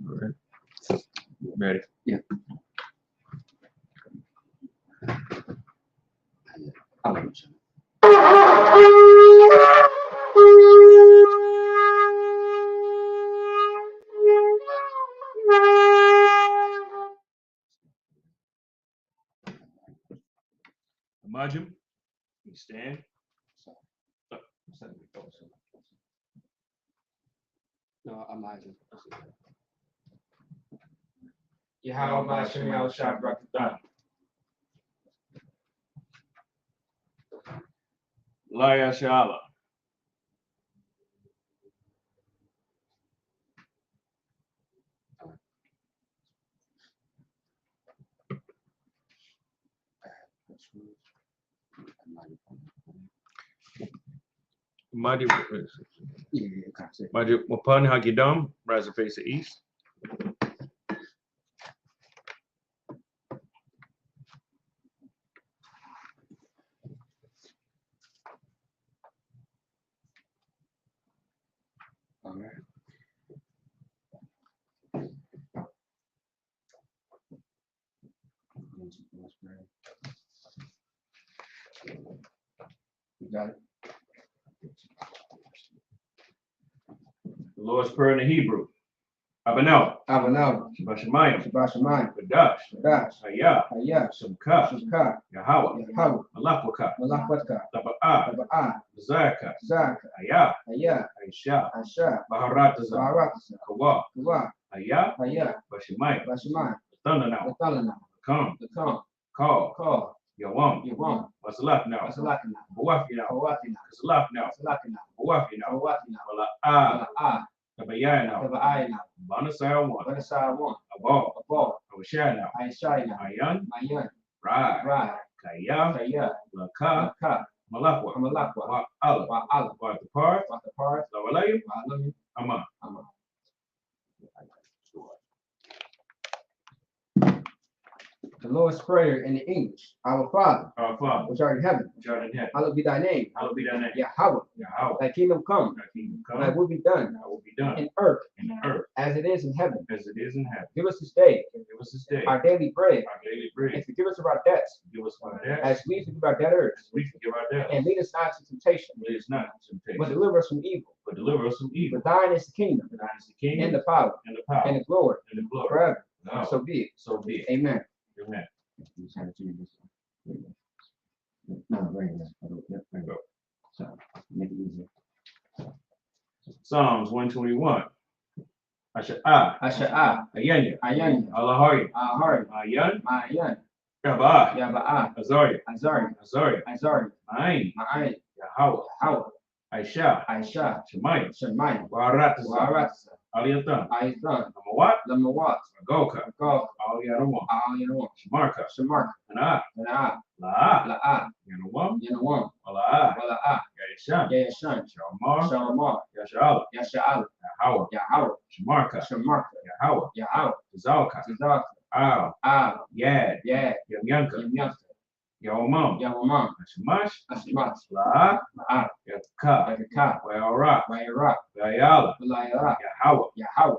All right. Ready? Yeah. Imagine you stand. No, imagine. Yahweh Bashem Yahushua Brakatan. Laya Shala. Madi Wapan Hagidam, rise and face the east. All right. You got it? The Lord's Prayer in the Hebrew. Abanel. Abanel. Shabashamayim. Shabashamayim. Badash. Badash. Hayah. Hayah. Shabka. Shabka. Yahweh. Yahweh. Malapaka. Malakwatka. Taba'ah. Taba'ah. Zaka. Zaka. Hayah. Hayah. Aisha. Asha. Baharataza. Barakasa. Kawa. Kawa. Hayah. Hayah. Bashamayim. Bashamayim. Bathanana. Bathalana. Come. Come. Call. Call. Yawam. Yawam. Wasalafna. Wasalakina. Bawafina. Kawafina. Kasalafna. Wasalakina. Bawafina. Kawafina. Wala'ah. Ah. Tabayana. Tabaayana. Banasayawam. Vanasai one. Abal. Abal. Awashana. Aishayana. Ayan. Mayan. Rai. Rai. Kaya. Kaya. Laka. Laka. Malakwa. Malakwa. Wa'ala. Wa'ala. Wa'atapar. Watapar. Lawalayim. Wa'alam. Ama. Ama. The Lord's Prayer in the English. Our Father, which art in heaven, hallowed be thy name. Hallowed be thy name. Yahweh, Yahweh. thy kingdom come, Thy kingdom come. thy will be done Thy will be done in earth in earth as it is in heaven. as it is in heaven. Give us this day Give us this day our daily bread, our daily bread. and forgive us of our debts, Give us our debts as we forgive our debtors. as we forgive our debtors. And lead us not into temptation, Lead us not into but temptation, deliver us from evil. but deliver us from evil. For thine is the kingdom, For thine is the kingdom and the power, and the power and the glory, and the glory forever. now. So be it. So be it. Amen. Amen. No, right now. So make it easier. Psalms 121. Asha'ah. Asha'ah. Ayanya. Ayanya. Alahari. Ahari. Ayan. Mayan. Yaba'ah. Yaba'ah. Azaria. Azari. Azaria. Azari. Ma'ain. Ma'ayin. Yahweh. Howard. Aisha. Aisha. Shemayim. Shemayim. Waratasa. Waratasa. Aliyatan. Aizan. Amawat. Lamawat. Agoka. Gog. Aliyarawan. Yanawam. Shamarka. Shamark. Anah. Na'a. La'ah. La'a. Yanawam. Yanawam. Wala'ah. Wala'a. Yayashan. Yayashan. Shamar. Shamar. Yasha'ala. Yasha'al. Yahweh. Yahweh. Shamarka. Shamarka. Yahweh. Yahweh. Zalka. Tazaka. Al. Al. Yad. Yad. Yamyanka. Yamyanka. Yawamam. Yawamam. Shamash. Ashmat. La'ah. La'a. Yaka. Yakaka. Wayara. Wayara. Yayala. Walayara. Yahweh. Yahweh.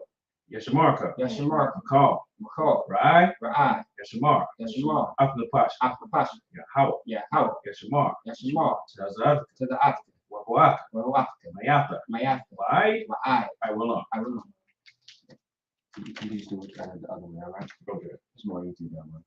Yashamarka. Yashamarka. Makal. Makal. Rai. Ra'i. Yashamar. Yashamar. Afnapash. Afapasha. Yahweh. Yahweh. Yashamar. Yashamar. Tazavka. To the Africa. Wahuaka. Wawafka. Mayatha. Mayatha. Why? Wa'ai. I will not. I will know. You can just do it the other way, all right? Okay. It's more easy that way.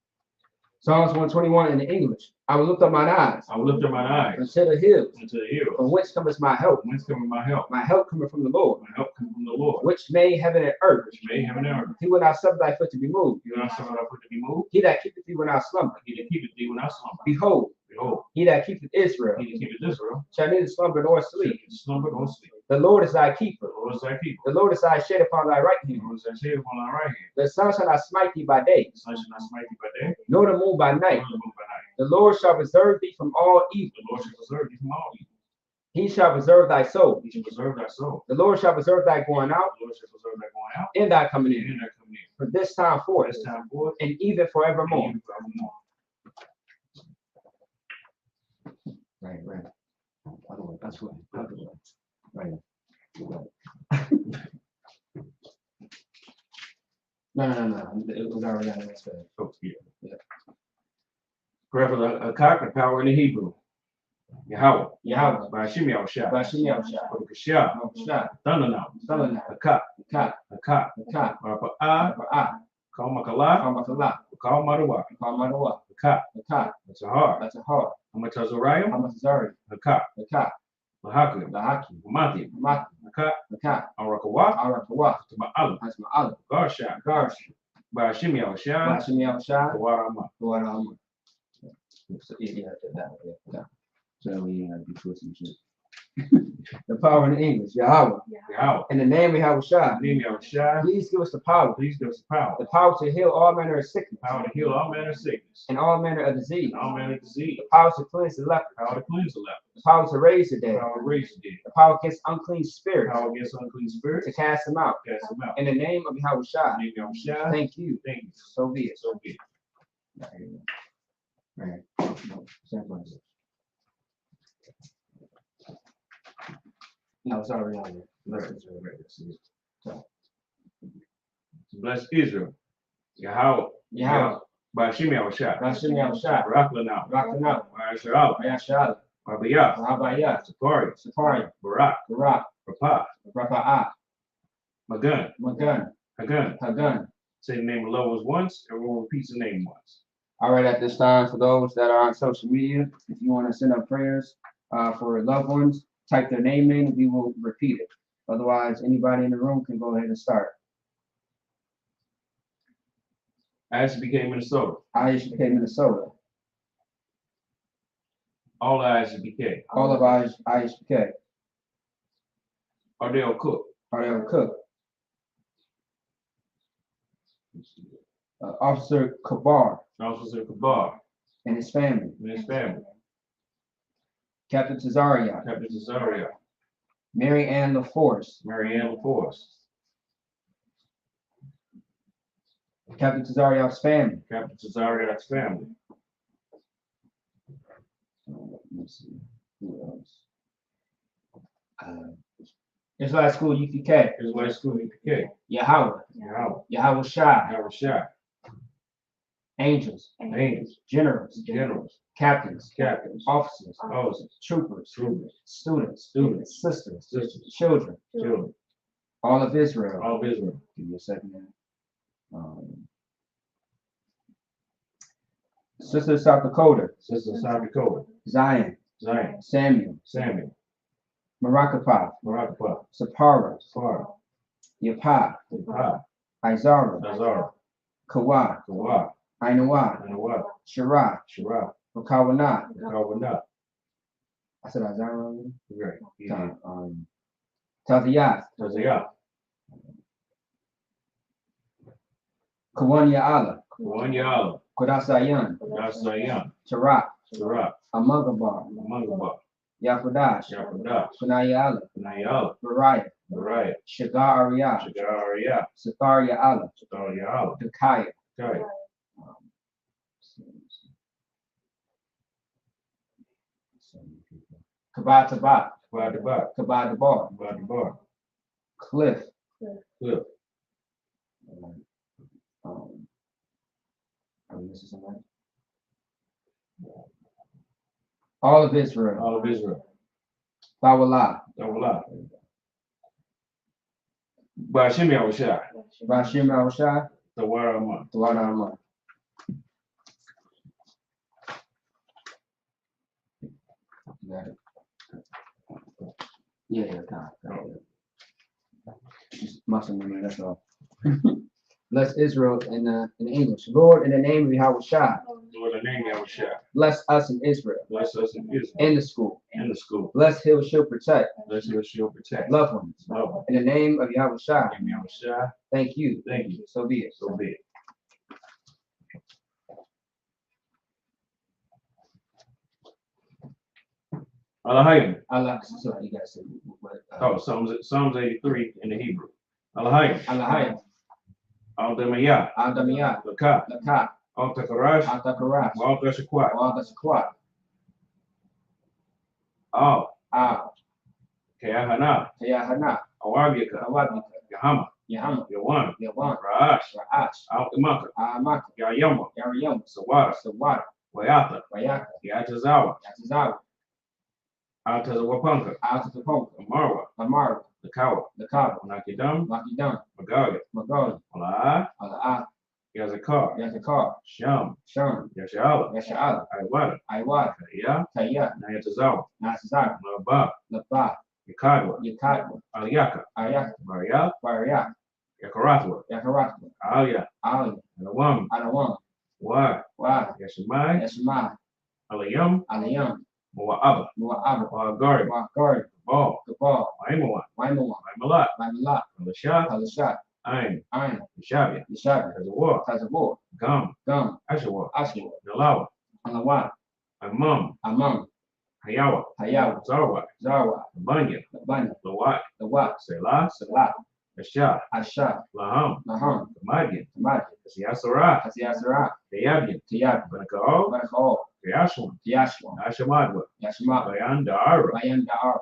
Psalms 121 in the English. I will lift up mine eyes I will lift up mine eyes unto the hills, unto the hills. from whence cometh my help. Whence cometh my help? My help cometh from the Lord, My help comes from the Lord, which made heaven and earth. which made heaven and earth. He will not suffer thy foot to be moved. You not suffer thy foot to be moved. He that keepeth thee when thou slumber. He that keepeth thee when thou slumber. Behold, Behold, he that keepeth Israel he that keepeth Israel shall neither slumber nor sleep. shall slumber nor sleep. The Lord is thy keeper. The Lord is thy keeper. The Lord is thy shade upon thy right The hand. Lord is thy shade upon thy right hand. The sun shall not smite thee by day, The sun shall not smite thee by day, nor the moon by nor night. the moon by night. The Lord shall preserve thee from all evil. The Lord shall preserve thee from all evil. He shall preserve thy soul. He shall preserve thy soul. The Lord shall preserve thy going out The Lord shall preserve thy going out and thy coming and in, thy coming in. from this time forth This time forth and even and forevermore. even forevermore. Right. Other way. That's what. Other way. Right. No. It was already on the next page. Oh, yeah. Yeah. Prayer for the cock, the power in the Hebrew. Yahweh. Yahweh. Bashim Yahushua. Bashim Yahushua. Bakashah. Yahushua. Thunder now. Salana. Akak. Ka. Akak. Ka. Barapa'ah. Ka. Kal Makala. Kamakala. Kal Madawa. Kamadawa. Akak. Ka. That's a hard. That's a hard. Amatazariah. Hamasari. Akak. Ka. Lahaki. Lahaki. Mati. Mati. Akak. Ka. Arakawa. Arakawa. Tama'ala. That's Ma'ala. Garsha. Garsh. Bashim Yahushua. Bashim Yahushua. Kawarama. Kawarama. Yeah. So we have to be twisting shit. The power in English, Yahweh. Yahweh. In the name of Yahushua, Name Yahushua. please give us the power. Please give us the power. The power to heal all manner of sickness. Power to heal all manner of sickness. And all manner of disease. And all manner of disease. The power to cleanse the leper. Power to cleanse the leper. The power to raise the dead. Power to raise the dead. The power against unclean spirits. Power against unclean spirits. To cast them out. Cast them out. In the name of Yahushua. Name Yahushua. Thank you. Thank you. So be it. So be it. Right. No, it's already on there. Bless Israel. Yahweh. Yahweh. Bashim Yahushua. Bashim Yahushua. Raklanah. Raklanah. Ma'asharallah. Ayashala. Rabayah. Rabayah. Sapari. Sapari. Barak. Barak. Rapah. Rapa'ah. Magun. Magun. Hagun. Hagun. Say the name of the Lord once, everyone repeats the name once. All right, at this time, for those that are on social media, if you want to send up prayers for loved ones, type their name in, we will repeat it. Otherwise, anybody in the room can go ahead and start. ISBK Minnesota. ISBK Minnesota. All ISBK. All of ISBK. Ardell Cook. Ardell Cook. Officer Kabar. Officer Kabar. And his family. And his family. Captain Cesaria. Captain Cesaria. Mary Ann LaForce. Mary Ann LaForce. Captain Cesaria's family. Captain Cesaria's family. Let's see. Who else? Israelite School UPK. Israelite School UPK. Yahweh. Yahweh. Yahweh Shai. Yahweh Shai. Angels. Angels. Generals. Generals. Captains. Captains. Officers. Officers. Troopers. Troopers. Students. Students. Sisters. Sisters. Children. Children. All of Israel. All of Israel. Give me a second here. Sister of South Dakota. Sister of South Dakota. Zion. Zion. Samuel. Samuel. Marakapah. Marakapah. Sapara. Sapara. Yapah. Yapah. Izara. Izara. Kawah. Kawah. Ainawah. Ainawah. Shirah. Shirah. Rakawanah. Rakawanah. I said Izara. Right. Taziyah. Taziyah. Kawanya Allah. Kawanya Allah. Kodasayan. Kodasayan. Tarak. Tarak. Amangabar. Amangabar. Yakudash. Yakudash. Kunaya Allah. Kunaya Allah. Bariah. Bariah. Shagar Ariyah. Shagar Ariyah. Satharia Allah. Satharia Allah. Dakaya. Dakaya. Kabatabat. Kabatabat. Kabatabar. Kabatabar. Cliff. Cliff. All of Israel. All of Israel. Bawala. Bawala. Bashim Yahushua. Bashim Yahushua. Tawarama. Tawarama. Yeah, just muscle memory, that's all. Bless Israel in English. Lord, in the name of Yahushua. Lord, in the name of Yahushua. Bless us in Israel. Bless us in Israel. In the school. In the school. Bless, heal, shield, protect. Bless, heal, shield, protect. Loved ones. Loved ones. In the name of Yahushua. In the name of Yahushua. Thank you. Thank you. So be it. So be it. Alahayim. Allah, sorry, you guys said Psalms 83 in the Hebrew. Alahayim. Alahayim. Al-Damayah. Al-Damayah. Lakat. Lakat. Al-Takarash. Al-Takarash. Al-Dashakwat. Al-Dashakwat. Al. Al. Kayahana. Kayahana. Awagika. Awagika. Yahama. Yahama, Yawan, Yawan, Ra'ash, Ra'ash, Altamaka, Amaka, Yayama, Yariyama, Sawada, Sawada, Wayatha, Wayaka, Yatazawa, Yatazawa, Altazawapunka, Altazaponka, Amarwa, Amara, the Kawa, the Kaba, Nakidam, Makidam, Magaga, Magoli, Ala, Alaa, Yazakar, Yakakar, Sham, Sherm, Yashala, Yasha'ala, Iwada, Iwad, Kaya, Kaya, Nayatazawa, Nasazar, Laba, Laba, Yakadwa, Yakadwa, Aliyaka, Ayak, Maria, Bariak, Yakaratwa, Yakaratwa, Alia, Ali, Alawam, Adawam, Wa, Wa, Yashamai, Yashma, Alayam, Aliyam, Moa'aba, Mu'ab, Wa'agari, Wa'gari, Ball, Gabal, Waimawan, Waimawan, Waimalat, Waimalat, Alasha, Halishat, Ain, Ain, Yashabia, Yishabi, Kazawar, Tazabor, Gum, Gum, Ashawar, Ashwa, Nalawa, Alawat, Amam, Amam, Hayawa, Hayaw, Zarwa, Zarwa, Banya, Labani, Lawat, the Wat, Selah, Salat, Asha, Asha, Laham, Naham, Madian, Tamad, Siasara, Kasiasara, Kayabian, Tiyab, Banakao, Barakal, Kayashwan, Yashwa, Ashamadwa, Yashma, Bayan Dara, Bayan Da'ar,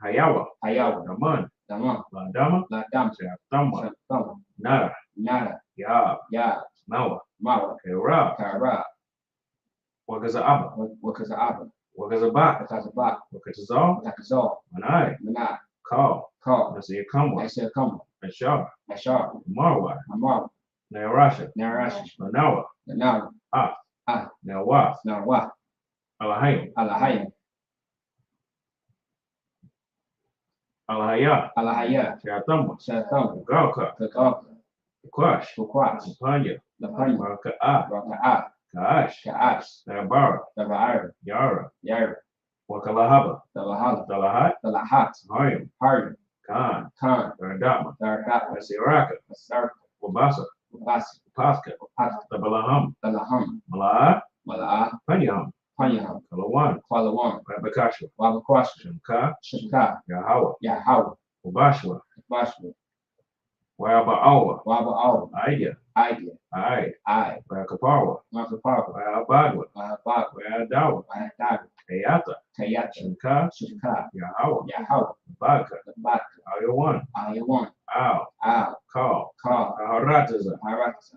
Hayawa, Hayaw, Raman, Damam, Landama, Ladam, Sayatama, Shantam, Nara, Nada, Yab, Ya, Mawa, Mawa, Kara, Kara, Wagazaaba, Wakaza'aba, Wagazaba, Wakazabat, Wakatazal, Wakazal, Manai, Manat, Call, Call, Nasir Kamwa, Asir Kama, Ashab, Ashar, Marwa, Amar, Nairasha, Narash, Manawa, Nanar, Nawa, Narwa, Alahayim, Alahayim, Alahaya, Alahaya, Sayatama, Shatham, Galka, Kakab, Kwash, Kukwas, Panya, Lapanya, Maka'a, Raka'at, Kaash, Ka'ash, Nabara, Daba'ar, Yara, Yar, Wakalahaba, Dalahala, Dalahat, Dalahat, Hayim, Hardim, Khan, Khan, Daradama, Darakat, Nasiraka, Asar, Wabasa, Ubasi, Paska, Pat, Dabalaham, Dalaham, Mala'a, Mala'ah, Panyaham, Panyaham, Kalawan, Kwalawan, Rabakashwa, Wabakwash, Shamka, Shaka, Yahawa, Yahawa, Ubashwa, Bashwa, Waba'awa, Waba'al, Aida, Idea, Ai, I, Wakaparwa, Makaparwa, Wabadwa, Wahabat, Wadawa, Wahadaga, Hayata, Kayat, Shamka, Shaka, Yahawa, Yahawa, Baka, the Bat, Ayawan, Ayawan, Al, Al, Call, Ka, Aharataza, Harakasa.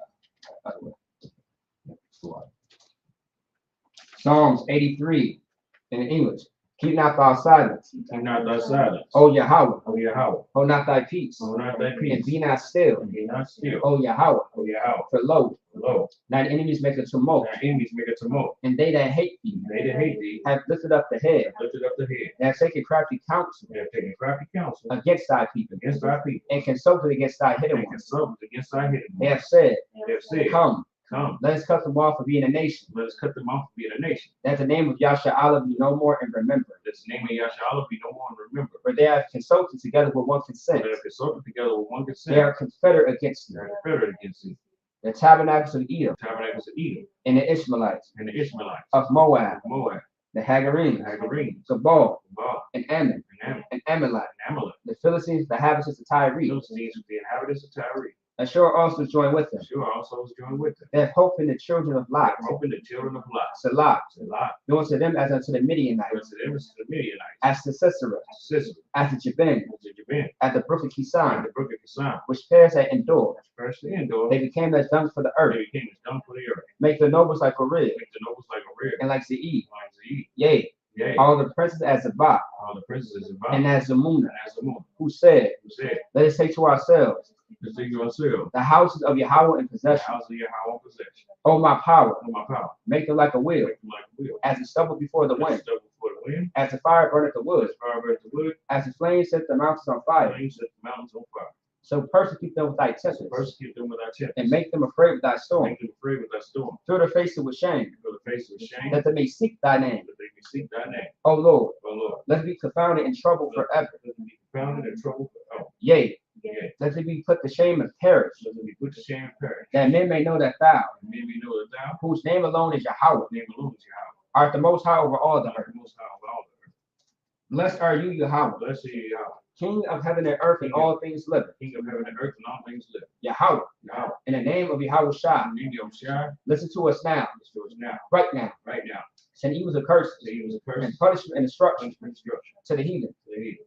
Psalms 83 in English. Keep not thy silence, Keep not thy silence, O Yahweh. O Yahweh, Hold not thy peace, hold not thy and peace, be not still, and be not still, O Yahweh. O Yahweh, For lo, lo, thine enemies make a tumult, thy enemies make a tumult, and they that hate thee they that hate thee, have lifted up the head, lifted up the head, and have taken crafty counsel they have taken crafty counsel against thy people, against thy people, and consulted against thy hidden and ones. consulted against thy hidden They ones. have said, They have said, Come, Come, let us cut them off for being a nation, let us cut them off to be a nation, that the name of Yahshua be no more in remembrance. that the name of Yahshua be no more remembered. For they have consulted together with one So consent. they have consulted together with one consent, They are confederate against they you. are confederate against thee, The tabernacles of Edom, tabernacles of Edom, and the Ishmaelites, and the Ishmaelites, of Moab, Moab, the the Hagarenes, Hagarenes, Gabal, Baal, and Ammon, and Ammon, and Amalek, and Amalek, the Philistines, the inhabitants of Tyre. those things with the inhabitants of Tyre. Ashur also joined with them. Sure also was joined with them. They have hope in the children of Lot, Open the children of Lot. Salah, Selah, doing to them as unto the Midianites, unto them as to the Midianites, as to Sisera, Sisera, as to Jabin, unto Jabin, at the brook of and Kison, the brook of Kison, which perished at Endor. first the Endor, They became as dung for the earth. they became as dung for the earth. Make the nobles like Orib, Make the nobles like a rear, and like Zeid. lines of eat. Yea, Yea, all the princes as Zabah, all the princes of and Baal, as Zamuna, and as the moon, who said, who said, Let us take to ourselves let's take yourselves, the houses of Yahweh in the possession. house of Yahweh in possession. O my power, Oh my power, make them like a wheel, make them like a wheel. as the stubble before the As wind, stubble before the wind, as the fire burneth the wood, as fire burns the wood, as the flames set the mountains on fire. flames set the mountains on fire. So persecute them with thy tempest, Persecute them with thy tempest, and make them afraid with thy storm. make them afraid with thy storm. Fill their faces with shame, Fill the face with shame, that they may seek thy name. that they may seek thy name. O Lord, O Lord, let them be confounded in trouble forever. let them be confounded in trouble forever. Yea, Yea, let them be put to shame and perish, let them be put to shame and perish. that men may know that thou, And may we know that thou, whose name alone is Yahweh, name alone is Yahweh, art the most high over all the thou art earth. the most high of all the earth. Blessed are you, Yahweh, Blessed are you, Yahweh, King of heaven and earth and all things living. King of heaven and earth and all things live. Yahweh, Yahweh, in the name of Yahweh Shah, in the name of Shai, listen to us now, let's do it now, right now. right now. Send evils and curses, Say he was a curse, and punishment and destruction punishment, destruction. to the heathen,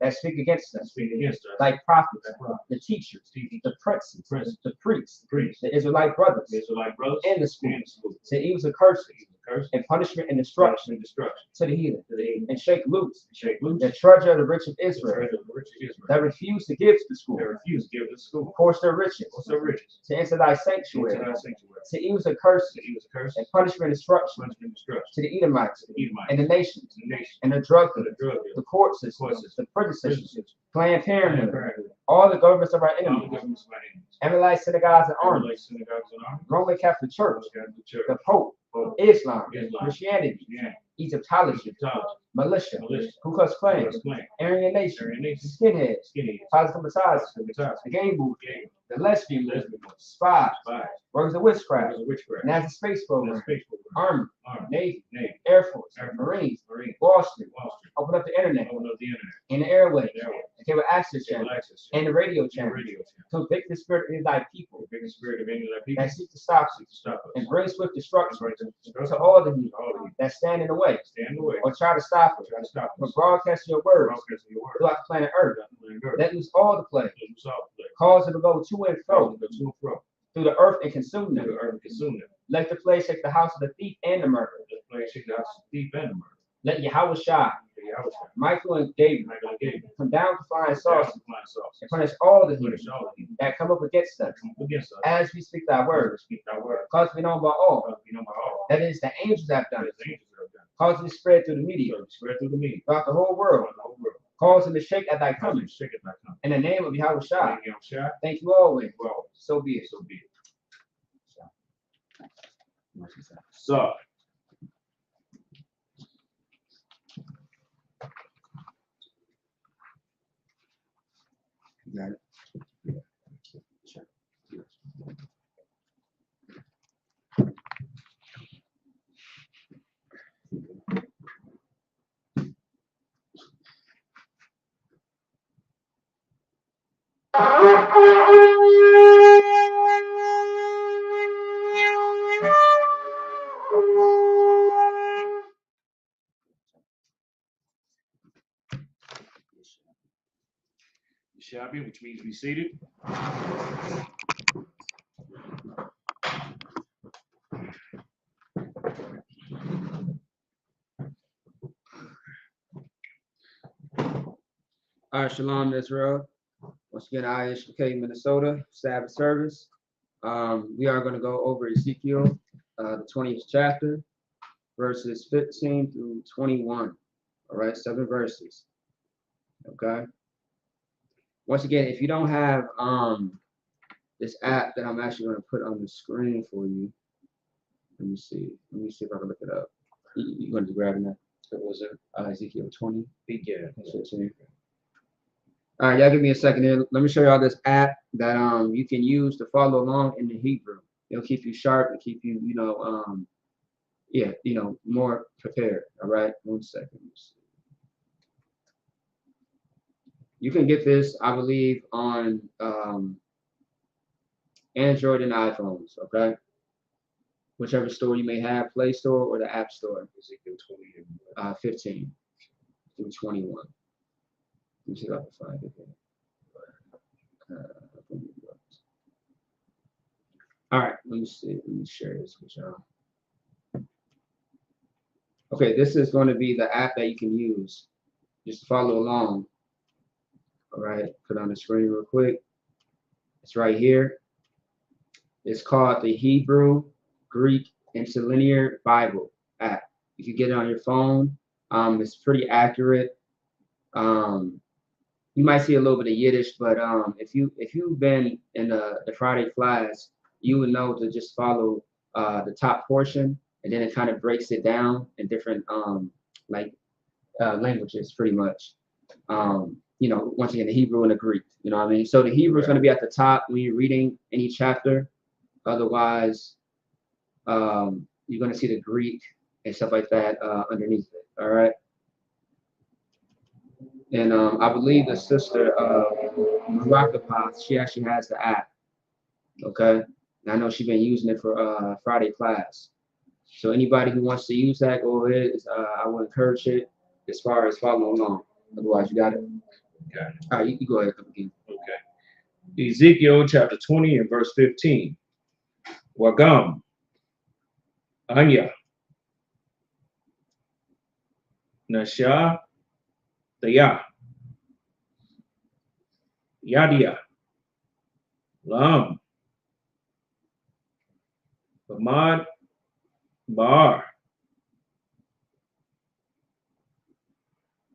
that speak against us, Speak against us. like prophets, Like prophets, the teachers, teachers, the princes, princes, the priests, priests, the Israelite brothers, the Israelite brothers, and the and schools. the schools. To evils and curses, Curse and punishment and destruction, destruction destruction to the heathen, to the heathen. and shake loose And shake loose the treasure of the rich of the Israel, treasure of the rich of Israel. that refuse to give to the school, They refuse to give to the school. force their riches, What's their riches? to enter thy Into sanctuary, thy sanctuary. to evils and curses, To evils and curses, and punishment and destruction punishment and destruction. to the Edomites, To the Edomites, and the nations, to the nation, and the drug to the dealers, drug the dealers, court the systems, court systems, the prison systems, prisons, Planned Planned Parenthood, Parenthood, all the governments of our all the enemies, governments of our enemies. Amorite synagogues and armies, Armies, synagogues and armies. Roman Catholic Church, Catholic Church, the Pope, Pope, Islam, Islam, Christianity, Christianity, Egyptology, Egyptology, militia, militia, Ku Klux Klan, Klux Klan, Aryan Nation, Aryan Nation, skinheads, skinheads, cosmopolitans, Stigmatized, the gay movement, gay, the lesbian movement, lesbian, spies, spies, workers of witchcraft, witchcraft, NASA space program, space program, Army, army, Navy, navy, Air Force, Air Force, Marines, marine, Wall Street, Wall Street, open up the internet open up the internet, and the airways, and airways, and cable access cable channels, access, and the radio and channels. radio channel. Convict the spirit of thy people The biggest spirit of any of our people that seek to stop us seek to stop us. and bring swift destruction Right to to destruction. all the heathen All of you that stand in the way stand in the way. or try to stop us Try to stop from us. broadcasting your words Broadcast your word. throughout the planet Earth. Let Let loose all the plagues, us all play. cause them to go to and fro Go to and fro. through the earth and consume To them. the earth and consume them. Let the plague shake the house of the thief and the murderer. The plague shake the house of the thief and the murder. Let Yahweh Shai, The Yahweh Shai, Michael and Gabriel Michael and Gabriel, come down to flying down saucers to flying saucers. and punish all the Punish heathen all of you that come up against us come up against us. as we speak thy word. Speak thy word. Cause to be known by all Because we know by all that it is the angels that have done that it. the angels have done. Cause it to spread through the media So spread through the media. throughout the whole world. Throughout the whole world. Cause them to shake at thy Come coming. and shake it back up. In the name of Yahweh Shai. Thank you, Shai. Thank you always. Well, So be it. so be it. So, Got it. Shabby, which means be seated. All right, Shalom Israel. Once again, IHK Minnesota Sabbath service. We are going to go over Ezekiel, the 20th chapter, verses 15 through 21. All right, 7 verses. Okay. Once again, if you don't have this app that I'm actually going to put on the screen for you, let me see. Let me see if I can look it up. You going to grab that? What was it? Ezekiel 20. Yeah. 15. All right, y'all give me a second here. Let me show y'all this app that you can use to follow along in the Hebrew. It'll keep you sharp and keep you, more prepared. All right, 1 second. You can get this, I believe, on Android and iPhones. Okay, whichever store you may have, Play Store or the App Store. Ezekiel 20 and 15 through 21. Let me see if I can find it. All right, let me see. Let me share this with y'all. Okay, this is going to be the app that you can use just to follow along. All right, put it on the screen real quick. It's right here. It's called the Hebrew Greek Interlinear Bible app. You can get it on your phone. It's pretty accurate. You might see a little bit of Yiddish, but if you've been in the Friday class, you would know to just follow the top portion, and then it kind of breaks it down in different languages, pretty much. Once again, the Hebrew and the Greek. You know what I mean? So the Hebrew is going to be at the top when you're reading any chapter. Otherwise, you're going to see the Greek and stuff like that underneath it. All right. And I believe the sister Marakapath, she actually has the app. Okay. And I know she's been using it for Friday class. So anybody who wants to use that, go ahead. I would encourage it as far as following along. Otherwise, you got it. Got it. All right, you can go ahead again. Okay. Ezekiel chapter 20 and verse 15. Wagam. Anya. Nasha. Daya. Yadia. Lam. Bamad. Bar.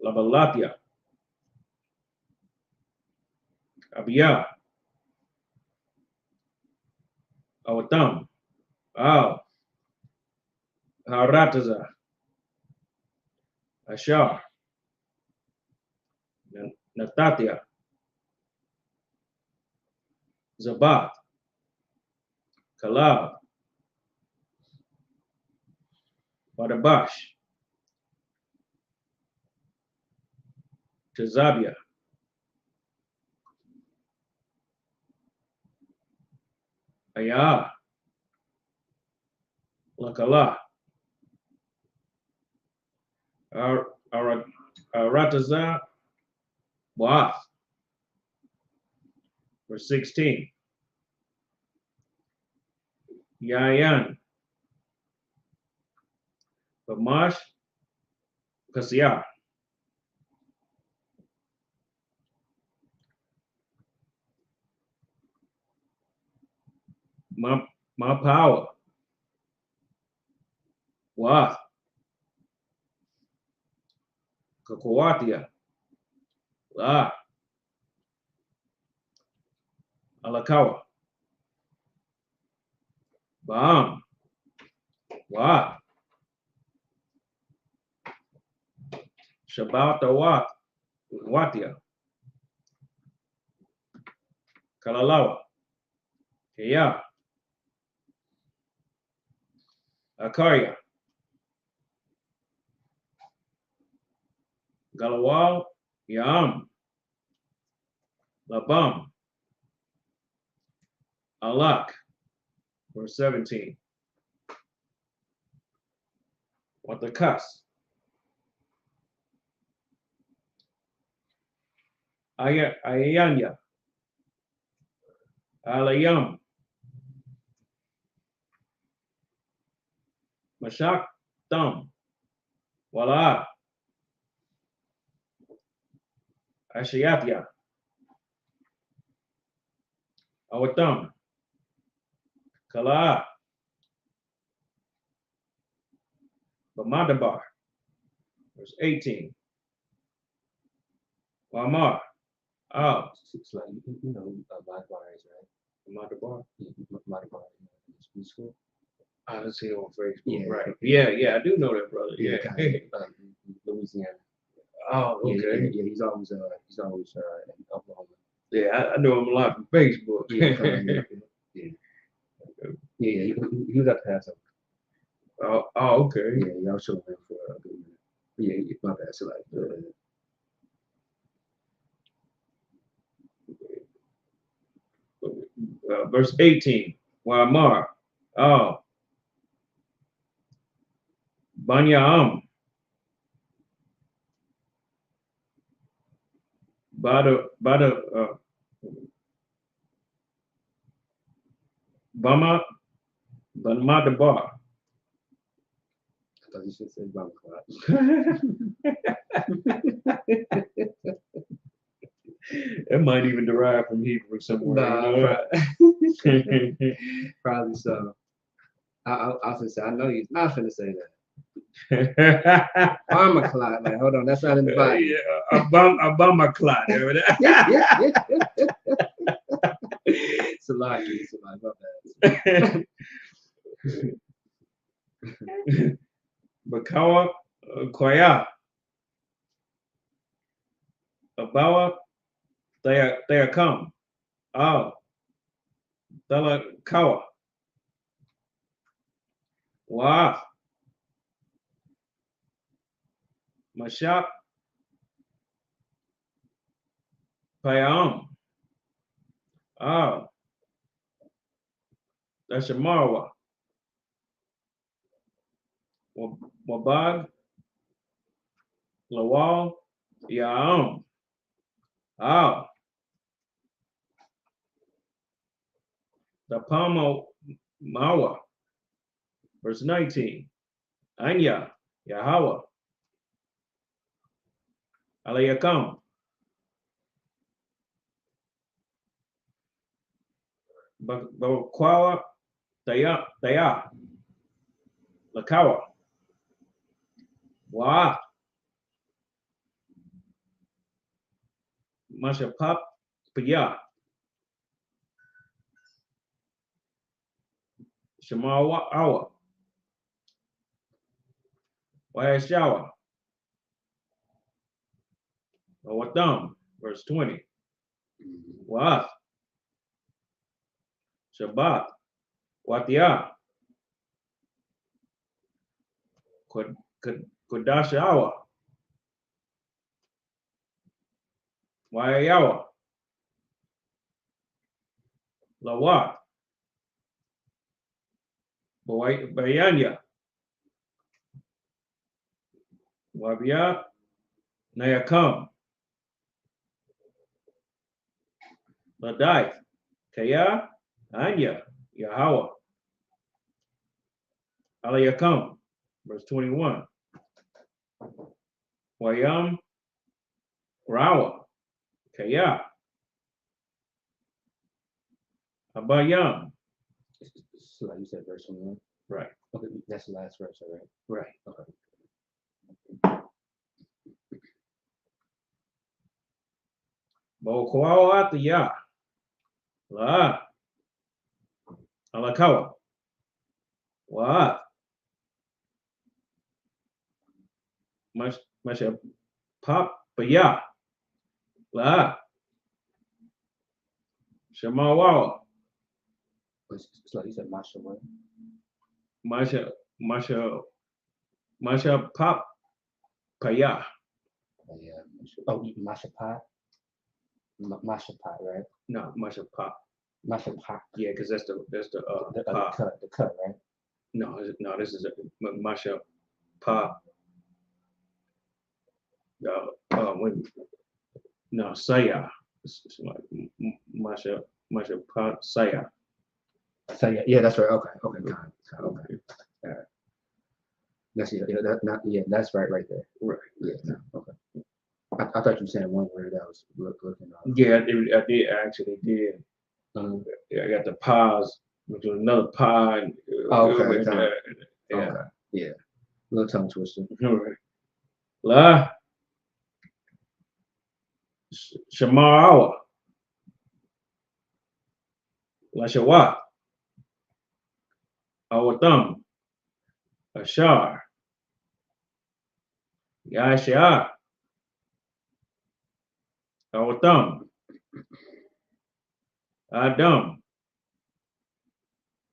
Labalatia. Abia. Awatam. Al. Harataza. Ashar. Natatia. Zabat. Kalab. Badabash. Tazabia. Ayah. Lakala. Arataza. Waath. Verse 16. Yayan. Bamash. Kasiyah. My power. Waath. Kakuatia. La. Alakawa. Baam. Waath. Shabbat Waath. Watia. Kalalawa. Kaya. Akarya. Galawal. Yam. Labam. Alak. Verse 17. What the cuss? Ayanya. Alayam. Mashak Thumb. Wala. Ashiatia. Awatam. Kala. Bamadabar. Verse 18. Wamar. Al. It's like, Madabar is right. Bamadabar. Madabar in school. I didn't see it on Facebook. Yeah. Right. Yeah, I do know that brother. Yeah. Louisiana. Oh, okay. Yeah, he's always in Oklahoma. Yeah, I know him a lot from Facebook. Yeah, he was at the Passover. Oh, okay. Yeah, I was showing him for a good minute. Yeah, my bad. So Verse 18. Wamar. Oh. Banyaam. Bada Bama Banmadabar. I thought you should say Bama Cloud. It might even derive from Hebrew somewhere. Probably so. I was gonna say, I know you're not gonna say that. Bama Cloud. Like, hold on, that's not in the Bible. Yeah, a Bama Clot. Salaki, my bad. Bakawa Koya. Abawa they are come. Oh. Dala Kawa. Wow. Mashak Payam. Oh. That's your Marwa. Wabag. Lawal. Yaam. Ah. The Pamo Mawa. Verse 19. Anya. Yahweh. Alayakam. Bakwawa. Daya. Lakawa. Wa. Mashapap. Paya. Shamawa Awa. Wayashawa. Watam. Verse 20. Wa. Shabbat. Watia. Kodashawa. Wayawa. Lawa. Bayanya. Wabia. Nayakam. Ladai. Kaya. Anya. Yahweh. Alayakam. Verse 21. Wayam. Rawa. Kaya. Abayam. So like you said, verse 21. Right. Okay, that's the last verse, all right? Right. Okay. Bokwawatiya. La. Alakawa. Wa. Masha pop. Baya. La. Shamawawa. It's like you said, Masha what? Masha pop. Paya. Oh, yeah. Oh, Masha Pot? Masha Pot, right? No, Masha pop. Masha Pot. Yeah, because that's the pop. The cut, right? No, this is Masha pop. No, Saya. It's like Masha pop Saya. So yeah, that's right. Okay, okay, got it. Okay. All right. That's that's right there. Right. Yeah. No, okay. I thought you were saying one word that was looking. Yeah, I did actually did. Yeah, I got the pause, which was another pie. Okay. Yeah. Okay. Yeah. Little tongue twister. All right. La. Shamarawa. La Shawa. Awatham. Ashar. Yashar. Awatham. Adam.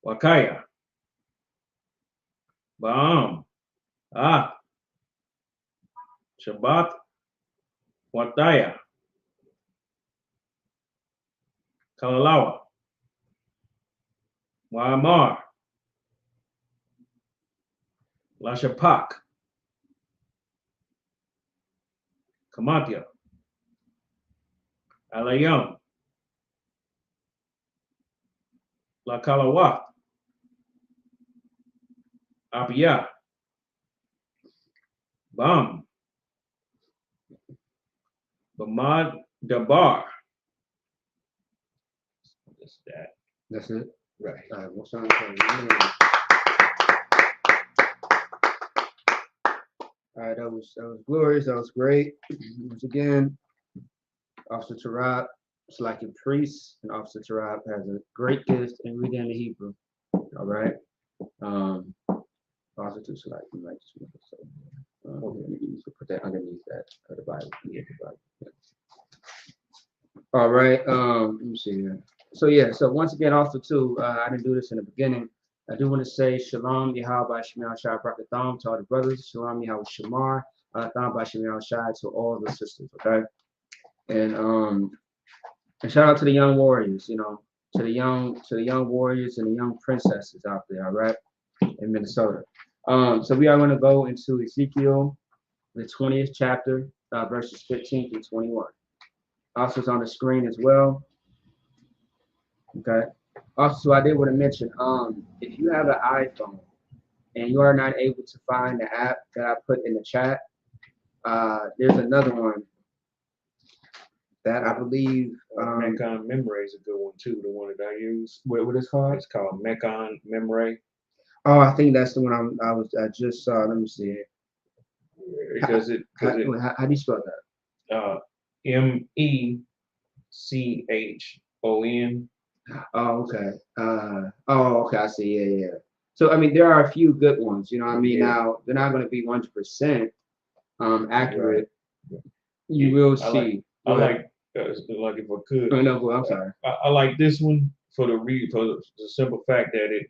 Wakaya. Baam. Ah. Shabbat. Wataya. Kalalawa. Waamar. Lashapak. Kamatya. Alayam. La Kalawa. Abia. Bam. Bamad Dabar. That's that. That's it. Right. All right. What's on? All right, that was glorious. That was great. Once again, Officer Tarab, Slacky Priest, and Officer Tarab has a great gift in reading the Hebrew. All right. Officer to Slacky, you might just make it so. You can put that underneath that of the Bible. Yeah, the Bible. Yeah. All right. Let me see here. So yeah. So once again, also too, I didn't do this in the beginning. I do want to say Shalom Yahweh Shemar Shai Brakatham to all the brothers. Shalom Yahweh Shamar Tham Shemar Shai to all the sisters. Okay. And shout out to the young warriors, you know, to the young warriors and the young princesses out there, all right, in Minnesota. So we are going to go into Ezekiel, the 20th chapter, verses 15 through 21. Also, it's on the screen as well. Okay. Also, I did want to mention, if you have an iPhone and you are not able to find the app that I put in the chat, there's another one that I believe. Mecon Memory is a good one too. The one that I use. What it's called? It's called Mecon Memory. Oh, I think that's the one I just saw. Let me see it. Because how do you spell that? MECHON. Oh, okay. Okay. I see. Yeah. So I mean, there are a few good ones. You know what I mean? Yeah. Now they're not going to be 100% accurate. Right. You will see. I like if I could. Oh, no, I'm sorry. I like this one for the simple fact that it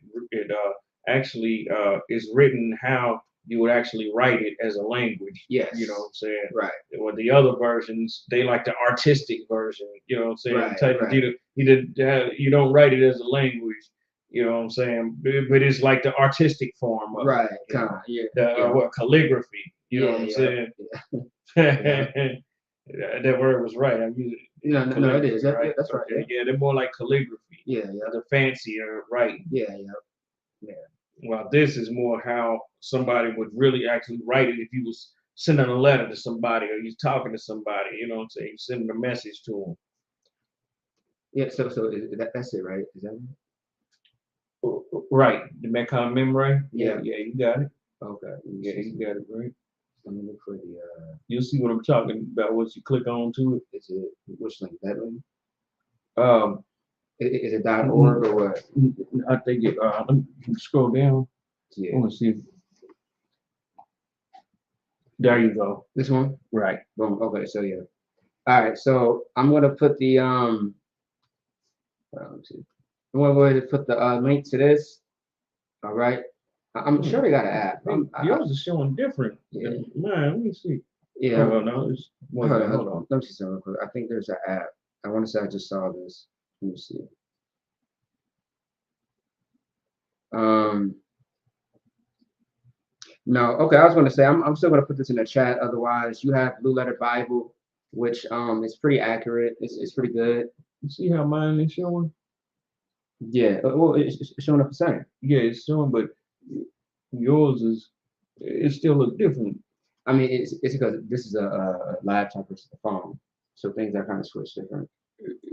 actually is written how you would actually write it as a language. Yes. You know what I'm saying? Right. Well, the other versions, they like the artistic version. You know what I'm saying? Right. Type of you don't write it as a language. You know what I'm saying? But it's like the artistic form of right. it. Kind of. Yeah. What calligraphy? You know what I'm saying? That word was right. I used it. No, it is. Right? That's right. Okay. Yeah, they're more like calligraphy. Yeah. The fancier writing. Yeah. Well, this is more how somebody would really actually write it if you was sending a letter to somebody or you're talking to somebody. You know what I'm saying? You're sending a message to them. Yeah. So that's it, right? Is that it? Right. The Mecon Memory. Yeah. You got it. Okay. Yeah, you got it, right. Let me look for the. You'll see what I'm talking about once you click on to it. Is it which link? That link? Um, Is it .org or what? I think it. Let me scroll down. Yeah. I want to see. There you go. This one? Right. Boom. Okay. So yeah. All right. So I'm gonna put the let's see. I'm gonna go ahead and put the link to this. All right. I'm sure they got an app. Yours is showing different. Yeah. Man, let me see. Yeah. Oh, no, it's hold on. Let me see something real quick. I think there's an app. I want to say I just saw this. Let me see. No, okay. I was going to say I'm still going to put this in the chat. Otherwise, you have Blue Letter Bible, which is pretty accurate. It's pretty good. You see how mine is showing? Yeah. Well, it's showing up the same. Yeah, it's showing, but yours it still look different. I mean, it's because this is a laptop versus a phone, so things are kind of switched different.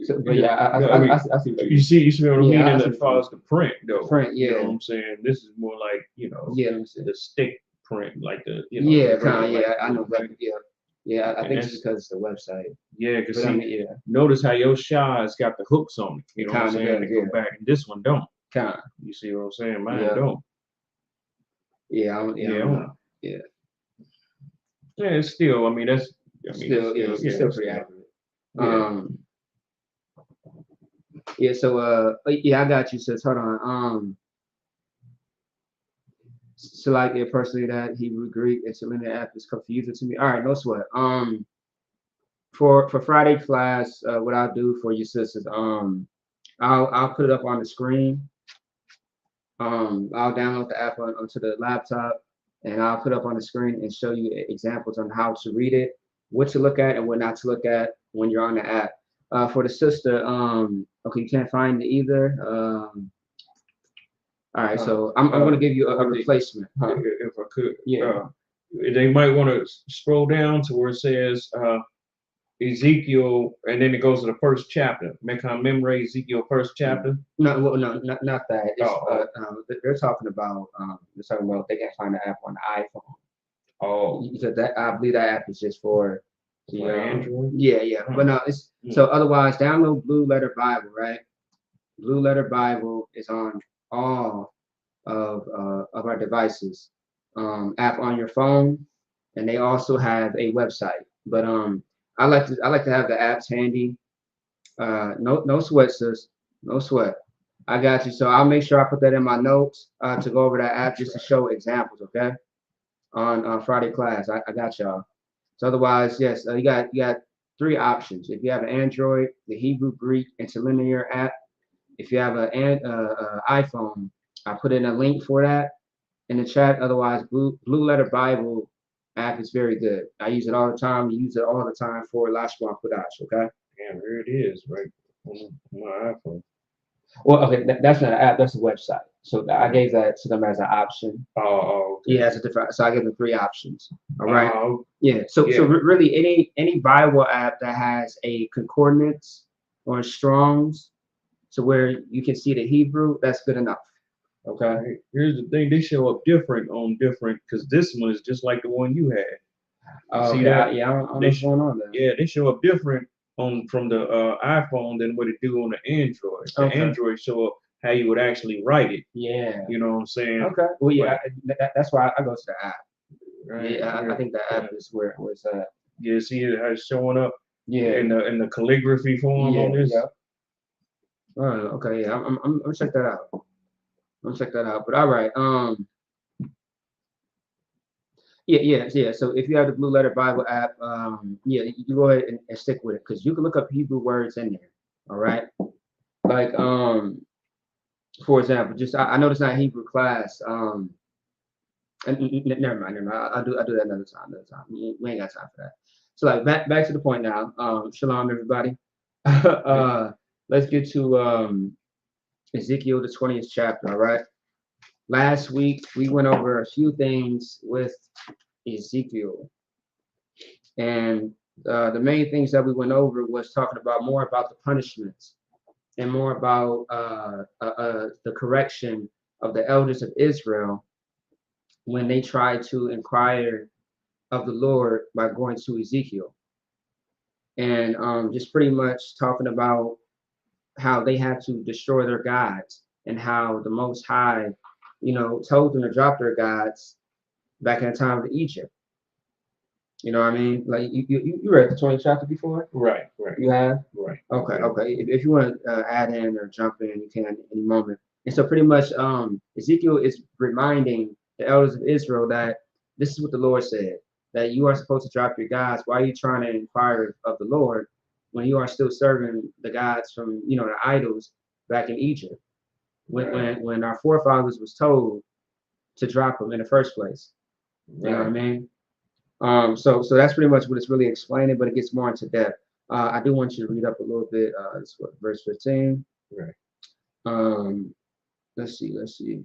So, but yeah, I see. You see what I mean? Yeah, as far as the print, though. Print, yeah. You know what I'm saying? This is more like the stick print, like the Yeah, kind of. Yeah, I know exactly. Yeah. I think it's because it's the website. Yeah, because notice how your Shaw's got the hooks on it. You know what I'm saying? To go back, and this one don't. Kind of. You see what I'm saying? Mine don't. Yeah. Yeah. Yeah, it's still. I mean, it's still pretty accurate. So I got you, sis. Hold on. So like personally that Hebrew, Greek, and Selenium app is confusing to me. All right, no sweat. For Friday class, what I'll do for you, sis, is I'll put it up on the screen. I'll download the app onto the laptop, and I'll put up on the screen and show you examples on how to read it, what to look at, and what not to look at when you're on the app. For the sister, okay, you can't find it either. All right, so I'm going to give you a replacement. If I could, yeah. They might want to scroll down to where it says Ezekiel, and then it goes to the first chapter. Mecon Memory, Ezekiel, first chapter. No, not that. They're talking about they can find the app on the iPhone. Oh, because I believe that app is just for the Android. Yeah. But no, it's so otherwise download Blue Letter Bible, right? Blue Letter Bible is on all of our devices. App on your phone, and they also have a website. But I like to have the apps handy. No sweat, sis. No sweat. I got you. So I'll make sure I put that in my notes to go over that app just to show examples, okay? On Friday class. I got y'all. So otherwise, yes, you got 3 options. If you have an Android, the Hebrew, Greek, and Selenium app. If you have an iPhone, I put in a link for that in the chat. Otherwise, Blue Letter Bible app is very good. I use it all the time. You use it all the time for Lashma Kodash, okay? Damn, here it is, right on my iPhone. Well, okay, that's not an app, that's a website. So I gave that to them as an option. Okay. Yeah, as a different. So I give them 3 options. All right. Oh, Yeah. So yeah. really, any Bible app that has a concordance or Strong's, so where you can see the Hebrew, that's good enough. Okay. Right. Here's the thing: they show up different on different, because this one is just like the one you had. Oh, See okay. that? Yeah, I don't know They what's going on there. Yeah, they show up different on from the iPhone than what it do on the Android. The Okay. Android show up how you would actually write it. Yeah. You know what I'm saying? Okay. Well, yeah, But, that's why I go to the app. right, Yeah, I think the app is where it's at. yeah, see how it's showing up Yeah. in the calligraphy form Yeah. on this. Yeah. Oh, okay. Yeah. I'm gonna check that out. I'm gonna check that out. But all right. Yeah. So if you have the Blue Letter Bible app, yeah, you go ahead and stick with it because you can look up Hebrew words in there. All right. Like for example, just I know it's not Hebrew class. Never mind. I'll do that another time. We ain't got time for that. So like back to the point now. Shalom everybody. Let's get to Ezekiel the 20th chapter. All right. Last week we went over a few things with Ezekiel. And the main things that we went over was talking about more about the punishments and more about the correction of the elders of Israel when they tried to inquire of the Lord by going to Ezekiel. And just pretty much talking about how they had to destroy their gods and how the Most High, told them to drop their gods back in the time of Egypt. You know what I mean? Like you read the 20th chapter before? Right. You have? Right. Okay. If you want to add in or jump in, you can at any moment. And so pretty much Ezekiel is reminding the elders of Israel that this is what the Lord said, that you are supposed to drop your gods. Why are you trying to inquire of the Lord when you are still serving the gods from, the idols back in Egypt? When our forefathers was told to drop them in the first place. You know what I mean? So that's pretty much what it's really explaining, but it gets more into depth. I do want you to read up a little bit. It's what, verse 15. Right. Let's see.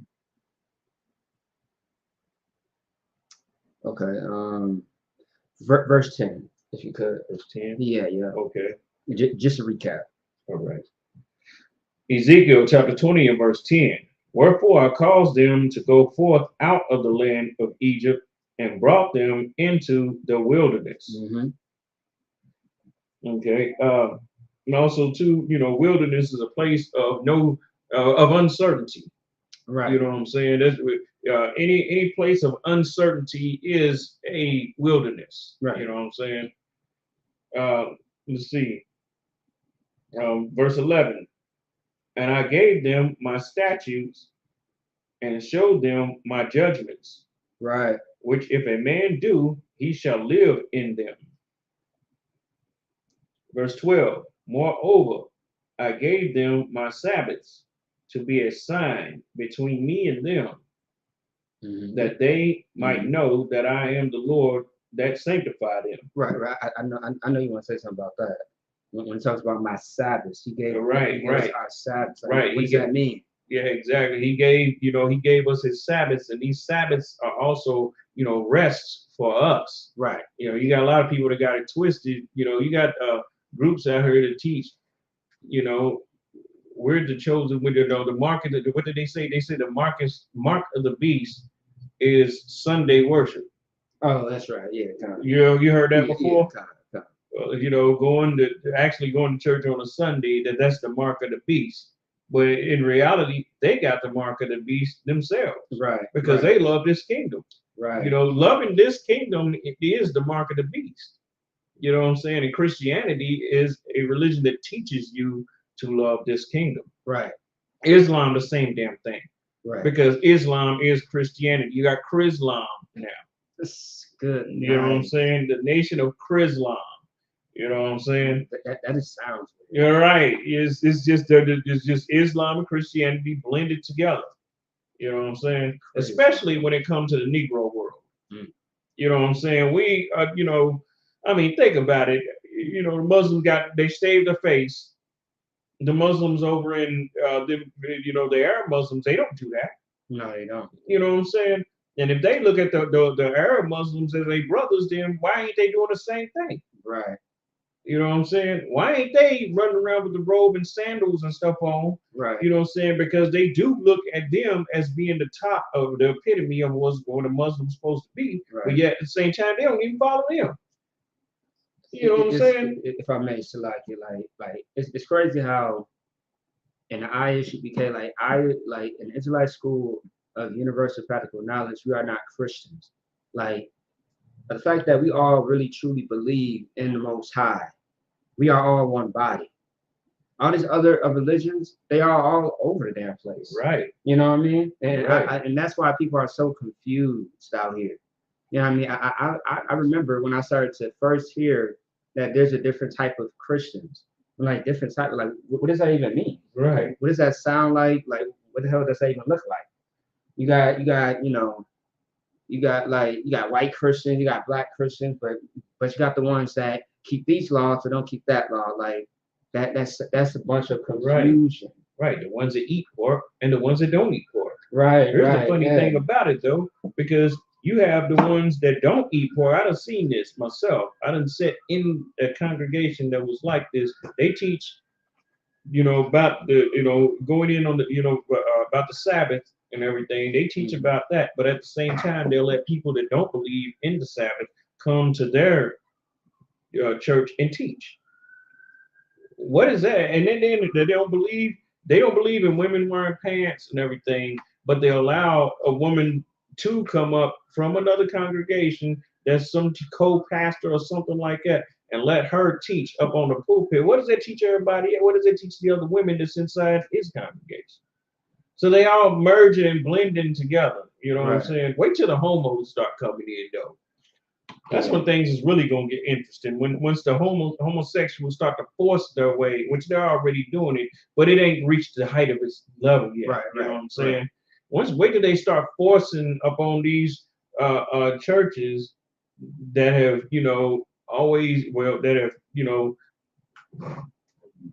Okay. Verse 10, if you could. Verse 10. Yeah. Okay. Just a recap. All right. Ezekiel chapter 20 and verse 10. Wherefore I caused them to go forth out of the land of Egypt and brought them into the wilderness. Mm-hmm. Okay. And also too, wilderness is a place of of uncertainty. Right. You know what I'm saying? That's any place of uncertainty is a wilderness. Right. You know what I'm saying? Let's see. Verse 11. And I gave them my statutes and showed them my judgments. Right. Which if a man do, he shall live in them. Verse 12. Moreover, I gave them my Sabbaths to be a sign between me and them, Mm-hmm. that they might know that I am the Lord that sanctify them. Right. I know you want to say something about that. When he talks about my Sabbaths, he gave us our Sabbaths. Like, right. What does that mean? Yeah, exactly. He gave us his Sabbaths, and these Sabbaths are also, rests for us. Right. You got a lot of people that got it twisted. You got groups out here to teach, we're the chosen, the mark of what did they say? They said the mark of the beast is Sunday worship. Oh, that's right. Yeah. Kind of. You heard that before? Yeah, kind of. Going to church on a Sunday, that's the mark of the beast. But in reality, they got the mark of the beast themselves. Right. Because they love this kingdom. Right. Loving this kingdom is the mark of the beast. You know what I'm saying? And Christianity is a religion that teaches you to love this kingdom. Right. Islam, the same damn thing. Right. Because Islam is Christianity. You got Chrislam now. That's good. You know what I'm saying? The nation of Chrislam. You know what I'm saying? That just sounds weird. You're right. It's just Islam and Christianity blended together. You know what I'm saying? Crazy. Especially when it comes to the Negro world. You know what I'm saying? We, I mean, think about it. The Muslims they shaved their face. The Muslims over in the Arab Muslims, they don't do that. No, they don't. You know what I'm saying? And if they look at the Arab Muslims as their brothers, then why ain't they doing the same thing? Right. You know what I'm saying? Why ain't they running around with the robe and sandals and stuff on? Right. You know what I'm saying? Because they do look at them as being the top of the epitome of what a Muslim's supposed to be. Right. But yet at the same time, they don't even follow them. You know what I'm saying? If I may, so like it's crazy how in the ISUPK, like in Israelite School of Universal Practical Knowledge, we are not Christians. Like the fact that we all really truly believe in the Most High, we are all one body. All these other religions, they are all over the damn place. Right. You know what I mean? And Right. and that's why people are so confused out here. You know what I mean? I remember when I started to first hear that there's a different type of Christians. I'm like, different type, like what does that even mean? Right. What does that sound like? Like what the hell does that even look like? You got you got white Christians, you got black Christians, but you got the ones that keep these laws but don't keep that law. Like that's a bunch of confusion. Right. The ones that eat pork and the ones that don't eat pork. Right. Here's the funny thing about it though, because you have the ones that don't eat pork. I done seen this myself. I done sit in a congregation that was like this. They teach, about the, going in on the, about the Sabbath and everything. They teach about that, but at the same time, they'll let people that don't believe in the Sabbath come to their church and teach. What is that? And then they don't believe in women wearing pants and everything, but they allow a woman to come up from another congregation that's some co-pastor or something like that and let her teach up on the pulpit. What does that teach everybody? What does it teach the other women that's inside his congregation? So they all merging and blending together. You know what I'm saying? Wait till the homos start coming in though. That's when things is really gonna get interesting. Once the homosexuals start to force their way, which they're already doing it, but it ain't reached the height of its level yet. You know what I'm saying? Right. Wait till they start forcing upon these churches that have, that have,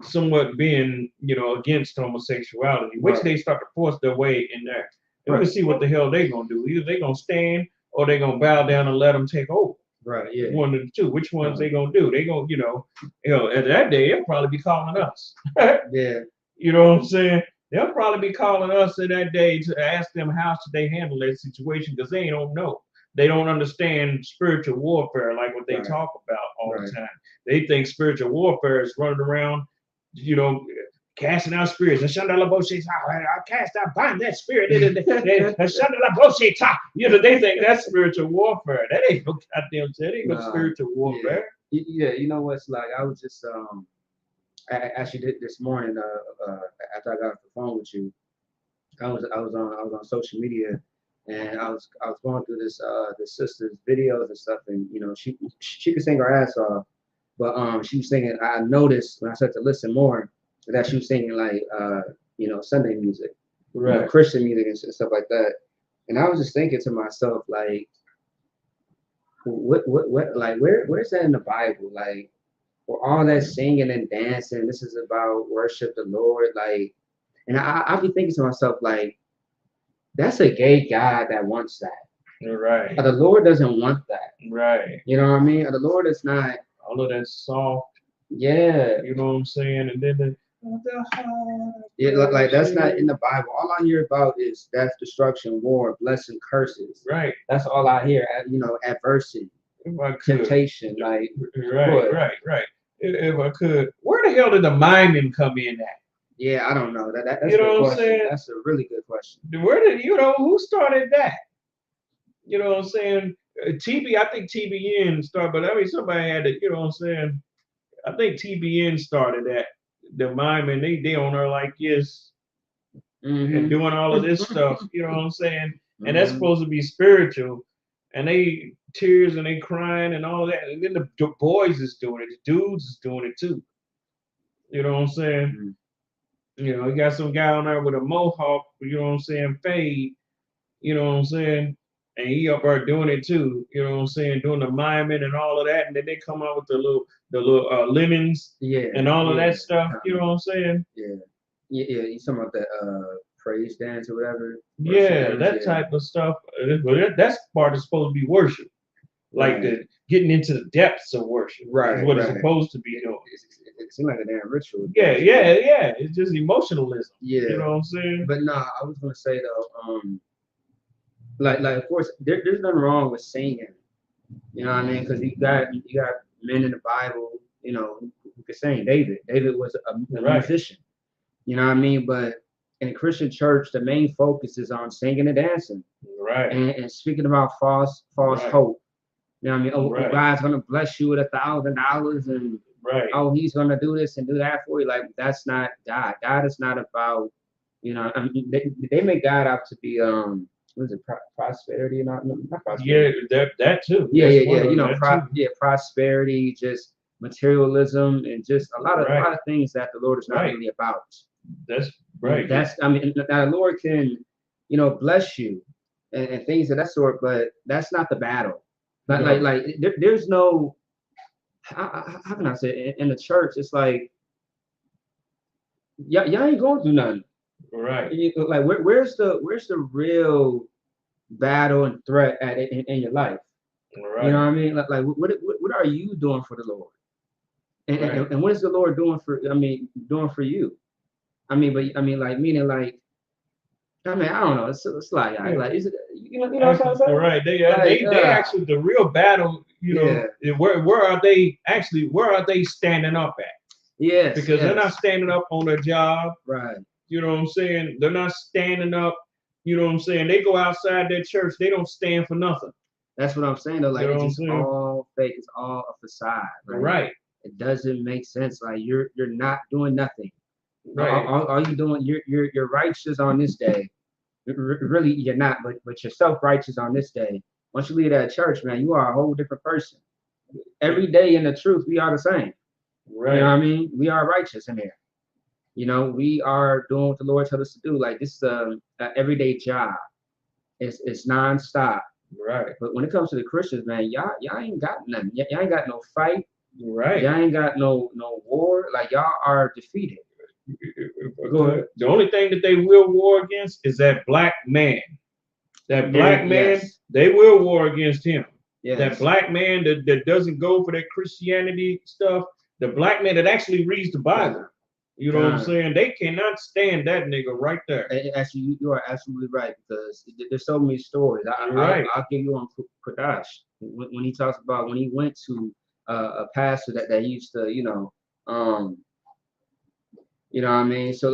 somewhat been, against homosexuality. Wait till they start to force their way in there. And we'll see what the hell they gonna do. Either they gonna stand or they gonna bow down and let them take over. Right. Yeah. One of the two. Which ones they gonna do? They gonna, at that day they'll probably be calling us. Yeah. You know what I'm saying? They'll probably be calling us in that day to ask them how should they handle that situation because they don't know. They don't understand spiritual warfare like what they talk about all the time. They think spiritual warfare is running around, casting out spirits. I cast out, bind that spirit. They think that's spiritual warfare. That ain't no goddamn shit. That ain't no spiritual warfare. Yeah, you know what's like? I was just I actually did this morning. After I got off the phone with you, I was on social media, and I was going through this sister's videos and stuff, and she could sing her ass off, but she was singing. I noticed when I started to listen more that she was singing like Sunday music, Christian music and stuff like that, and I was just thinking to myself like, what like where's that in the Bible like? For all that singing and dancing, this is about worship the Lord, like, and I'll be thinking to myself, like, that's a gay God that wants that. Right. The Lord doesn't want that. Right. You know what I mean? The Lord is not. All of that soft. Yeah. You know what I'm saying? And then like that's not in the Bible. All I hear about is death, destruction, war, blessing, curses. Right. That's all I hear. Adversity, temptation. Like. Right. If I could, where the hell did the miming come in at? Yeah, I don't know. That's you know what I'm saying? That's a really good question. Where did who started that? You know what I'm saying? I think TBN started, but I mean somebody had to. You know what I'm saying? I think TBN started that. The miming, they on her like this, and doing all of this stuff. You know what I'm saying? And that's supposed to be spiritual, and they tears and they crying and all of that. And then the boys is doing it, the dudes is doing it too. You know what I'm saying? You got some guy on there with a mohawk, you know what I'm saying, fade, you know what I'm saying? and he up there doing it too. You know what I'm saying? Doing the miming and all of that, and then they come out with the little lemons Yeah, and all of yeah, that stuff. You know what I'm saying? yeah, yeah. You talking about that praise dance or whatever, worship Yeah, dance? that Yeah, type of stuff. But that's part is supposed to be worship, like right, the getting into the depths of worship is right, what it's right. supposed to be doing. It seemed like a damn ritual. Yeah, yeah, yeah. It's just emotionalism. You Yeah, know what I'm saying? but nah, I was gonna say though, like of course there's nothing wrong with singing. You know what I mean? Because you got men in the Bible, who could sing. David was a Right, musician. You know what I mean? But in a Christian church, the main focus is on singing and dancing right, and speaking about false right, hope. You know what I mean? Oh, right, God's gonna bless you with $1,000 and right. oh, he's gonna do this and do that for you. Like that's not God. God is not about, I mean, they make God out to be what is it, prosperity? Not Yeah, prosperity. that too. Yeah, That's yeah, one yeah. of that too. Prosperity, just materialism, and just a lot Right, of things that the Lord is not right. really about. That's right. That's I mean, now the Lord can, bless you and things of that sort, but that's not the battle. No, There's no how can I say it? In the church, it's like y'all ain't going through nothing. right, Like where's the real battle and threat at in your life? You know right, what I mean? Like what are you doing for the Lord? And, right. and, and what is the Lord doing doing for you? Like meaning like I don't know. It's like Yeah. is it what I'm saying? Right. Like They actually the real battle. yeah, Where are they standing up at? yes, Because they're not yes, standing up on their job. right. You know what I'm saying? They're not standing up. You know what I'm saying? They go outside their church. They don't stand for nothing. That's what I'm saying though. You Like know it's what I'm just saying? all fake. It's all a facade. Like Right. it doesn't make sense. Like you're not doing nothing. Right. All you doing you're righteous on this day. Really you're not, but you're self-righteous on this day. Once you leave that church, man, you are a whole different person. Every day in the truth, we are the same. You know what Right. I mean? We are righteous in there. We are doing what the Lord told us to do. Like this is a everyday job. It's nonstop. Right. But when it comes to the Christians, man, y'all ain't got nothing. Y'all ain't got no fight. Right. Y'all ain't got no war. Like y'all are defeated. Go ahead. The only thing that they will war against is that black man. That black man, Yes, they will war against him. That yes. black man that doesn't go for that Christianity stuff, the black man that actually reads the Bible. You know what I'm Con. saying? They cannot stand that nigga right there. Actually, you are absolutely right because there's so many stories. You're right. I'll give you on Kodash when he talks about when he went to a pastor that he used to, um, what I mean. So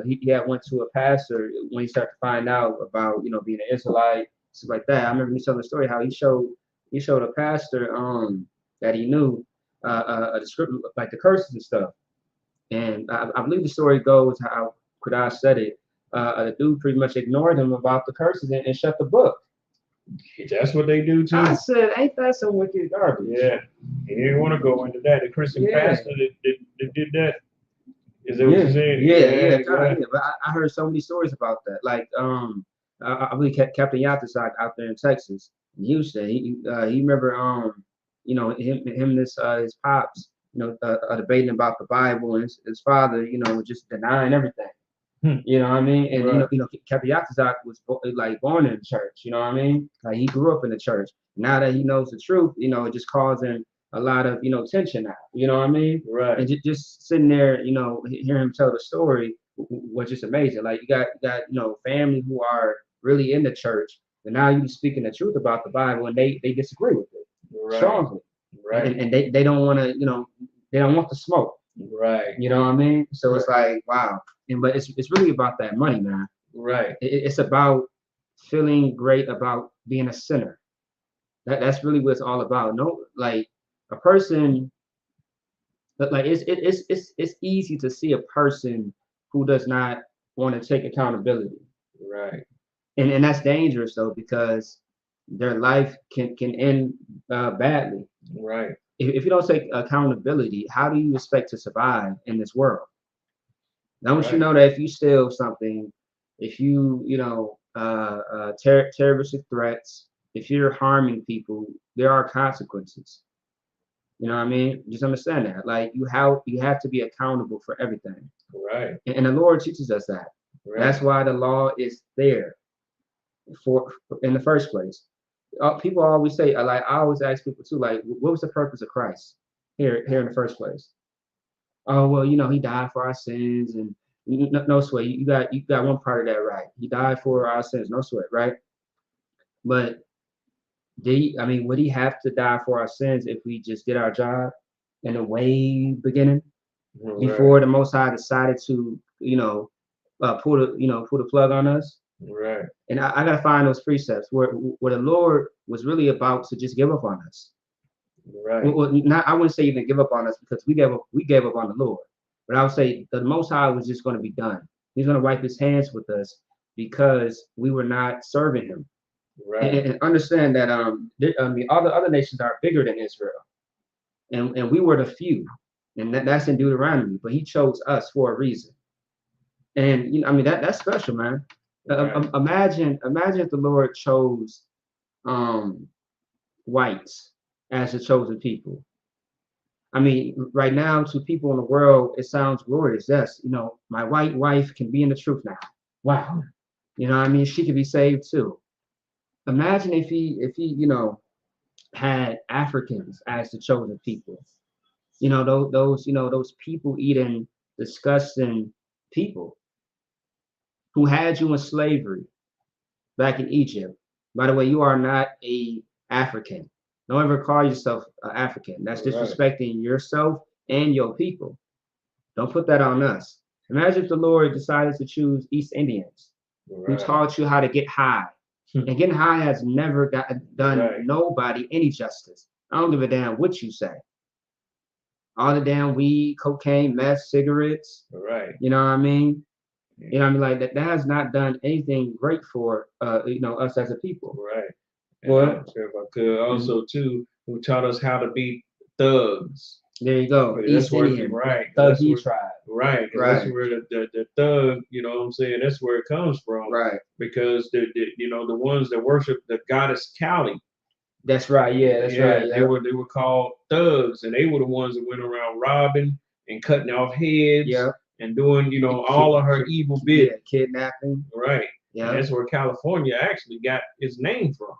he had went to a pastor when he started to find out about being an Israelite, stuff like that. I remember he telling the story how he showed a pastor that he knew a description like the curses and stuff. And I believe the story goes how Kodash said it. The dude pretty much ignored him about the curses and shut the book. That's what they do I too. said, ain't that some wicked garbage? Yeah. He didn't want to go into that. The Christian Yeah, pastor that did that. Is that what yeah, you're saying? yeah, Yeah, yeah, yeah. yeah. But I heard so many stories about that. Like, I believe Captain Yatas out there in Texas, in Houston. He remember him and his pops, debating about the Bible, and his father, just denying everything. Hmm. You know what I mean? And Right. Capiyatazak was like born in the church. You know what I mean? Like he grew up in the church. Now that he knows the truth, it just causing a lot of tension now. You know what I mean? Right. And just sitting there, hearing him tell the story was just amazing. Like you got family who are really in the church, and now you speaking the truth about the Bible, and they disagree with it Right. strongly, Right. and they don't want to, they don't want the smoke. Right. You know what I mean? So it's Right. like, wow. But it's really about that money, man. Right. It's about feeling great about being a sinner. That's really what it's all about. No, like a person, but like it's easy to see a person who does not want to take accountability, Right. and that's dangerous though because their life can end badly. Right. If you don't take accountability, how do you expect to survive in this world? Don't you Right. know that if you steal something, if you terroristic threats, if you're harming people, there are consequences. You know what I mean? Just understand that. Like you have to be accountable for everything. Right. And the Lord teaches us that. Right. That's why the law is there for in the first place. People always say, like I always ask people too, like, what was the purpose of Christ here in the first place? Oh well, he died for our sins, and no sweat. You got one part of that right. He died for our sins, no sweat, right? But would he have to die for our sins if we just did our job in the way beginning before the Most High decided to, pull the plug on us? Right. And I gotta find those precepts where the Lord was really about to just give up on us. Right. Well, not I wouldn't say even give up on us because we gave up on the Lord, but I would say the Most High was just going to be done. He's going to wipe his hands with us because we were not serving him. Right. And understand that all the other nations are bigger than Israel, and we were the few, and that's in Deuteronomy. But he chose us for a reason, and that's special, man. Right. Imagine if the Lord chose whites as the chosen people. Right now, to people in the world, it sounds glorious. Yes, my white wife can be in the truth now. Wow. She could be saved too. Imagine if he, had Africans as the chosen people. Those people eating disgusting people who had you in slavery back in Egypt. By the way, you are not a African. Don't ever call yourself African. That's disrespecting yourself and your people. Don't put that on us. Imagine if the Lord decided to choose East Indians who taught you how to get high. And getting high has never done nobody any justice. I don't give a damn what you say. All the damn weed, cocaine, meth, cigarettes. Right. You know what I mean? Like that has not done anything great for us as a people. Right. Well, if I could also too, who taught us how to be thugs. There you go. East Indian. Right. Thuggy tribe. Right. That's where the thug, what I'm saying, that's where it comes from. Right. Because the ones that worship the goddess Kali. That's right. Yeah, that's right. Yeah. They were called thugs, and they were the ones that went around robbing and cutting off heads. Yeah. And doing, all of her evil bit. Yeah, kidnapping. Right. Yeah. And that's where California actually got its name from.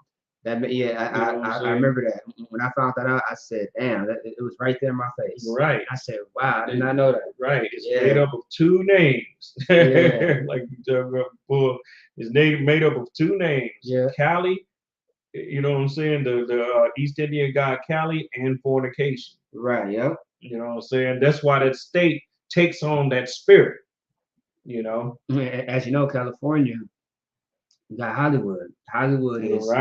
I remember that. When I found that out, I said, damn, it was right there in my face. Right. I said, wow, I did not know that. Right. It's made up of two names. Like you talked about before. It's made up of two names. Yeah. Cali, the East Indian god Cali, and fornication. Right, yeah. You know what I'm saying? That's why that state takes on that spirit. As you know, California, you got Hollywood. Hollywood is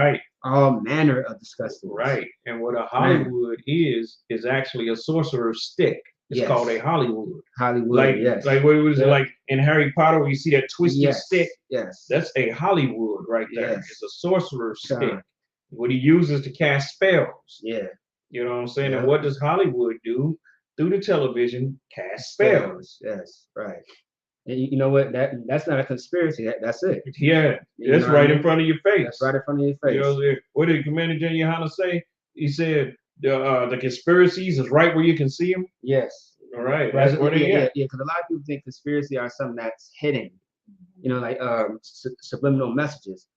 all manner of disgusting. Right. And what a Hollywood is actually a sorcerer's stick. It's called a Hollywood. Hollywood, like what was it like in Harry Potter where you see that twisted stick? Yes. That's a Hollywood right there. Yes. It's a sorcerer's stick. What he uses to cast spells. Yeah. You know what I'm saying? And what does Hollywood do? Through the television, cast spells. Yes, right. And you know what? That's not a conspiracy. That's it. Yeah, that's right in front of your face. That's right in front of your face. What did Commander General Hanna say? He said the conspiracies is right where you can see them. Yes. All right. That's where they at. Yeah, because a lot of people think conspiracy are something that's hidden. Like subliminal messages.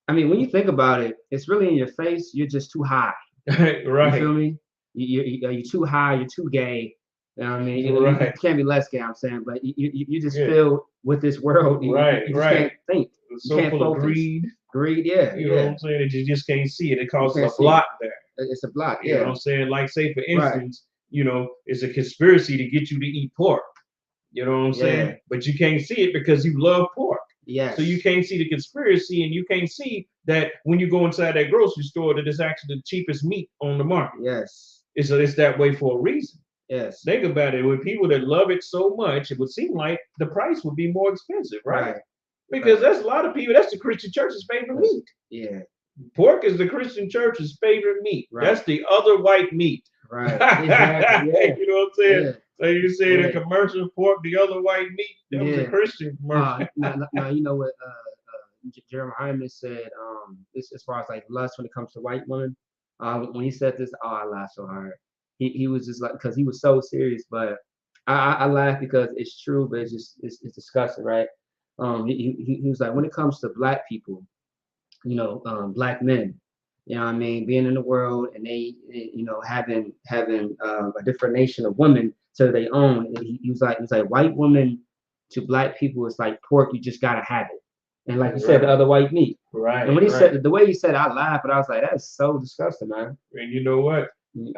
When you think about it, it's really in your face. You're just too high. Right. You feel me? You're too high. You're too gay. You know what I mean? You can't be less gay, I'm saying, but you just filled with this world. You just can't think. It's so full of greed. Greed, yeah. You know what I'm saying? That you just can't see it. It causes a block there. It's a block, You know what I'm saying? Like, say, for instance, it's a conspiracy to get you to eat pork. You know what I'm saying? But you can't see it because you love pork. Yes. So you can't see the conspiracy, and you can't see that when you go inside that grocery store that it's actually the cheapest meat on the market. Yes. It's that way for a reason. Yes. Think about it. With people that love it so much, it would seem like the price would be more expensive, right? Because that's a lot of people. That's the Christian church's favorite meat. Yeah. Pork is the Christian church's favorite meat. Right. That's the other white meat. Right. Exactly. Yeah. You know what I'm saying? Yeah. So you say the commercial pork, the other white meat. That was a Christian commercial. Now you know what Jeremiah said, this as far as like lust when it comes to white women. When he said this, oh, I laughed so hard. He was just like, because he was so serious, but I laugh because it's true, but it's disgusting, right? He was like, when it comes to black people, black men, what I mean, being in the world and they having a different nation of women to their own. And he was like white women to black people is like pork, you just gotta have it. And like you said, the other white meat. Right. And when he said the way he said, I laughed, but I was like, that's so disgusting, man. And you know what?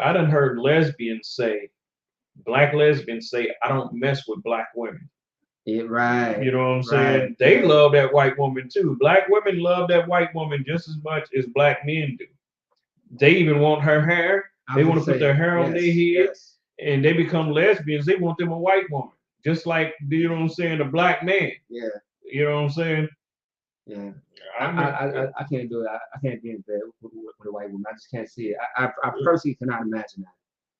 I done heard black lesbians say, I don't mess with black women. Yeah, right. You know what I'm saying? They love that white woman too. Black women love that white woman just as much as black men do. They even want her hair. They want to put their hair on their head, and they become lesbians. They want them a white woman, just like you know what I'm saying, a black man. Yeah. You know what I'm saying? Yeah. I can't do it. I can't be in bed with a white woman. I just can't see it. I personally cannot imagine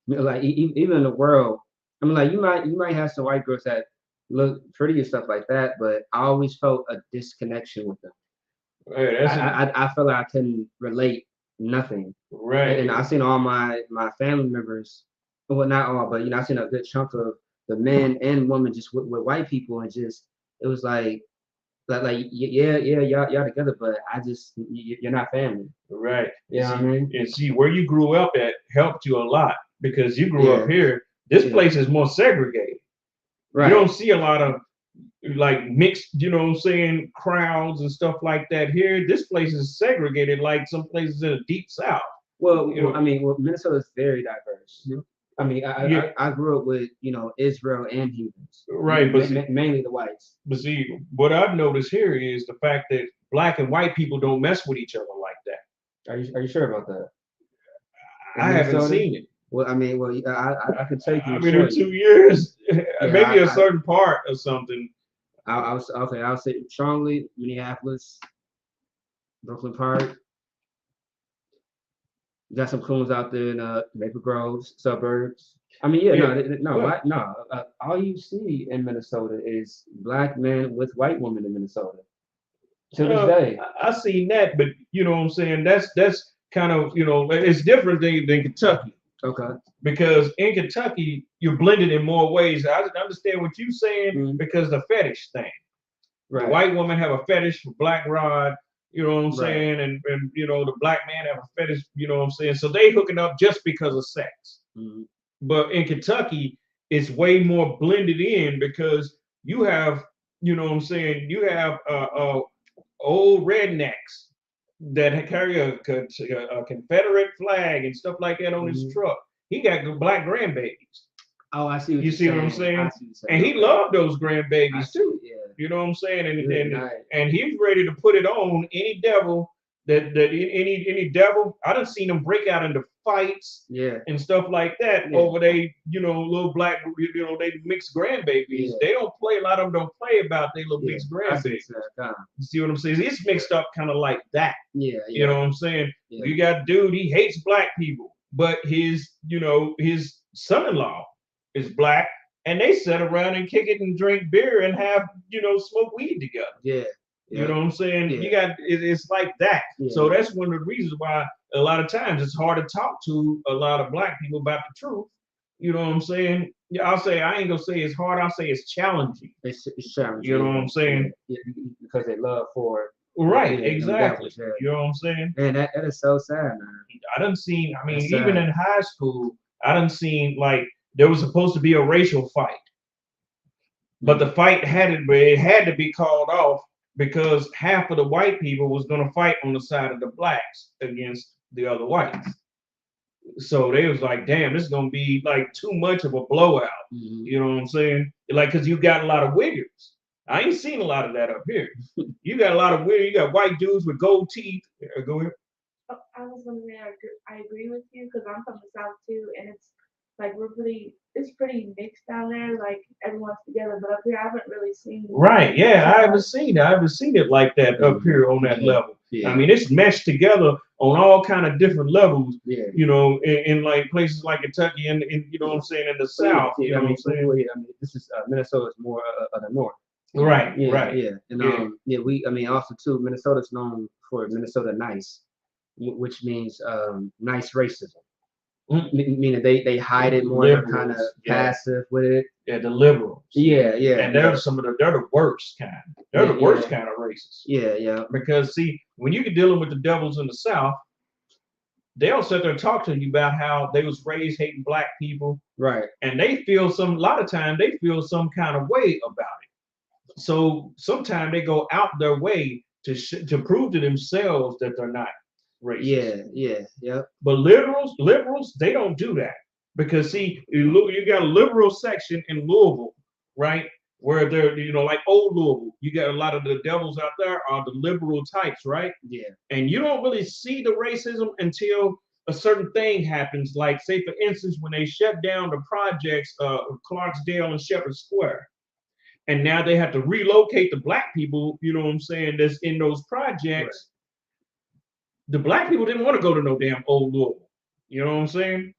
that. Like even in the world, I mean, like you might have some white girls that look pretty and stuff like that, but I always felt a disconnection with them. Right, I felt like I couldn't relate nothing. Right. And I've seen all my family members, well, not all, but I've seen a good chunk of the men and women just with white people, and just it was like yeah, y'all together, but you're not family. Right. Yeah, I mean, and see where you grew up at helped you a lot because you grew up here. This place is more segregated. Right. You don't see a lot of like mixed, you know what I'm saying, crowds and stuff like that here. This place is segregated like some places in the deep south. Well, Minnesota is very diverse. I mean, I grew up with Israel and heathens, right? But mainly the whites. But see, what I've noticed here is the fact that black and white people don't mess with each other like that. Are you sure about that? I haven't seen it. Well, I mean, I could take you. I mean, in 2 years, maybe a certain part or something. I'll say strongly Minneapolis, Brooklyn Park. You got some coons out there in Maple Groves suburbs. I mean, all you see in Minnesota is black men with white women in Minnesota. To this day, I seen that, but you know what I'm saying. That's kind of it's different than Kentucky. Okay. Because in Kentucky, you're blended in more ways. I understand what you're saying because the fetish thing. Right. The white woman have a fetish for black rod. You know what I'm saying? And the black man have a fetish, you know what I'm saying? So they hooking up just because of sex. Mm-hmm. But in Kentucky, it's way more blended in because you have, you know what I'm saying, you have old rednecks that carry a Confederate flag and stuff like that on his truck. He got black grandbabies. Oh, I see. You see what I'm saying? And he loved those grandbabies too. Yeah. You know what I'm saying? And he's ready to put it on any devil any devil. I done seen them break out into fights and stuff like that over they little black they mixed grandbabies. Yeah. They don't play, a lot of them don't play about their little mixed grandbabies. You see what I'm saying? It's mixed up kind of like that. Yeah. You know what I'm saying? Yeah. You got dude, he hates black people, but his son-in-law is black, and they sit around and kick it and drink beer and have smoke weed together. Yeah. You know what I'm saying? Yeah. It's like that. Yeah. So that's one of the reasons why a lot of times it's hard to talk to a lot of black people about the truth. You know what I'm saying? Yeah, I ain't gonna say it's hard. I'll say it's challenging. It's challenging. You know what I'm saying? Yeah, because they love for right, exactly. You know what I'm saying? Man, that is so sad, man. I done seen. I mean, even in high school, I done seen like there was supposed to be a racial fight, but the fight had to be called off because half of the white people was going to fight on the side of the blacks against the other whites. So they was like, damn, this is going to be like too much of a blowout. Mm-hmm. You know what I'm saying? Like, because you got a lot of wiggers. I ain't seen a lot of that up here. You got a lot of wiggers. You got white dudes with gold teeth. Go ahead. I was going to say, I agree with you because I'm from the South too, and it's like it's pretty mixed down there. Like everyone's together, but up here I haven't really seen. Right? Yeah, I haven't seen it like that up here on that level. Yeah. I mean, it's meshed together on all kind of different levels. Yeah. In like places like Kentucky and you know what I'm saying, in the South. Yeah, I mean, this is Minnesota's more of the north. Right, Yeah, right. yeah, and Yeah. I mean, also too, Minnesota's known for Minnesota nice, which means nice racism. Mm. Meaning they hide it more. They're kind of Liberals, yeah, passive with it. yeah, the liberals. Yeah, yeah, And yeah, they're the worst kind. They're yeah, the yeah, worst kind of racists. yeah, yeah. Because see, when you get dealing with the devils in the South, they'll sit there and talk to you about how they was raised hating black people, Right. and they feel a lot of time they feel some kind of way about it. So sometimes they go out their way to prove to themselves that they're not racist. Yeah, yeah, yeah. But liberals, they don't do that because see, you got a liberal section in Louisville, right? Where they're, like old Louisville, you got a lot of the devils out there are the liberal types, right? Yeah. And you don't really see the racism until a certain thing happens. Like, say, for instance, when they shut down the projects, Clarksdale and Shepherd Square, and now they have to relocate the black people, you know what I'm saying, that's in those projects. The black people didn't want to go to no damn old Louisville. You know what I'm saying?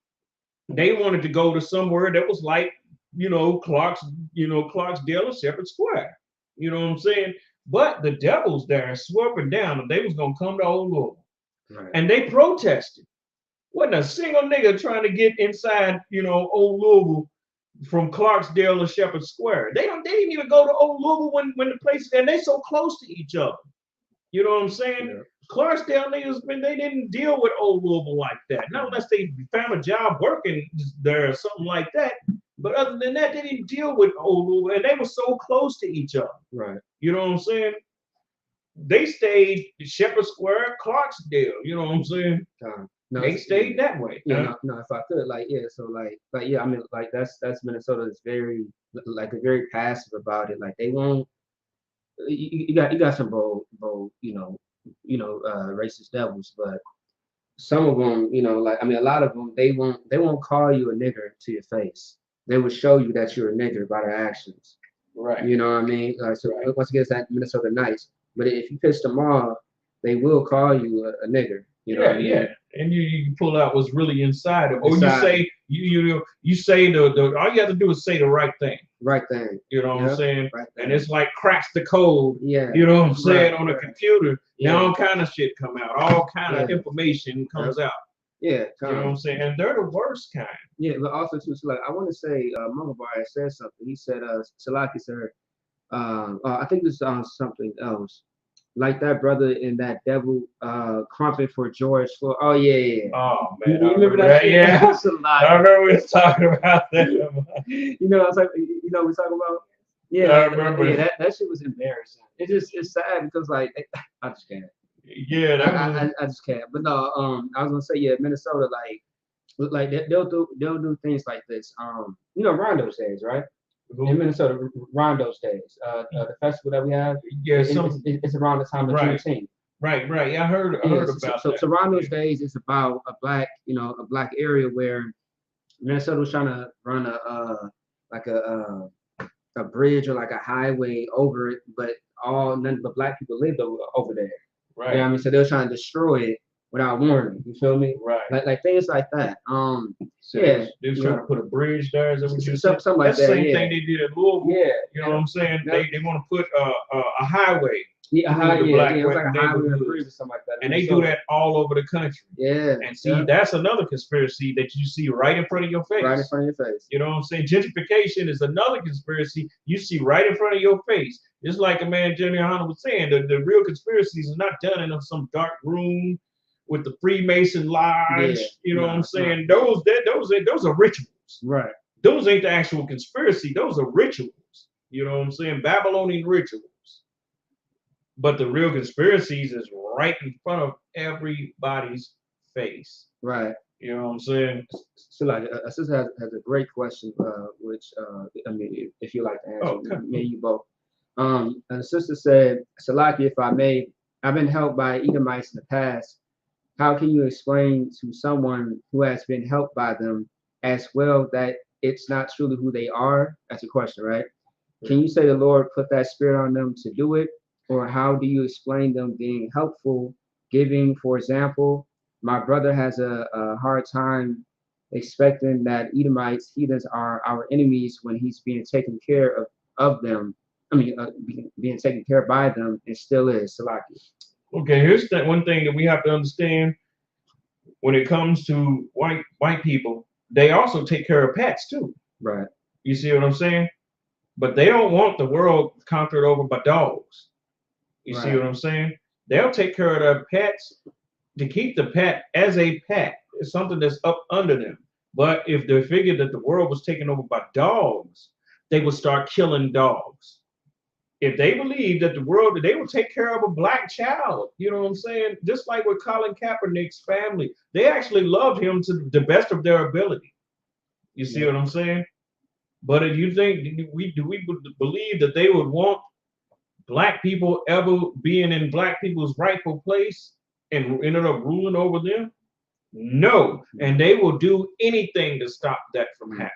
They wanted to go to somewhere that was like, Clarksdale or Shepherd Square. You know what I'm saying? But the devils there swooping down and they was gonna come to old Louisville. Right. And they protested. Wasn't a single nigga trying to get inside, old Louisville from Clarksdale or Shepherd Square. They didn't even go to old Louisville when the place, and they so close to each other. You know what I'm saying? Yeah. Clarksdale niggas, they didn't deal with old Louisville like that. Not unless they found a job working there or something like that. But other than that, they didn't deal with old Louisville, and they were so close to each other. Right. You know what I'm saying? They stayed Shepherd Square, Clarksdale. You know what I'm saying? No, They stayed that way. Yeah, no, if I could, so yeah, I mean, that's Minnesota is very, very passive about it. Like they won't. You got some bold, racist devils, but some of them, a lot of them, they won't call you a nigger to your face. They will show you that you're a nigger by their actions. Right. You know what I mean? So Right. once again, it's that Minnesota nice. But if you piss them off, they will call you a nigger. You know what I mean? Yeah. And you pull out what's really inside it. Or you Inside. say you say the all you have to do is say the right thing. Right thing. You know what I'm saying? Right And it's like cracks the code. Yeah. You know what I'm saying? Right, On a right. computer. Yeah. Now all kind of shit come out. All kind of Yeah. information comes out. Yeah. You know what I'm saying? And they're the worst kind. Yeah, but also too, so I want to say, Mama Bar had said something. He said, Salaki said, I think this is something else. Like that brother in that devil crumping for George Floyd. Oh yeah. Oh You man, I remember that? Shit? Yeah. Salaki. I remember we was talking about that. It's like we talking about. Yeah, I remember. Yeah, that shit was embarrassing. It's sad because like I just can't. Yeah, I just can't. But no, I was gonna say Minnesota they'll do things like this. Rondo's days, right? In Minnesota, Rondo's days. The festival that we have. Yeah, it's around the time of Juneteenth. Right. Yeah, I heard about that. So Rondo's days is about a black area where Minnesota was trying to run a bridge or like a highway over it, but none but black people lived over there. Right. You know what I mean? So they were trying to destroy it without warning. You feel me? Right. Like things like that. So they was trying to put a bridge there. Is that what you said? Something like That's the that. same thing they did at Louisville. Yeah. You know what I'm saying? They want to put a highway. Yeah, it was like a highway or a neighborhoods. bridge or something like that. And they do that all over the country. Yeah. And see, that's another conspiracy that you see right in front of your face. Right in front of your face. You know what I'm saying? Gentrification is another conspiracy you see right in front of your face. Just like a man, Jenny Hunter, was saying, the real conspiracies are not done in some dark room with the Freemason lodge. Yeah. You know what I'm saying? Those are rituals. Right. Those ain't the actual conspiracy. Those are rituals. You know what I'm saying? Babylonian rituals. But the real conspiracies is right in front of everybody's face. Right. You know what I'm saying? So like a sister has a great question, which I mean, if you like to answer, me and you both. And the sister said, Salaki, if I may, I've been helped by Edomites in the past. How can you explain to someone who has been helped by them as well that it's not truly who they are? That's a question, right? Can you say the Lord put that spirit on them to do it? Or how do you explain them being helpful, giving, for example, my brother has a hard time expecting that Edomites, heathens, are our enemies when he's being taken care of them. being taken care of by them, it still is Salaki. Okay, here's that one thing that we have to understand when it comes to white people. They also take care of pets too. Right. You see what I'm saying? But they don't want the world conquered over by dogs. You see Right. what I'm saying? They'll take care of their pets to keep the pet as a pet. It's something that's up under them. But if they figured that the world was taken over by dogs, they would start killing dogs. If they believed that the world, that they would take care of a black child, you know what I'm saying? Just like with Colin Kaepernick's family, they actually loved him to the best of their ability. You see what I'm saying? But if you think do we believe that they would want black people ever being in black people's rightful place and ended up ruling over them? No, and they will do anything to stop that from happening.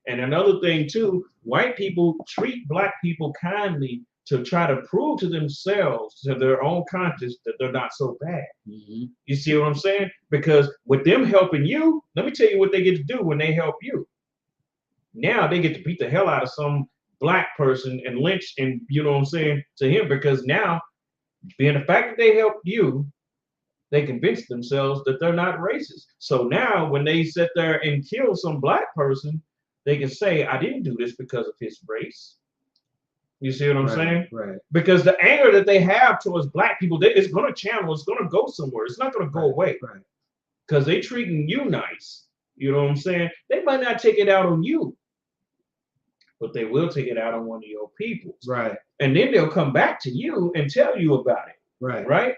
And another thing too, white people treat black people kindly to try to prove to themselves, to their own conscience, that they're not so bad. You see what I'm saying? Because with them helping you, let me tell you what they get to do when they help you. Now they get to beat the hell out of some black person and lynch, and you know what I'm saying, to him, because now, being the fact that they helped you, they convince themselves that they're not racist. So now when they sit there and kill some black person, they can say, I didn't do this because of his race. You see what I'm saying? Right. Because the anger that they have towards black people, it's going to channel, it's going to go somewhere. It's not going to go away. Right. Because they treating you nice. You know what I'm saying? They might not take it out on you, but they will take it out on one of your people. Right. And then they'll come back to you and tell you about it. Right. Right?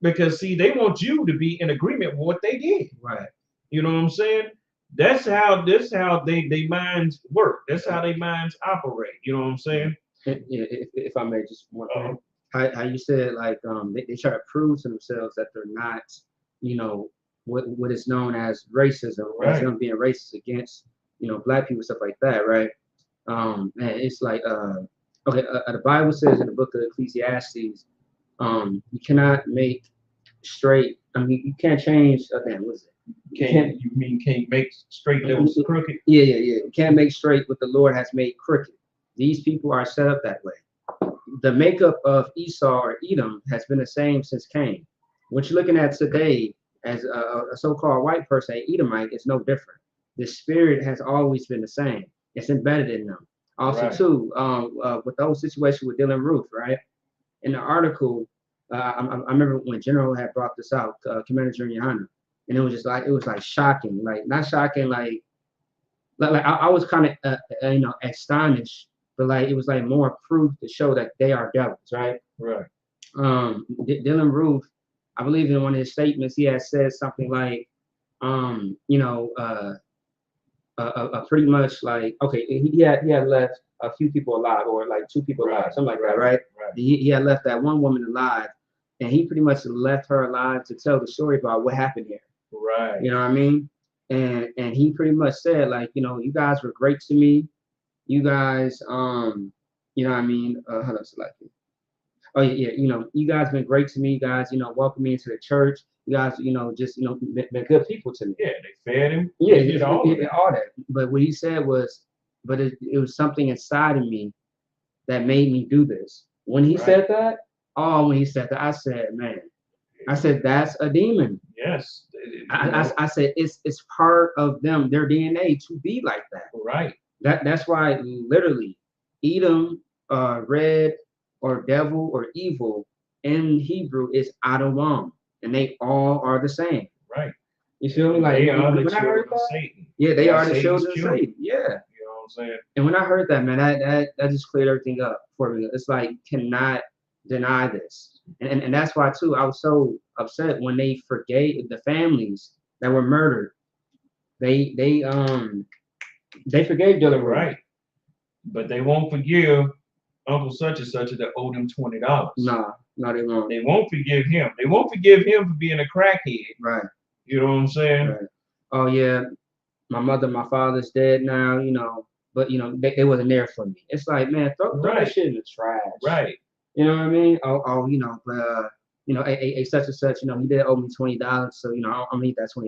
Because see, they want you to be in agreement with what they did. Right. You know what I'm saying? That's how they minds work. That's how they minds operate. You know what I'm saying? If I may, just one thing. How you said, like, they try to prove to themselves that they're not, what is known as racism, or as them being racist against, black people, stuff like that, right? And it's like, the Bible says in the book of Ecclesiastes, you cannot make straight. You can't change. What is it? Can't make straight that was crooked? Yeah. You can't make straight what the Lord has made crooked. These people are set up that way. The makeup of Esau or Edom has been the same since Cain. What you're looking at today as a so-called white person, an Edomite, is no different. The spirit has always been the same. It's embedded in them. Also, too, with the whole situation with Dylan Roof, right? In the article, I remember when General had brought this out, Commander Junior Hunter, and it was like shocking, like not shocking, like I was kind of astonished, but like it was like more proof to show that they are devils, right? Right. Dylan Roof, I believe in one of his statements, he has said something like, pretty much like, okay, he had left a few people alive, or like 2 people alive, something like that, right? He had left that one woman alive, and he pretty much left her alive to tell the story about what happened here. Right. You know what I mean? And he pretty much said, like, you guys were great to me. You guys, you know what I mean? Hold on, select it. Oh yeah, you guys been great to me. You guys, welcome me into the church. You guys, just been good people to me. Yeah, they fed him. Yeah, he did all that. But what he said was, but it was something inside of me that made me do this. When he said that, I said, man, I said, that's a demon. Yes. I said, it's part of them, their DNA, to be like that. Right. That's why literally Edom, red, or devil, or evil in Hebrew is Adonam, and they all are the same. Right. You feel me? Like they are the when I heard children of that, Satan. yeah, they are the Satan's children of Satan. Yeah. You know what I'm saying? And when I heard that, man, that just cleared everything up for me. It's like, cannot deny this. And that's why too, I was so upset when they forgave the families that were murdered. They forgave Dylan. Right. But they won't forgive Uncle such and such that owed them $20. No, they won't. They won't forgive him. They won't forgive him for being a crackhead. Right. You know what I'm saying? Right. Oh yeah, my mother, my father's dead now, but they wasn't there for me. It's like, man, throw that shit in the trash. Right. You know what I mean? But a such and such, he did owe me $20, so I'm gonna need that $20.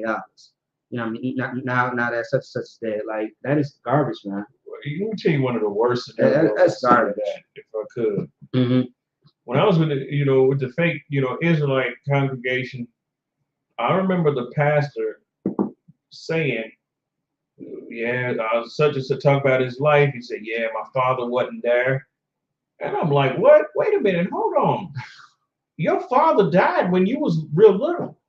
You know what I mean? Now that such and such is dead, like, that is garbage, man. me tell you one of the worst scenarios. That's garbage. That, if I could. Mm-hmm. When I was with with the fake, Israelite congregation, I remember the pastor saying, yeah, such and such talk about his life. He said, yeah, my father wasn't there. And I'm like, what? Wait a minute, hold on. Your father died when you was real little.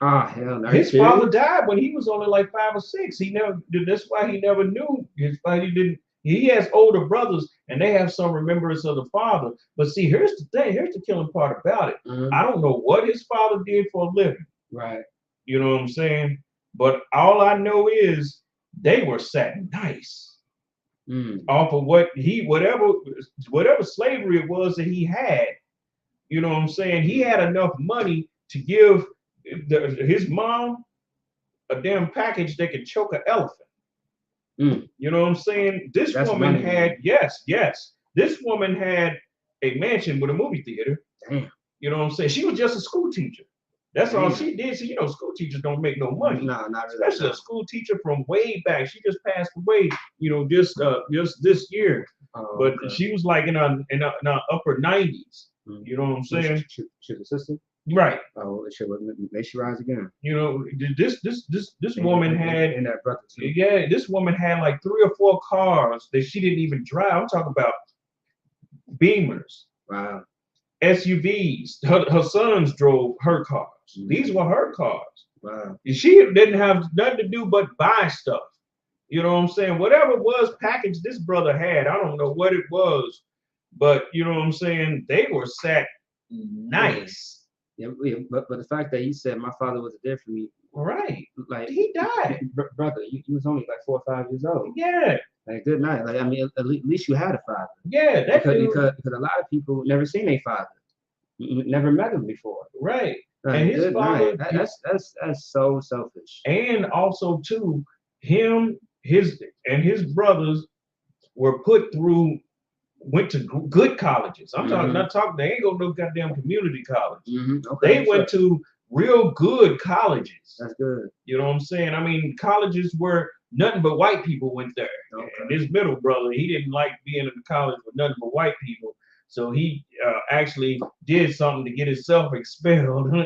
Oh, hell no. His father died when he was only like 5 or 6. He never. That's why he never knew his father. He didn't. He has older brothers, and they have some remembrance of the father. But see, here's the thing. Here's the killing part about it. Mm-hmm. I don't know what his father did for a living. Right. You know what I'm saying? But all I know is they were sat nice off of whatever slavery it was that he had. You know what I'm saying? He had enough money to give his mom a damn package that could choke an elephant. You know what I'm saying? This woman had, yes. This woman had a mansion with a movie theater. Damn. You know what I'm saying? She was just a school teacher. That's all she did. So, school teachers don't make no money. No, not really. Especially a school teacher from way back. She just passed away, just this year. But okay. she was like in her upper 90s. You know what I'm saying? She's a sister? Right. Oh, may she rise again. This woman had, and that brother too. Yeah, this woman had like 3 or 4 cars that she didn't even drive. I'm talking about Beamers. Wow. SUVs. Her sons drove her cars. These were her cars. Wow. She didn't have nothing to do but buy stuff. You know what I'm saying? Whatever it was package this brother had, I don't know what it was, but you know what I'm saying? They were sat nice. Yeah, but the fact that he said my father was there for me. Right. Like he died. Brother, you was only like 4 or 5 years old. Yeah. Like good night. Like I mean, at least you had a father. Yeah, because a lot of people never seen a father, never met him before. Right. Like, and his father, that's so selfish. And also too, his brothers went to good colleges. I'm not talking. They ain't go no goddamn community college. Okay, they went to real good colleges. That's good. You know what I'm saying? I mean, colleges where nothing but white people went there. Okay. And his middle brother, he didn't like being in the college with nothing but white people. So he actually did something to get himself expelled. And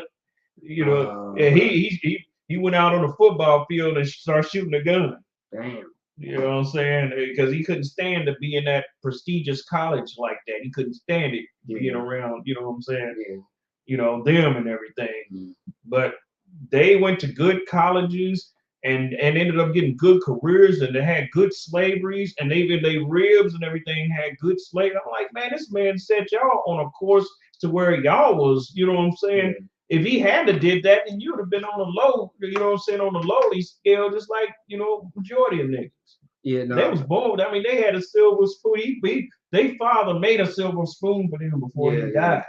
he went out on the football field and started shooting a gun. Damn. You know what I'm saying? Because he couldn't stand to be in that prestigious college like that. He couldn't stand it being around, you know what I'm saying? Yeah. Them and everything. But they went to good colleges and ended up getting good careers, and they had good slaveries, and even their ribs and everything had good slavery. I'm like, man, this man set y'all on a course to where y'all was, you know what I'm saying? Yeah. If he hadn't did that, then you would have been on the low, you know what I'm saying, on the lowly scale, just like, majority of niggas. Yeah, no. They was bold. I mean, they had a silver spoon. Their father made a silver spoon for them before he died.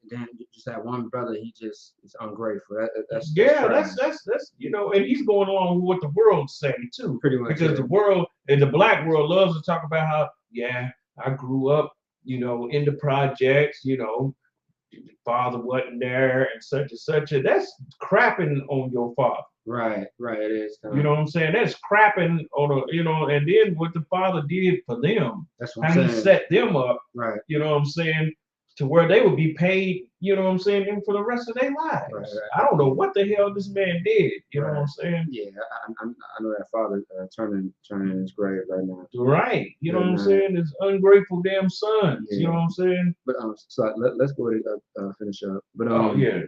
Then just that one brother, he just is ungrateful. That's and he's going along with what the world's saying too. Pretty much. Because the world and the black world loves to talk about how, I grew up, in the projects, father wasn't there and such and such. And that's crapping on your father. Right, it is. You know what I'm saying? That's crapping on and then what the father did for them. That's what I'm saying. He set them up. Right. You know what I'm saying? To where they would be paid, you know what I'm saying, for the rest of their lives. Right. I don't know what the hell this man did. You know what I'm saying? Yeah, I know that father turning in his grave right now. Right. You know what I'm saying? His ungrateful damn sons. Yeah. You know what I'm saying? But so let's go ahead and finish up. But okay.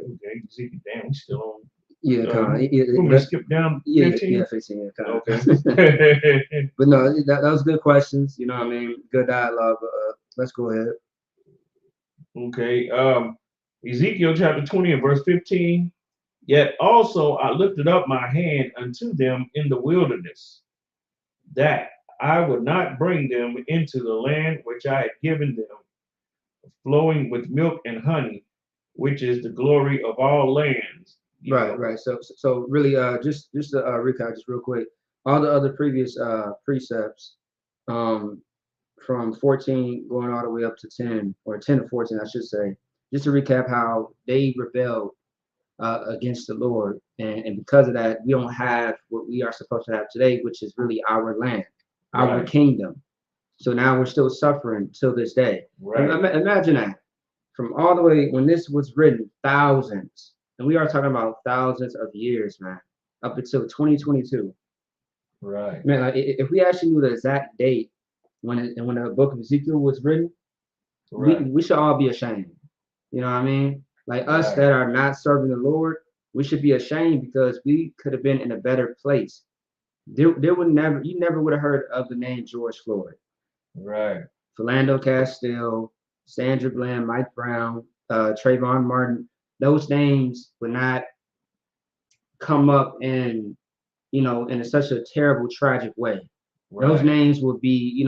Ezekiel, damn, we still on. Yeah, kind of. We're gonna skip down 15. Yeah, 15. Yeah, kind of. Okay. But no, that was good questions. You know what I mean? Good dialogue. Let's go ahead. Okay. Ezekiel chapter 20 and verse 15. Yet also I lifted up my hand unto them in the wilderness, that I would not bring them into the land which I had given them, flowing with milk and honey, which is the glory of all lands. Right. So really, just to recap, just real quick, all the other previous precepts, from 14 going all the way up to 10, or 10 to 14, I should say, just to recap how they rebelled against the Lord, and because of that, we don't have what we are supposed to have today, which is really our land, our Right. kingdom. So now we're still suffering till this day. Right. Imagine that. From all the way when this was written, thousands, and we are talking about thousands of years, man, up until 2022. Right. Man, like if we actually knew the exact date when the book of Ezekiel was written, Right. we should all be ashamed. You know what I mean? Like us Right. that are not serving the Lord, we should be ashamed because we could have been in a better place. There would never, you never would have heard of the name George Floyd, Right. Philando Castile, Sandra Bland, Mike Brown, Trayvon Martin. Those names would not come up in, in such a terrible, tragic way. Those Right. names would be,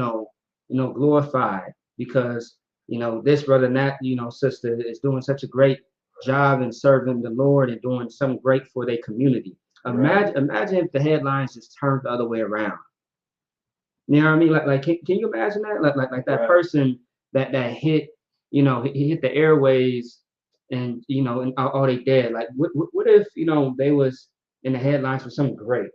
glorified because, this brother and that, sister is doing such a great job in serving the Lord and doing something great for their community. Right. Imagine if the headlines just turned the other way around. You know what I mean? Like can you imagine that? Like that Right. person that hit, he hit the airways and, and all they dead. Like what if, they was in the headlines for something great?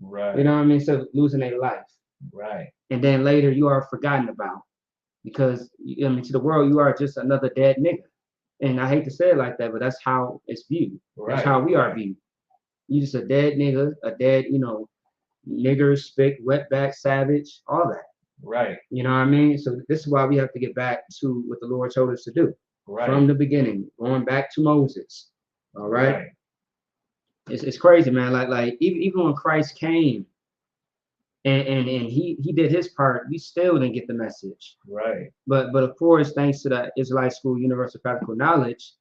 Right. You know what I mean? So losing their life. Right. And then later you are forgotten about because I mean to the world you are just another dead nigga. And I hate to say it like that, but that's how it's viewed. That's Right. how we are Right. viewed. You just a dead nigga, a dead, nigger, spick, wetback, savage, all that. Right. You know what I mean? So this is why we have to get back to what the Lord told us to do Right. from the beginning, going back to Moses. All right. Right. It's crazy, man. Like even when Christ came and he did his part, we still didn't get the message. Right. But of course, thanks to the Israelite School Universal Practical Knowledge,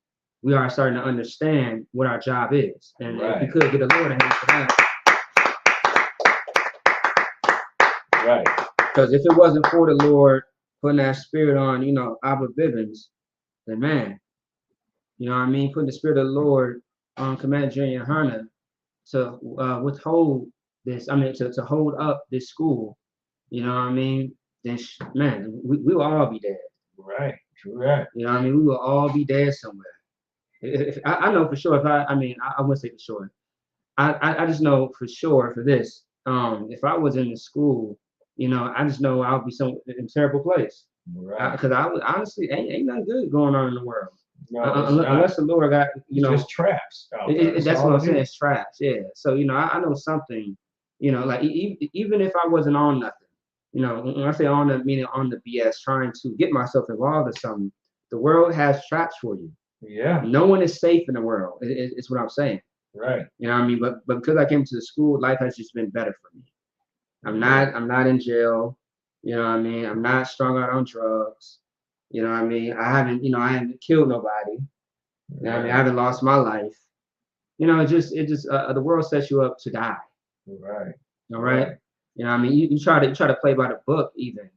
we are starting to understand what our job is. And if we Right. could get the Lord a hand for that. Right. Because if it wasn't for the Lord putting that spirit on, Abba Bivens, then man, you know what I mean? Putting the spirit of the Lord on Commander Jerry and Hannah to withhold this, I mean, to hold up this school, you know what I mean? Then, man, we will all be dead. Right. True that. You know what I mean? We will all be dead somewhere. I know for sure, I wouldn't say for sure. I just know for sure for this, if I was in the school, I just know I would be in a terrible place. Right. Because I would honestly ain't nothing good going on in the world. No, it's not. Unless the Lord got, It's just traps out there. that's what I'm saying. It's traps, yeah. So I know something, like even if I wasn't on nothing, when I say on the meaning on the BS, trying to get myself involved in something, the world has traps for you. Yeah. No one is safe in the world. It's what I'm saying. Right. You know what I mean? But because I came to the school, life has just been better for me. I'm not in jail. You know what I mean? I'm not strung out on drugs. You know what I mean? I haven't killed nobody. You know what I mean? I haven't lost my life. It just the world sets you up to die. Right. All right. You know what I mean? You try to play by the book even.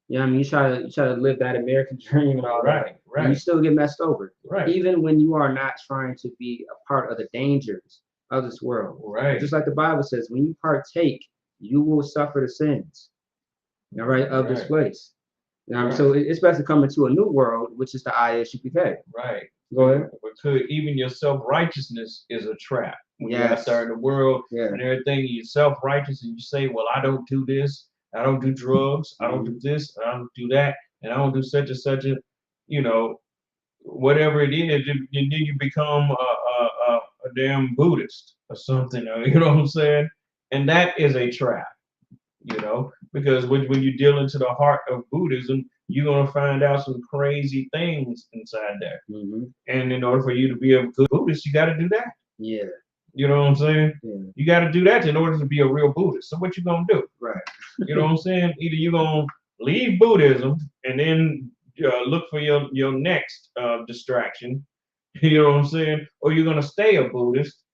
You know what I mean? You try to live that American dream and all that. Right. And you still get messed over. Right. Even when you are not trying to be a part of the dangers of this world. Right. Just like the Bible says, when you partake, you will suffer the sins. All right, of this place. You know what I mean? So it's best to come into a new world, which is the ISUPK. Right. Go ahead. Because even your self-righteousness is a trap. When you're out there in the world and everything, you're self-righteous and you say, well, I don't do this, I don't do drugs, I don't do this, I don't do that, and I don't do such and such a, whatever it is, and then you become a damn Buddhist or something, you know what I'm saying? And that is a trap, because when you deal into the heart of Buddhism, you're going to find out some crazy things inside there. Mm-hmm. And in order for you to be a good Buddhist, you got to do that. Yeah. You know what I'm saying? Yeah. You got to do that in order to be a real Buddhist. So what you going to do? Right. You know what I'm saying? Either you're going to leave Buddhism and then look for your next distraction, you know what I'm saying? Or you're going to stay a Buddhist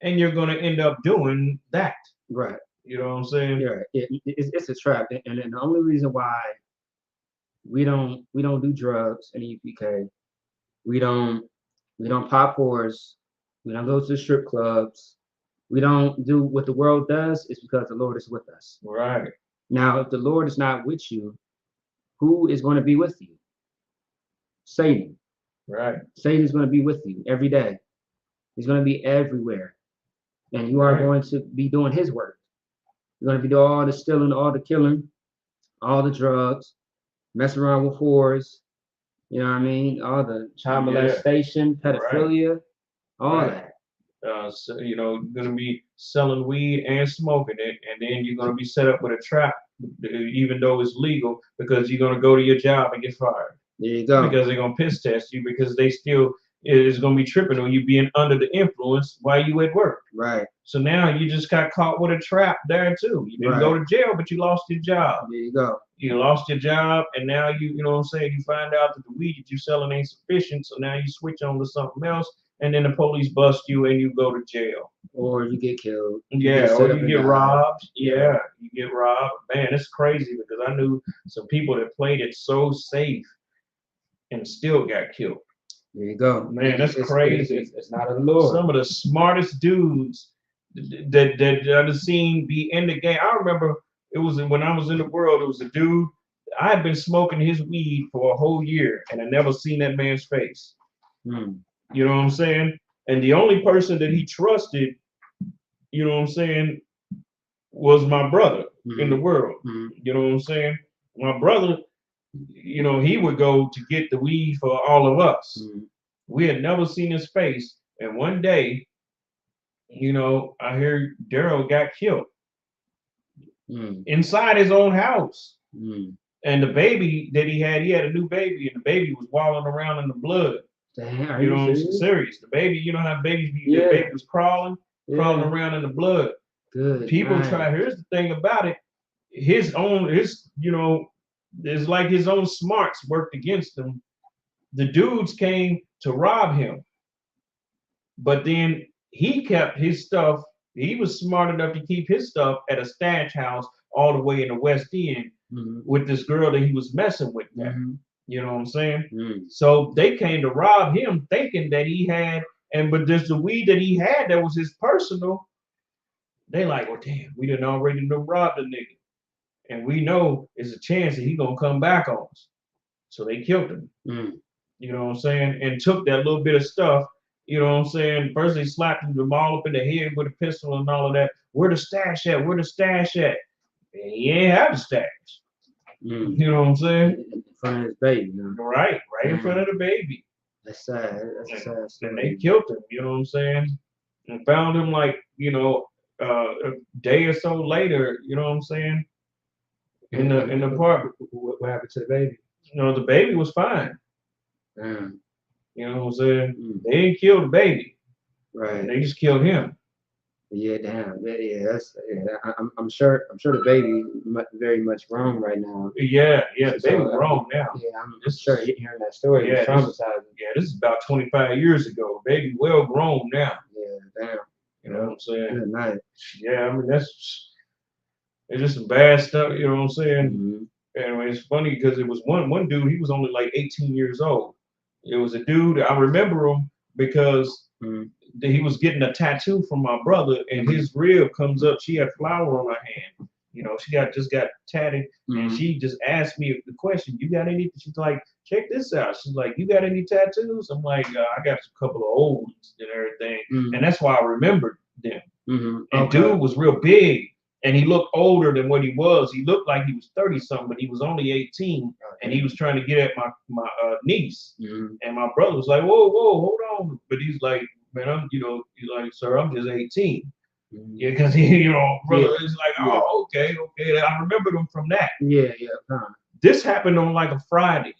and you're going to end up doing that. Right. You know what I'm saying? Yeah. It's a trap. And the only reason why we don't do drugs in the UPK, we don't pop whores, we don't go to the strip clubs, we don't do what the world does, is because the Lord is with us. Right. Now, if the Lord is not with you, who is going to be with you? Satan. Right. Satan is going to be with you every day. He's going to be everywhere. And you are going to be doing his work. You're going to be doing all the stealing, all the killing, all the drugs, messing around with whores, you know what I mean? All the child Yeah. molestation, pedophilia, all Right. that. So, you know, you're gonna be selling weed and smoking it, and then you're gonna be set up with a trap, even though it's legal, because you're gonna go to your job and get fired There you go. because they're gonna piss test you because they still is gonna be tripping on you being under the influence while you at work. Right. So now you just got caught with a trap there too. You didn't Right. go to jail, but you lost your job. There you go. You lost your job, and now you know what I'm saying, you find out that the weed that you're selling ain't sufficient, so now you switch on to something else, and then the police bust you and you go to jail. Or you get killed. You Yeah, get set or up you and get died. robbed. Yeah. Yeah, you get robbed. Man, it's crazy because I knew some people that played it so safe and still got killed. There you go. Man, that's crazy. It's not of the Lord. Some of the smartest dudes that I've seen be in the game. I remember it was when I was in the world, it was a dude. I had been smoking his weed for a whole year and I never seen that man's face. Mm. You know what I'm saying? And the only person that he trusted, you know what I'm saying, was my brother in the world. You know what I'm saying? My brother, you know, he would go to get the weed for all of us. We had never seen his face. And one day, you know, I heard Daryl got killed inside his own house. And the baby that he had a new baby, and the baby was wallowing around in the blood. Damn, are You know, you I'm serious? serious. The baby, you know how babies be, Yeah. the baby was crawling around in the blood. Good. People night. try. Here's the thing about it: his, you know, it's like his own smarts worked against him. The dudes came to rob him, but then he kept his stuff. He was smart enough to keep his stuff at a stash house all the way in the West End with this girl that he was messing with there. You know what I'm saying? So they came to rob him thinking that he had, but just the weed that he had that was his personal, they like, well, damn, we done already done robbed the nigga. And we know there's a chance that he gonna come back on us. So they killed him. You know what I'm saying? And took that little bit of stuff. You know what I'm saying? First they slapped him all up in the head with a pistol and all of that. Where the stash at? Where the stash at? And he ain't have the stash. You know what I'm saying? In front of his baby. Right in front of the baby. That's sad. That's a sad story. And they killed him. You know what I'm saying? And found him like, you know, a day or so later. You know what I'm saying? In the apartment. What happened to the baby? You know, the baby was fine. Damn. You know what I'm saying? They didn't kill the baby. Right. They just killed him. Yeah, damn. Yeah, I'm sure the baby very much grown right now. Yeah, the baby grown now. Yeah, I'm sure hearing that story is traumatizing. This is about 25 years ago. Baby well grown now. Yeah, damn. You know what I'm saying? Good night. Yeah, I mean it's just some bad stuff, you know what I'm saying? Anyway, it's funny because it was one dude, he was only like 18 years old. It was a dude, I remember him because he was getting a tattoo from my brother and his rib comes up. She had flour on her hand. You know, she just got tatted and she just asked me the question, you got any? She's like, check this out. She's like, you got any tattoos? I'm like, I got a couple of old ones and everything. And that's why I remembered them. And dude was real big. And he looked older than what he was. He looked like he was 30-something, but he was only 18. And he was trying to get at my niece. And my brother was like, whoa, hold on. But he's like, man, he's like, sir, I'm just 18. Yeah, because he, brother is like, oh, okay. I remembered him from that. Yeah. This happened on like a Friday.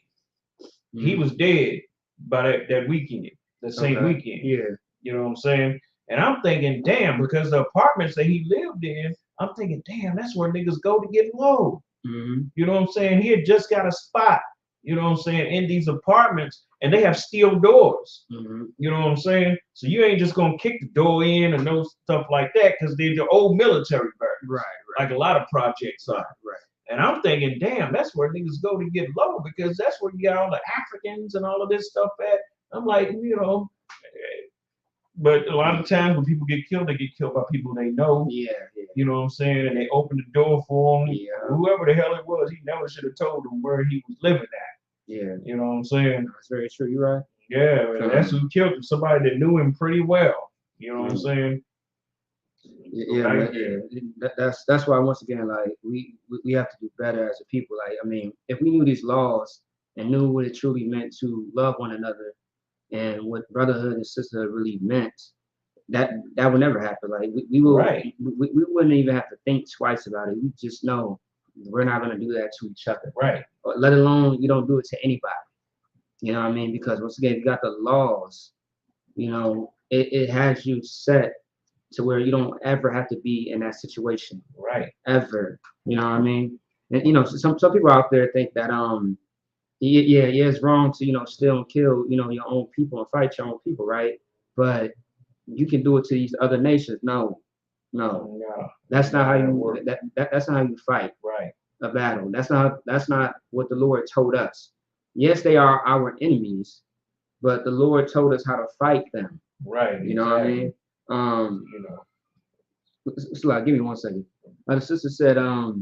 He was dead by that weekend, the same weekend. Yeah. You know what I'm saying? And I'm thinking, damn, because the apartments that he lived in, I'm thinking, damn, that's where niggas go to get low. You know what I'm saying? He had just got a spot, you know what I'm saying, in these apartments, and they have steel doors. You know what I'm saying? So you ain't just gonna kick the door in and no stuff like that, because they're the old military barracks. Right. Like a lot of projects are. Right. And I'm thinking, damn, that's where niggas go to get low, because that's where you got all the Africans and all of this stuff at. I'm like, but a lot of times when people get killed, they get killed by people they know. Yeah. You know what I'm saying? And they open the door for him. Yeah. Whoever the hell it was, he never should have told them where he was living at. Yeah. You know what I'm saying? That's very true. You're right. Yeah, and that's who killed him. Somebody that knew him pretty well. You know what I'm saying? That's why once again, like we have to do better as a people. Like I mean, if we knew these laws and knew what it truly meant to love one another and what brotherhood and sisterhood really meant, that would never happen. Like we will, we wouldn't even have to think twice about it. We just know we're not gonna do that to each other. Right. Or let alone you don't do it to anybody. You know what I mean? Because once again, you got the laws. You know, it has you set to where you don't ever have to be in that situation. Right. Ever. You know what I mean? And you know, some people out there think that yeah, it's wrong to, you know, steal and kill, you know, your own people and fight your own people, right? But you can do it to these other nations. No. That's not how you that's not how you fight a battle. That's not what the Lord told us. Yes, they are our enemies, but the Lord told us how to fight them. Right. You know what I mean? You know. So like, give me 1 second. The sister said, oh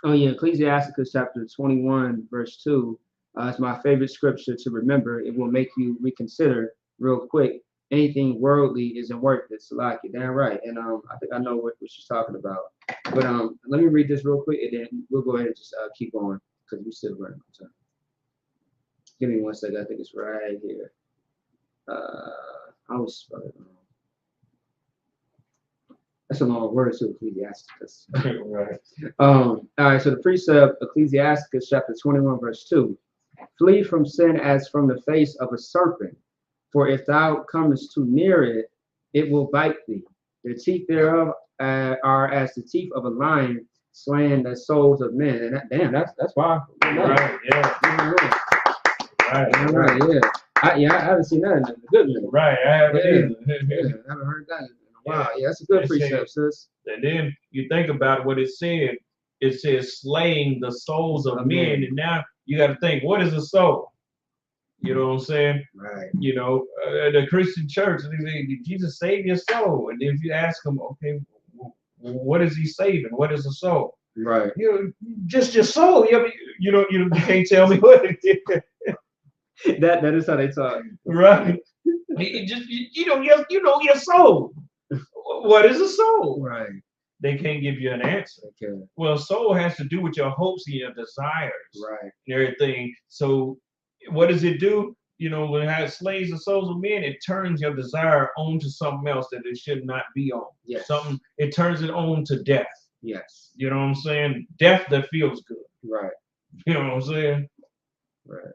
yeah, Ecclesiasticus chapter 21, verse 2. It's my favorite scripture to remember. It will make you reconsider real quick. Anything worldly isn't worth it. So like, you're damn right. And I think I know what she's talking about. But let me read this real quick, and then we'll go ahead and just keep going because we still running on time. Give me 1 second. I think it's right here. I was spell it wrong. That's a long word to Ecclesiasticus. Right. All right, so the precept, Ecclesiasticus chapter 21, verse 2. Flee from sin as from the face of a serpent, for if thou comest too near it, it will bite thee. The teeth thereof are as the teeth of a lion, slaying the souls of men. And damn, that's powerful. Right, yeah. Right, yeah. I haven't seen that in a good minute. Right, I haven't either. I haven't heard that in a while. Yeah, that's a good precept, sis. And then you think about what it said. It says slaying the souls of men. And now you got to think, what is a soul? You know what I'm saying? Right. You know, the Christian church, did Jesus save your soul? And if you ask them, okay, what is he saving? What is a soul? Right. You know, just your soul. You can't tell me what it is. That is how they talk. Right. You know your soul. What is a soul? Right. They can't give you an answer. Okay. Well, soul has to do with your hopes and your desires. Right. And everything. So what does it do? You know, when it slays the souls of men, it turns your desire onto something else that it should not be on. Yes. It turns it on to death. Yes. You know what I'm saying? Death that feels good. Right. You know what I'm saying? Right.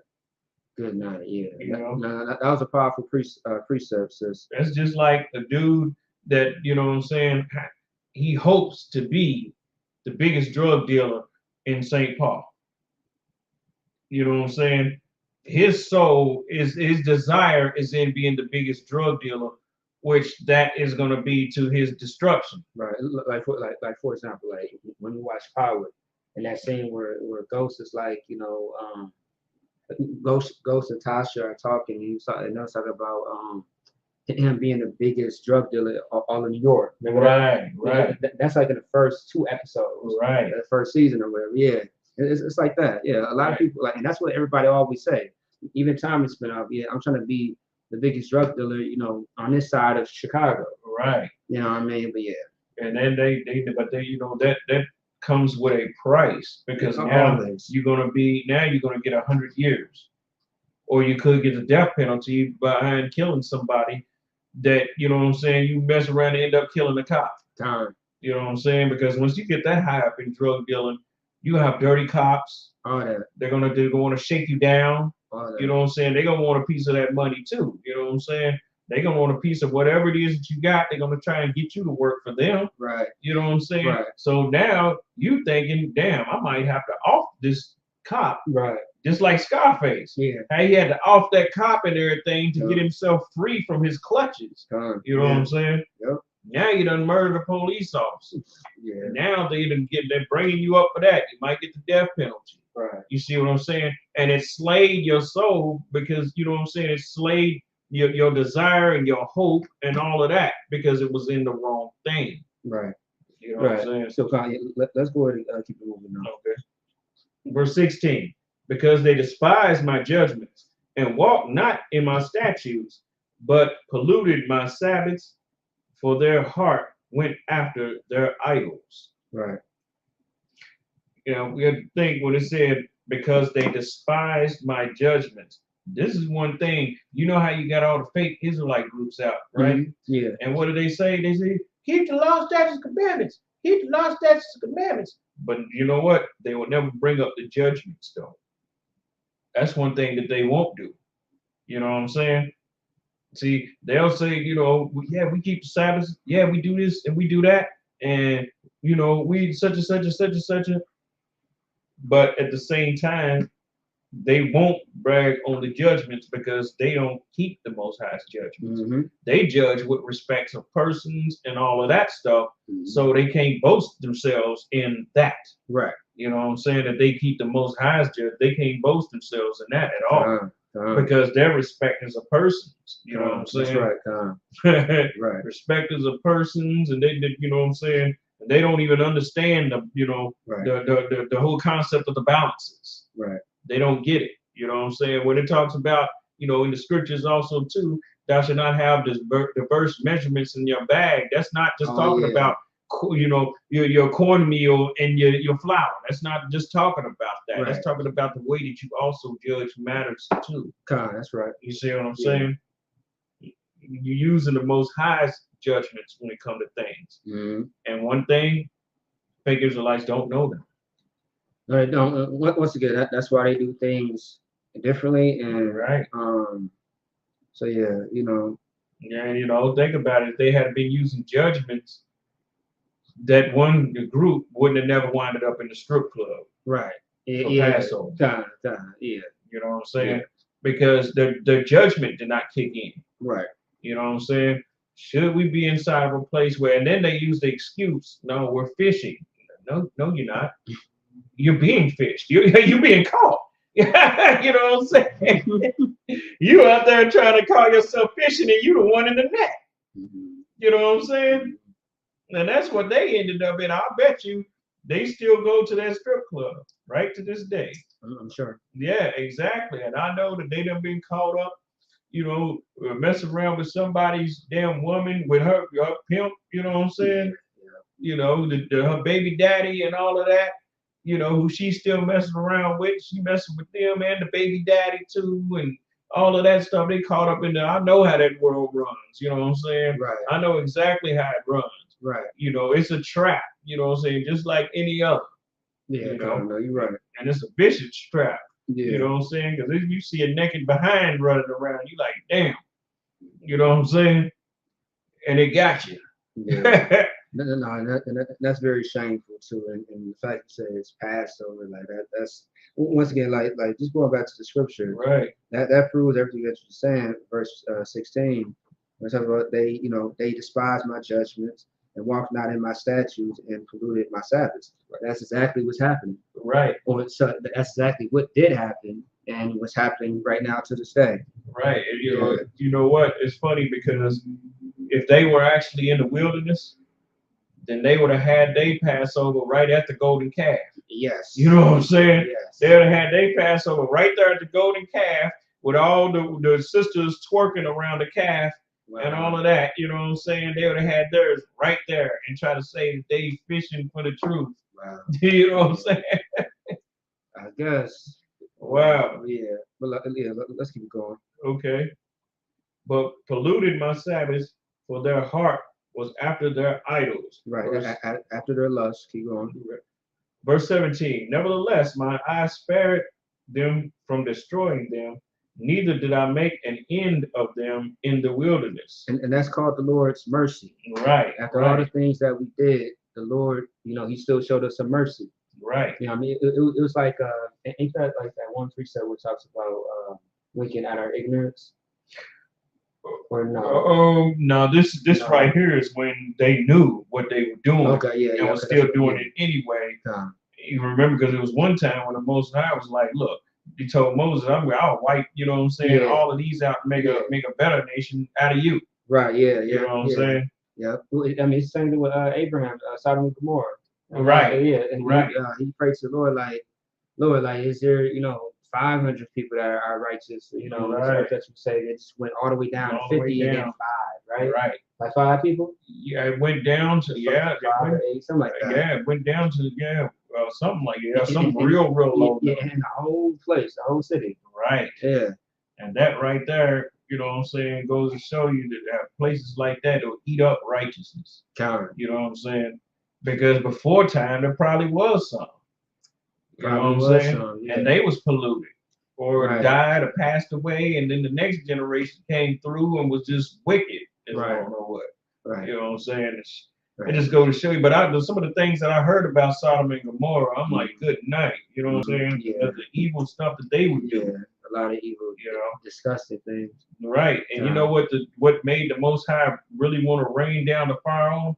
Good night. Yeah. You know? That was a powerful precept, sis. That's just like a dude that, you know what I'm saying, he hopes to be the biggest drug dealer in St. Paul. You know what I'm saying? His soul his desire is in being the biggest drug dealer, which that is going to be to his destruction. Right. Like for example, like when you watch Power, and that scene where Ghost is like, you know, Ghost and Tasha are talking, and they're talking about him being the biggest drug dealer all in New York. Remember that? Right. That's like in the first 2 episodes. Right. The first season or whatever. Yeah. It's like that. Yeah. A lot of people like, and that's what everybody always say. Even Tommy's been out. Yeah, I'm trying to be the biggest drug dealer, you know, on this side of Chicago. Right. You know what I mean? But yeah. And then they you know, that comes with a price, because now you're gonna get 100 years, or you could get the death penalty behind killing somebody that, you know what I'm saying, you mess around and end up killing the cop. You know what I'm saying? Because once you get that high up in drug dealing, you have dirty cops. All that. They're gonna shake you down. You know what I'm saying? They're gonna want a piece of that money too. You know what I'm saying? They're gonna want a piece of whatever it is that you got. They're gonna try and get you to work for them. Right. You know what I'm saying? Right. So now you thinking, damn, I might have to off this cop. Right. Just like Scarface. Yeah. How he had to off that cop and everything to get himself free from his clutches. You know what I'm saying? Yep. Now you done murdered a police officer. Yeah. Now they're bringing you up for that. You might get the death penalty. Right. You see what I'm saying? And it slayed your soul, because, you know what I'm saying, it slayed your desire and your hope and all of that, because it was in the wrong thing. Right. You know what I'm saying? So let's go ahead and keep it moving now. Okay. Verse 16. Because they despise my judgments and walk not in my statutes, but polluted my Sabbaths, for their heart went after their idols. Right. You know, we have to think when it said, because they despised my judgments. This is one thing. You know how you got all the fake Israelite groups out, right? Yeah. And what do they say? They say, keep the law, statutes, commandments. Keep the law, statutes, commandments. But you know what? They will never bring up the judgments, though. That's one thing that they won't do. You know what I'm saying? See, they'll say, you know, yeah, we keep the Sabbath. Yeah, we do this and we do that. And, you know, we such and such and such and such. But at the same time, they won't brag on the judgments because they don't keep the Most High's judgments. They judge with respects of persons and all of that stuff, so they can't boast themselves in that. Right. You know what I'm saying? That they keep the Most High's judge, they can't boast themselves in that at all because their respect is of persons. You know what I'm saying? That's right. Right. Respect is of persons, and they, you know what I'm saying? And they don't even understand the, you know, the whole concept of the balances. Right. They don't get it. You know what I'm saying? When it talks about, you know, in the scriptures also too, thou shalt not have diverse measurements in your bag. That's not just talking about, you know, your cornmeal and your flour. That's not just talking about that. That's talking about the way that you also judge matters too. That's right. You see what I'm saying? You're using the Most High's judgments when it comes to things. And one thing, fake Israelites don't know them. Right. Once again, that's why they do things differently, and so yeah, you know. Yeah, you know, think about it. If they had been using judgments, that one group wouldn't have never winded up in the strip club. Right. For Passover. Yeah. You know what I'm saying? Because the judgment did not kick in. Right. You know what I'm saying? Should we be inside of a place where, and then they use the excuse, no, we're fishing. No, you're not. You're being fished. You're being caught. You know what I'm saying? You out there trying to call yourself fishing, and you the one in the net. You know what I'm saying? And that's what they ended up in. I'll bet you they still go to that strip club right to this day. I'm sure. Yeah, exactly. And I know that they done been caught up, you know, messing around with somebody's damn woman, with her pimp. You know what I'm saying? You know, her baby daddy and all of that. You know, who she's still messing around with. She messing with them and the baby daddy too, and all of that stuff. They caught up in there. I know how that world runs. You know what I'm saying? Right. I know exactly how it runs. Right. You know, it's a trap. You know what I'm saying? Just like any other. Yeah. You know, No, you're right. And it's a vicious trap. Yeah. You know what I'm saying? Because if you see a naked behind running around, you like, damn. You know what I'm saying? And it got you. Yeah. No, that's very shameful too, and the fact you say it's Passover like that. That's once again like just going back to the scripture. Right. That proves everything that you're saying. Verse 16, we're talking about they despise my judgments and walk not in my statutes and polluted my Sabbaths. Right. That's exactly what's happening. Right. So that's exactly what did happen and what's happening right now to this day. Right. You know what? It's funny because if they were actually in the wilderness, then they would have had their Passover right at the golden calf. Yes. You know what I'm saying? Yes. They would have had their Passover right there at the golden calf with all the sisters twerking around the calf and all of that. You know what I'm saying? They would have had theirs right there and try to say that they fishing for the truth. Wow. You know what I'm saying? I guess. Wow. Yeah. But let's keep going. Okay. But polluted my Sabbaths, for their heart was after their idols. Right. After their lust. Keep going. Verse 17. Nevertheless, my eyes spared them from destroying them, neither did I make an end of them in the wilderness. And that's called the Lord's mercy. Right. After all the things that we did, the Lord, he still showed us some mercy. Right. I mean, it was like, ain't that like that one precept where it talks about winking at our ignorance? Or no? No, this right here is when they knew what they were doing. Okay, yeah, and was still doing it anyway. You remember, because it was one time when the Most High was like, look, he told Moses, I'll wipe, you know what I'm saying, all of these out and make a better nation out of you. Right, yeah. You know what I'm saying? Yeah. I mean, it's the same thing with Abraham, Sodom and Gomorrah. Right. Yeah. And he prayed to the Lord, Lord, is there, 500 people that are righteous, right. that you say it just went all the way down to 50 and then 5, right? Right. Like 5 people? Yeah, it went down to yeah, it 5 went, or 8, something like that. yeah, it went down to something like something And- real low. yeah, in the whole place, the whole city. Right. Yeah, And that right there, you know what I'm saying, goes to show you that places like that will eat up righteousness. counter. You know what I'm saying? Because before time there probably was some. You know Probably what I'm was saying? some, yeah. And they was polluted or Right. died or passed away, and then the next generation came through and was just wicked. I Right. don't know what. Right. You know what I'm saying? Right. It just goes to show you. But some of the things that I heard about Sodom and Gomorrah, I'm like, good night. You know what I'm saying? Yeah. The evil stuff that they would do. Yeah, a lot of evil, You know? disgusting things. Right. And you know what made the Most High really want to rain down the fire on?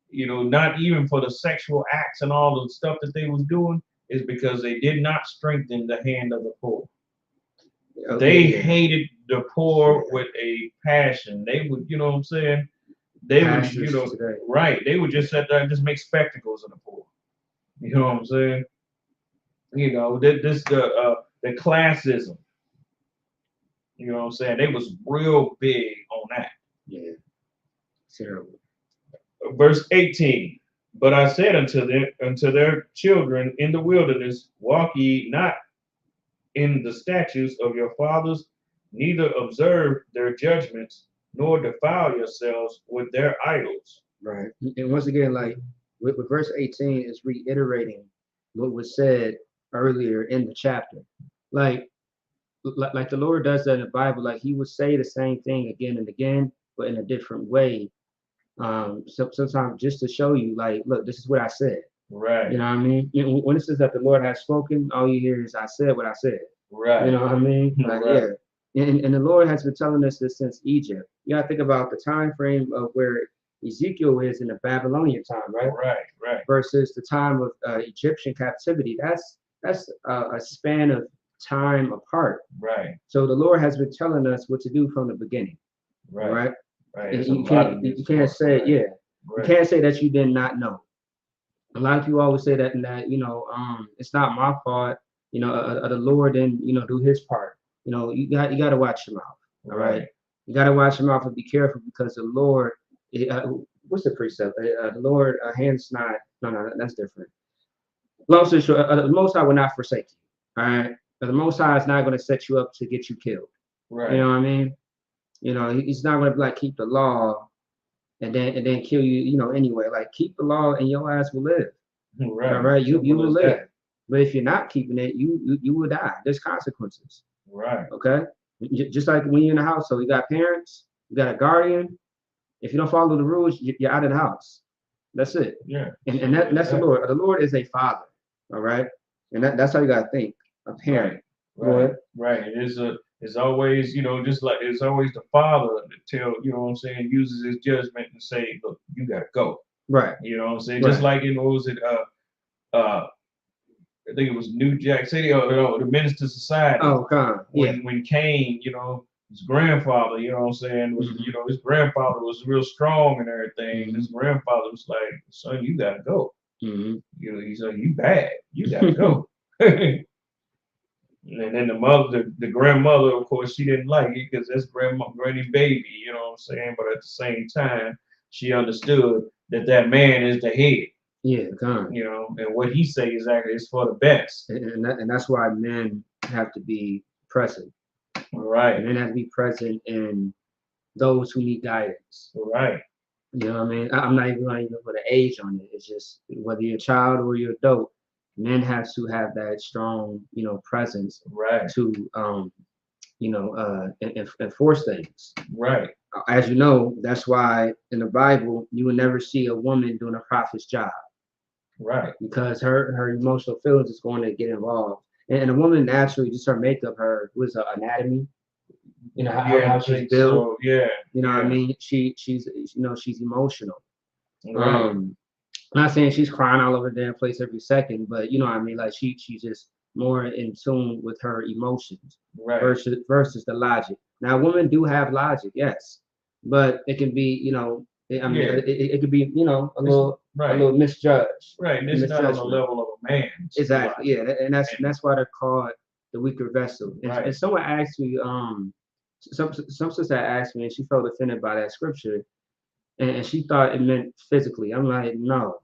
You know, not even for the sexual acts and all the stuff that they was doing, is because they did not strengthen the hand of the poor. Oh, They yeah. hated the poor Yeah. with a passion. They would, you know what I'm saying? They would, Pastors you know, today. right. They would just sit there and just make spectacles of the poor. You know what I'm saying? You know, the classism. You know what I'm saying? They was real big on that. Yeah, terrible. Verse 18. But I said unto their children in the wilderness, walk ye not in the statutes of your fathers, neither observe their judgments, nor defile yourselves with their idols. Right. And once again, like with verse 18 is reiterating what was said earlier in the chapter. Like the Lord does that in the Bible, like he would say the same thing again and again, but in a different way. So sometimes just to show you, like, look, this is what I said. Right. You know what I mean? You know, when it says that the Lord has spoken, all you hear is I said what I said. Right. You know what I mean? Like, Right. yeah. And the Lord has been telling us this since Egypt. You gotta think about the time frame of where Ezekiel is in the Babylonian time, right? Right. Versus the time of Egyptian captivity. That's a span of time apart. Right. So the Lord has been telling us what to do from the beginning. Right. And you can't say, right. yeah. Right. You can't say that you did not know. A lot of people always say that, you know, it's not my fault. You know, the Lord didn't, you know, do his part. You know, you got to watch your mouth. All right. You got to watch your mouth and be careful because the Lord, what's the precept? The Lord hands not. No, that's different. Long story short, the Most High will not forsake you. All right. But the Most High is not going to set you up to get you killed. Right. You know what I mean? You know, he's not going to like keep the law and then kill you. You know, anyway, like keep the law and your ass will live. Right. All right. You will live. That. But if you're not keeping it, you will die. There's consequences. Right. Okay. Just like when you're in the household, you got parents, you got a guardian. If you don't follow the rules, you're out of the house. That's it. Yeah. And that's the Lord. The Lord is a father. All right. And that's how you gotta think. A parent. Right. It's always, you know, just like it's always the father that tell, you know what I'm saying, uses his judgment and say, look, you gotta go. Right. You know what I'm saying? Just like in what was it I think it was New Jack City or no, the Minister Society. Oh, God. When Cain, you know, his grandfather, you know what I'm saying, was you know, his grandfather was real strong and everything. His grandfather was like, son, you gotta go. You know, he said, you bad, you gotta go. And then the grandmother, of course, she didn't like it because that's granny baby, you know what I'm saying? But at the same time, she understood that man is the head. Yeah, God. You know, and what he says exactly is for the best. And that's why men have to be present. Right. Men have to be present in those who need guidance. Right. You know what I mean? I'm not even going to put an age on it. It's just whether you're a child or you're adult, men have to have that strong, you know, presence to, you know, enforce things. Right. As you know, that's why in the Bible, you will never see a woman doing a prophet's job. Right. Because her emotional feelings is going to get involved. And a woman naturally, just her makeup, her anatomy, you know, how she's built. So, yeah. You know what I mean? She's you know, she's emotional. Right. I'm not saying she's crying all over the damn place every second, but you know what I mean? Like she's just more in tune with her emotions versus the logic. Now women do have logic, yes. But it can be, you know, I mean it could be, you know, a little misjudged. Right. It's not on the level of a man. Exactly. Yeah. And that's why they're called the weaker vessel. And someone asked me, some sister asked me, and she felt offended by that scripture. and she thought it meant physically. I'm like, no,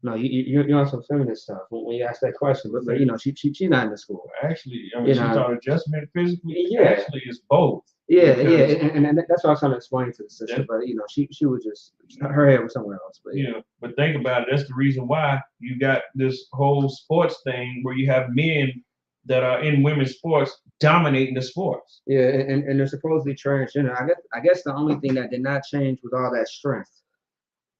no, you're on some feminist stuff when you ask that question. But you know, she's not in the school. Actually, I mean, You she know, thought adjustment physically. Yeah. Actually, it's both. yeah, Because- and that's what I was trying to explain to the sister. Yeah. But you know, she was just her head was somewhere else. But You know, but think about it. That's the reason why you got this whole sports thing where you have men that are in women's sports dominating the sports. yeah, and they're supposedly transgender. I guess the only thing that did not change was all that strength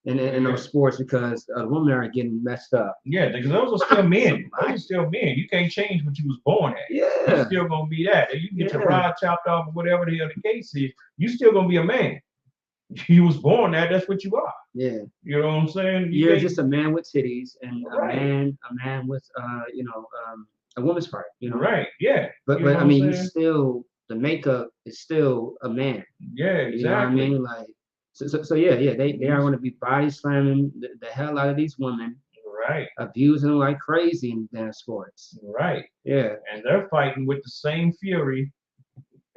in those sports because women are getting messed up. Yeah, because those are still men. Those are still men. You can't change what you was born at. Yeah. You're still gonna be that. And you can get your Yeah. rod chopped off or whatever the hell the case is, you still gonna be a man. You was born that, that's what you are. Yeah. You know what I'm saying? You're just a man with titties and Right. a man with a woman's part, you know. Right, yeah. But You know I what mean I'm you saying? still the makeup is still a man. Yeah, exactly. You know what I mean? Like so yeah, they are gonna be body slamming the hell out of these women, Right, abusing them like crazy in dance sports. right. Yeah. And they're fighting with the same fury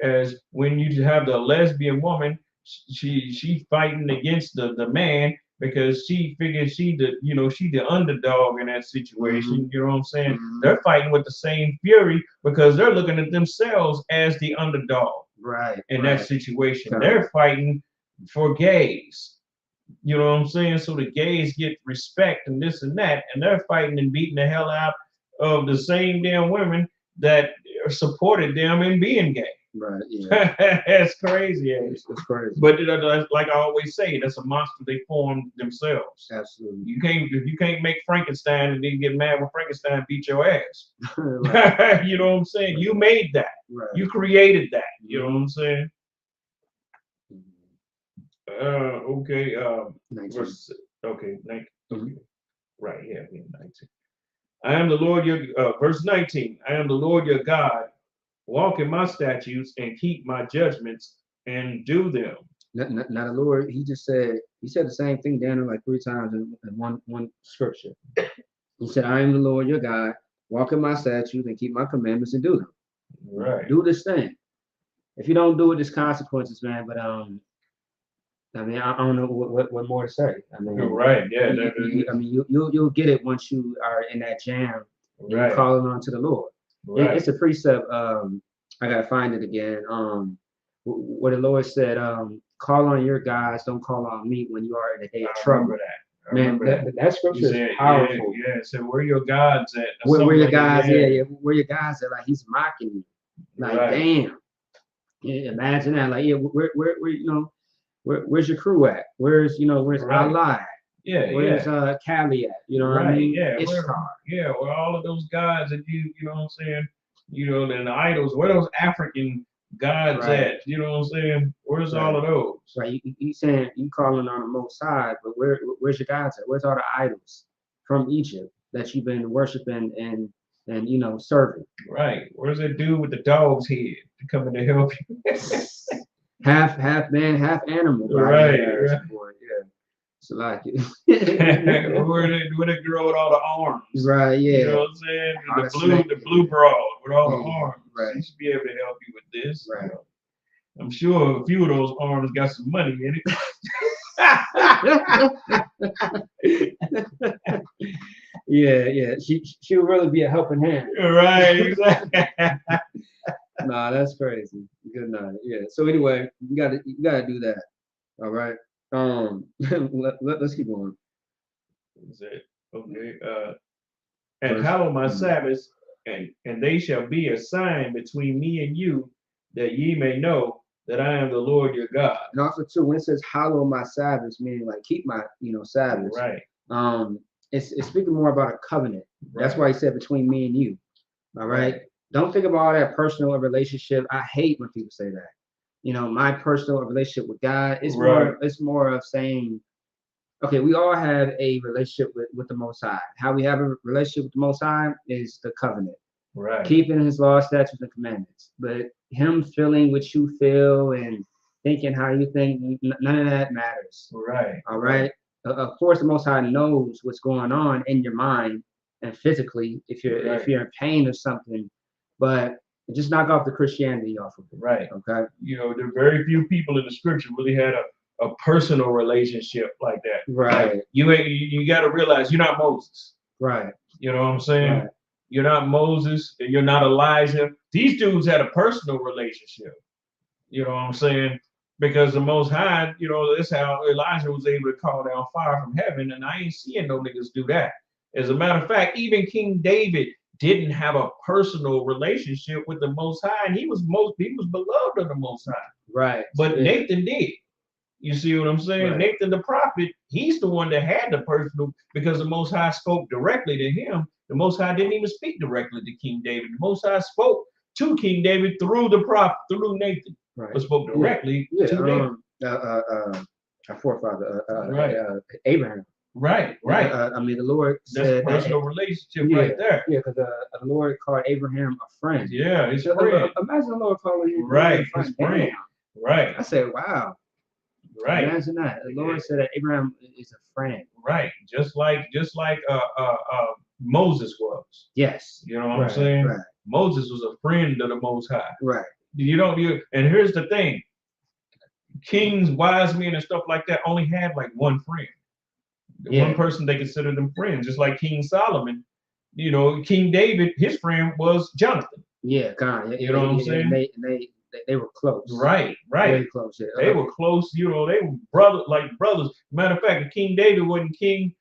as when you have the lesbian woman. She fighting against the man because she figures she the underdog in that situation. You know what I'm saying? Mhm. They're fighting with the same fury because they're looking at themselves as the underdog Right. in right. that situation. Correct. They're fighting for gays. You know what I'm saying? So the gays get respect and this and that, and they're fighting and beating the hell out of the same damn women that supported them in being gay. Right. Yeah. That's crazy. It's crazy. But like I always say, that's a monster they formed themselves. Absolutely. If you can't make Frankenstein and then get mad when Frankenstein beat your ass. Right. You know what I'm saying? You made that. Right. You created that. You know what I'm saying? Mhm. Okay. 19. Verse. Okay. 19. Mhm. Right. Yeah. 19. I am the Lord your. Verse 19. I am the Lord your God. Walk in my statutes and keep my judgments and do them. Not the Lord. He said the same thing, Daniel, like 3 times in one scripture. He said, I am the Lord your God, walk in my statutes and keep my commandments and do them. Right. Do this thing. If you don't do it, there's consequences, man. But I mean, I don't know what more to say. I mean, Right. Yeah. You'll get it once you are in that jam and you're Right. calling on to the Lord. Right. It's a precept. I gotta find it again. Where the Lord said, "Call on your guys, don't call on me when you are in a day of I trouble." remember that. I Man, remember that scripture is powerful. Yeah. So where your gods at? Or Where your something like guys? that. Yeah. Where your guys are? Like he's mocking you. Like Right. damn. Yeah, imagine that. Like where where's your crew at? Where's Right. Allah at? Yeah. Where's Yeah. Cali at? You know what I Right. mean? Yeah. Ishtar. Where all of those gods that you know what I'm saying? And the idols, where those African gods Right. at? You know what I'm saying? Where's all Right. of those? Right, you saying you calling on the Most High, but where's your guys at? Where's all the idols from Egypt that you've been worshiping and serving? Right. Where's that dude with the dog's head coming to help you? half man, half animal. Right. Boy, yeah. So like it. where the girl with all the arms? Right, yeah. You know what I'm saying? All the The blue broad with all the Yeah, arms. right. She should be able to help you with this. Right. I'm sure a few of those arms got some money in it. yeah. She would really be a helping hand. Right, exactly. Nah, that's crazy. Good night. Yeah. So anyway, you gotta do that. All right. Let's keep going. That's it. Okay. And hallow my Sabbaths, and they shall be a sign between me and you, that ye may know that I am the Lord your God. And also too, when it says hallow my Sabbaths, meaning like keep my Sabbaths. Right. It's speaking more about a covenant. That's Right. why he said between me and you. All right. Don't think about all that personal relationship. I hate when people say that. My personal relationship with God is more of saying, okay, we all have a relationship with the Most High. How we have a relationship with the Most High is the covenant. Right. Keeping his law, statutes, and commandments. But him feeling what you feel and thinking how you think, none of that matters. Right. All right. Of course, the Most High knows what's going on in your mind and physically if you're in pain or something. But just knock off the Christianity off of it. Right. Okay. There are very few people in the scripture really had a personal relationship like that. Right. Like, you got to realize you're not Moses. Right. You know what I'm saying? Right. You're not Moses. You're not Elijah. These dudes had a personal relationship. You know what I'm saying? Because the Most High, that's how Elijah was able to call down fire from heaven, and I ain't seeing no niggas do that. As a matter of fact, even King David didn't have a personal relationship with the Most High, and he was beloved of the Most High. Right. But Yeah. Nathan did. You see what I'm saying? Right. Nathan the prophet, he's the one that had the personal, because the Most High spoke directly to him. The Most High didn't even speak directly to King David. The Most High spoke to King David through the prophet, through Nathan. Right. But spoke directly to David. Our forefather, Right. Abraham. Right. I mean, the Lord That's said a personal relationship yeah, right there. Yeah, because the Lord called Abraham a friend. Yeah, his So, friend. imagine the Lord calling you Right, a his friend. Right. I said, wow. Right. Imagine that. The Lord said that Abraham is a friend. Right. Just like Moses was. Yes. You know what I'm saying? Right. Moses was a friend of the Most High. Right. And here's the thing. Kings, wise men, and stuff like that only had like one friend. One person they considered them friends. Just like King Solomon, King David, his friend was Jonathan. Yeah, kind of. You know what I'm saying? They were close. Right. Very close. Yeah. They were close. They were brothers. Matter of fact, if King David wasn't king,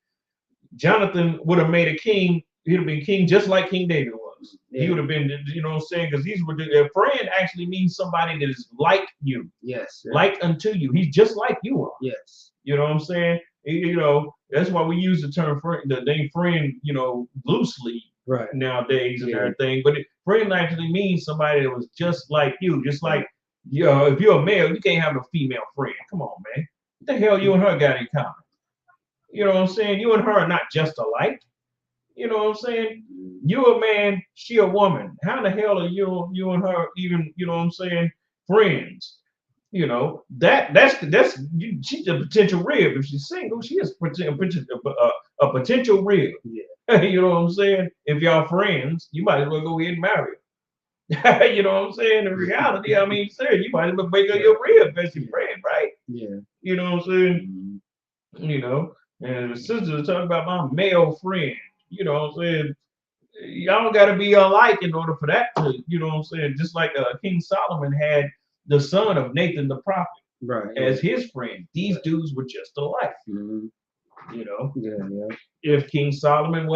Jonathan would have made a king. He'd have been king just like King David was. Yeah. He would have been, you know what I'm saying? Because a friend actually means somebody that is like you. Yes. Yeah. Like unto you. He's just like you are. Yes. You know what I'm saying? That's why we use the term friend, the name friend, loosely nowadays and everything. But friend actually means somebody that was just like you. Just like, if you're a male, you can't have a female friend. Come on, man. What the hell you and her got in common? You know what I'm saying? You and her are not just alike. You know what I'm saying? You a man, she a woman. How the hell are you and her even, you know what I'm saying, friends? She's a potential rib. If she's single, she is a potential rib. Yeah. You know what I'm saying? If y'all friends, you might as well go ahead and marry her. You know what I'm saying? In reality, I mean, sir, you might as well make her your rib best friend, right? Yeah. You know what I'm saying? And the sisters are talking about my male friend. You know what I'm saying? Y'all got to be alike in order for that to, you know what I'm saying? Just like King Solomon had the son of Nathan the prophet as his friend. These dudes were just alike. If King Solomon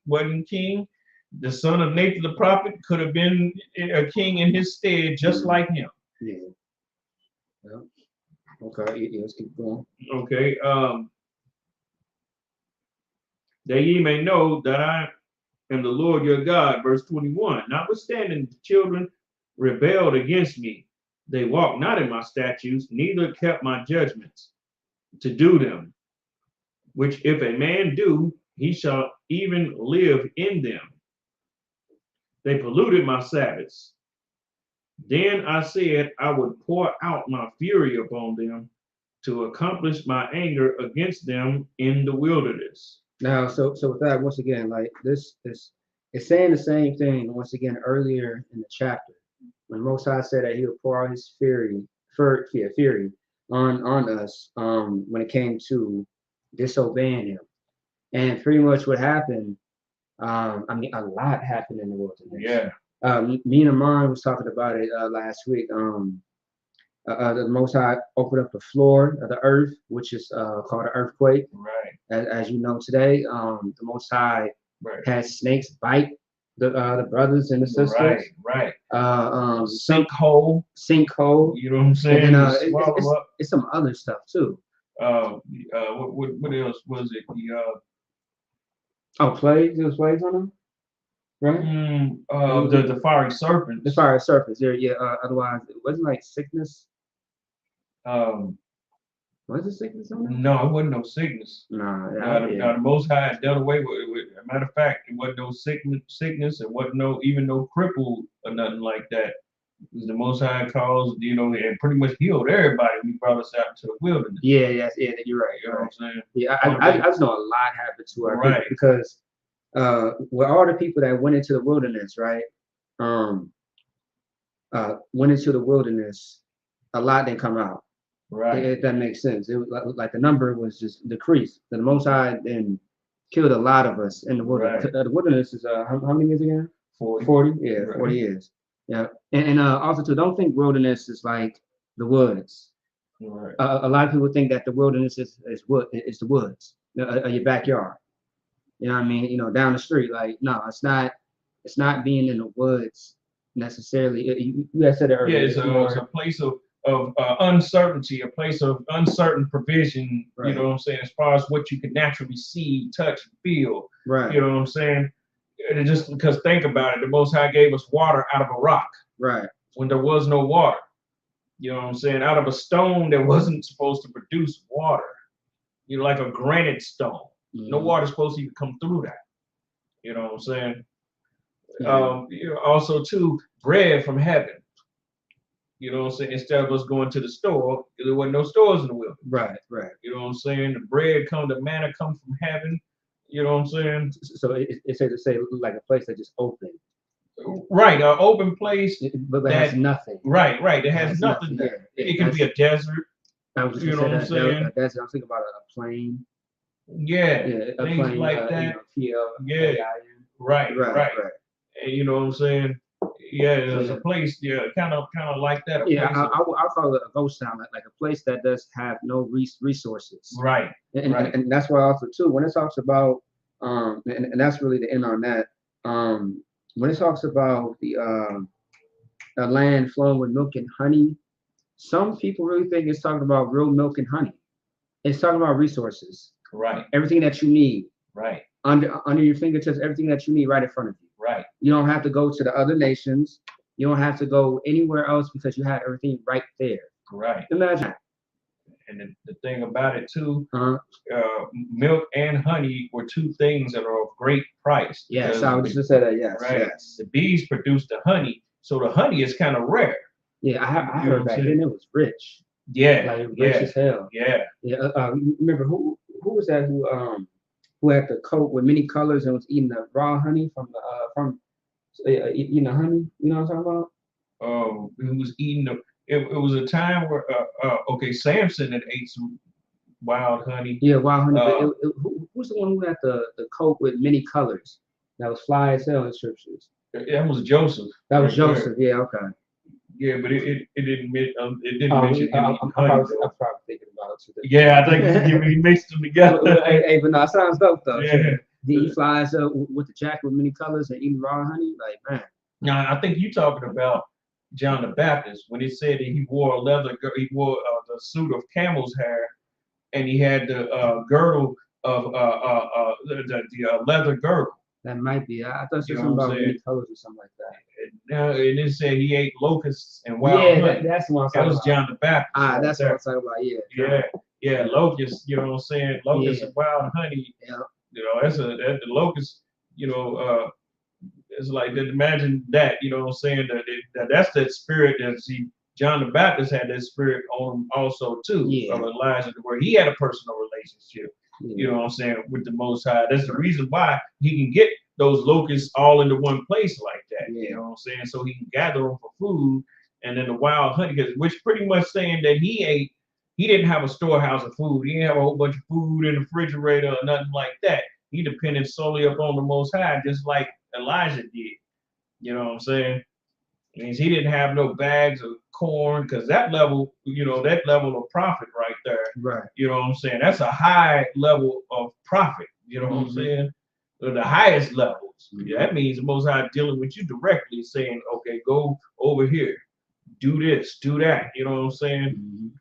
wasn't king, the son of Nathan the prophet could have been a king in his stead, just like him. Okay, let's keep going. Okay. That ye may know that I am the Lord your God, verse 21. Notwithstanding, the children rebelled against me. They walked not in my statutes, neither kept my judgments to do them, which if a man do, he shall even live in them. They polluted my Sabbaths. Then I said I would pour out my fury upon them to accomplish my anger against them in the wilderness. Now, so with that, once again, like this it's saying the same thing once again earlier in the chapter when Most High said that he would pour out his fury on us when it came to disobeying him. And pretty much what happened, I mean, a lot happened in the wilderness. Yeah. Me and Amon was talking about it last week. The Most High opened up the floor of the earth, which is called an earthquake. Right. As you know today, the Most High had snakes bite the brothers and the sisters. Right. Sinkhole. You know what I'm saying? And it's some other stuff too. What else was it? Plagues. There was plagues on them. Right. The fiery serpents. The fiery serpents. Yeah. Otherwise, it wasn't like sickness. Was it sickness on them? No, it wasn't no sickness. Nah, the Most High dealt away with it. As a matter of fact, it wasn't no sickness. It wasn't even no cripple or nothing like that. The Most High caused, and pretty much healed everybody. We brought us out into the wilderness. Yeah, you're right. You know what I'm saying? Yeah, I just know a lot happened to our people because with all the people that went into the wilderness, right? Went into the wilderness, a lot didn't come out. Right. If that makes sense. It was like the number was just decreased. The Most High then killed a lot of us in the wilderness. Right. The wilderness is how many years again? 40. 40? Yeah, Right. 40 years. Yeah. And also too, don't think wilderness is like the woods. Right. A lot of people think that the wilderness is the woods, your backyard. You know what I mean? You know, down the street. Like, no, it's not. It's not being in the woods necessarily. You had said it Yeah, earlier. it's a place of uncertainty, a place of uncertain provision. Right. You know what I'm saying? As far as what you can naturally see, touch, feel. Right. You know what I'm saying? And just because think about it, the Most High gave us water out of a rock. Right. When there was no water. You know what I'm saying? Out of a stone that wasn't supposed to produce water. You know, like a granite stone. No water's supposed to even come through that. You know what I'm saying? You know, also too, bread from heaven. You know what I'm saying? Instead of us going to the store, there wasn't no stores in the wilderness. Right. Right. You know what I'm saying? The bread the manna come from heaven. You know what I'm saying? So it's safe to say like a place that just opened. Right, an open place, but that has nothing. Right. It has nothing there. Yeah, it can be a desert. I was just you know what I'm saying? I was thinking about a plane. Yeah, a things plane, like that. Yeah. Right. And you know what I'm saying? Yeah, there's a place, kind of like that. I'll call it a ghost town, like a place that does have no resources. Right. And that's why also too, when it talks about and that's really the end on that. When it talks about the a land flowing with milk and honey, some people really think it's talking about real milk and honey. It's talking about resources. Right. Everything that you need. Right. Under your fingertips, everything that you need right in front of you. Right. You don't have to go to the other nations. You don't have to go anywhere else because you have everything right there. Right. Imagine. And the thing about it too, milk and honey were two things that are of great price. Yes, I was just say that. Yes. Right. Yes. The bees produce the honey, so the honey is kind of rare. Yeah, I heard back then it was rich. Yeah. Like rich as hell. Yeah. Yeah. Remember who was that who had the coat with many colors and was eating the raw honey from eating the honey? You know what I'm talking about? He was eating it was a time where Samson had ate some wild honey. Yeah, wild honey. Who's the one who had the coat with many colors that was fly as hell in scriptures? That was Joseph. That was Joseph. Yeah. Okay. Yeah, but it didn't mention him. I'm probably thinking about it today. Yeah, I think he mixed them together. Hey, but no, it sounds dope though. Yeah. Did he flies with the jacket with many colors and eating raw honey? Like, man. No, I think you're talking about John the Baptist when he said that he wore the suit of camel's hair, and he had the girdle of the leather girdle. That might be. I thought you were talking about many colors or something like that. And it said he ate locusts and wild honey. That's what I'm talking about. That was John the Baptist. That's what I'm talking about. Yeah, locusts. You know what I'm saying? Locusts and wild honey. Yeah. You know, the locust. You know, it's like imagine that. You know what I'm saying? That's that spirit that John the Baptist had that spirit on him also too. Yeah. Of Elijah, where he had a personal relationship. Yeah. You know what I'm saying, with the Most High. That's the reason why he can get those locusts all into one place like that. Yeah. You know what I'm saying? So he can gather them for food, and then the wild honey, which pretty much saying that he didn't have a storehouse of food. He didn't have a whole bunch of food in the refrigerator or nothing like that. He depended solely upon the Most High, just like Elijah did. You know what I'm saying? It means he didn't have no bags of corn, because that level of profit right there. Right. You know what I'm saying? That's a high level of profit. You know what I'm saying? The highest levels. Yeah, that means the Most High dealing with you directly, saying, okay, go over here, do this, do that. You know what I'm saying?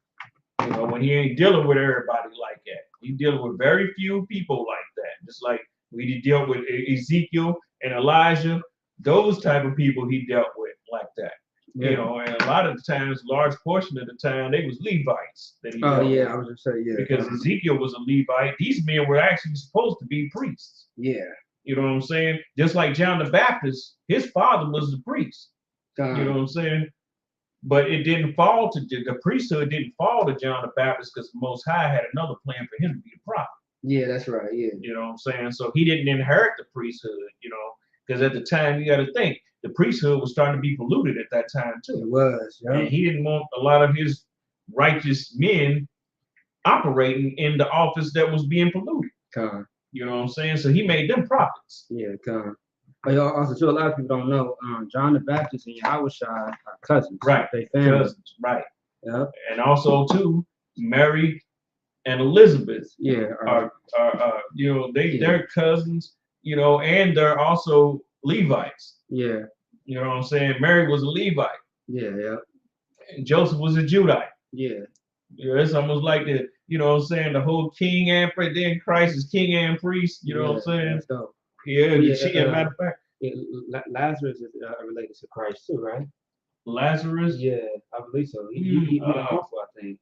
You know, when he ain't dealing with everybody like that. He's dealing with very few people like that. Just like we dealt with Ezekiel and Elijah, those type of people he dealt with like that. Yeah. You know, and a lot of the times, large portion of the time, they was Levites that he dealt with. I was just saying, Because Ezekiel was a Levite. These men were actually supposed to be priests. Yeah. You know what I'm saying? Just like John the Baptist, his father was the priest. You know what I'm saying? But it didn't fall to the priesthood didn't fall to John the Baptist because the Most High had another plan for him to be a prophet. Yeah, that's right. Yeah. You know what I'm saying? So he didn't inherit the priesthood, you know, because at the time, you got to think, the priesthood was starting to be polluted at that time too. It was. Yeah. And he didn't want a lot of his righteous men operating in the office that was being polluted. Con. You know what I'm saying? So he made them prophets. Yeah, con. But also, too, a lot of people don't know, John the Baptist and Yahushua are cousins. Right. They family. Cousins. Right. Yeah. And also too, Mary and Elizabeth. Yeah. Are you know, they're cousins. You know, and they're also Levites. Yeah. You know what I'm saying? Mary was a Levite. Yeah. Yeah. And Joseph was a Judite. Yeah. You know, it's almost like the, you know what I'm saying, the whole king and priest, then Christ is king and priest. You know what I'm saying? That's dope. Yeah. Yeah, Matter of fact, Lazarus is related to Christ too, right? Lazarus. Yeah, I believe so. He the uncle, I think.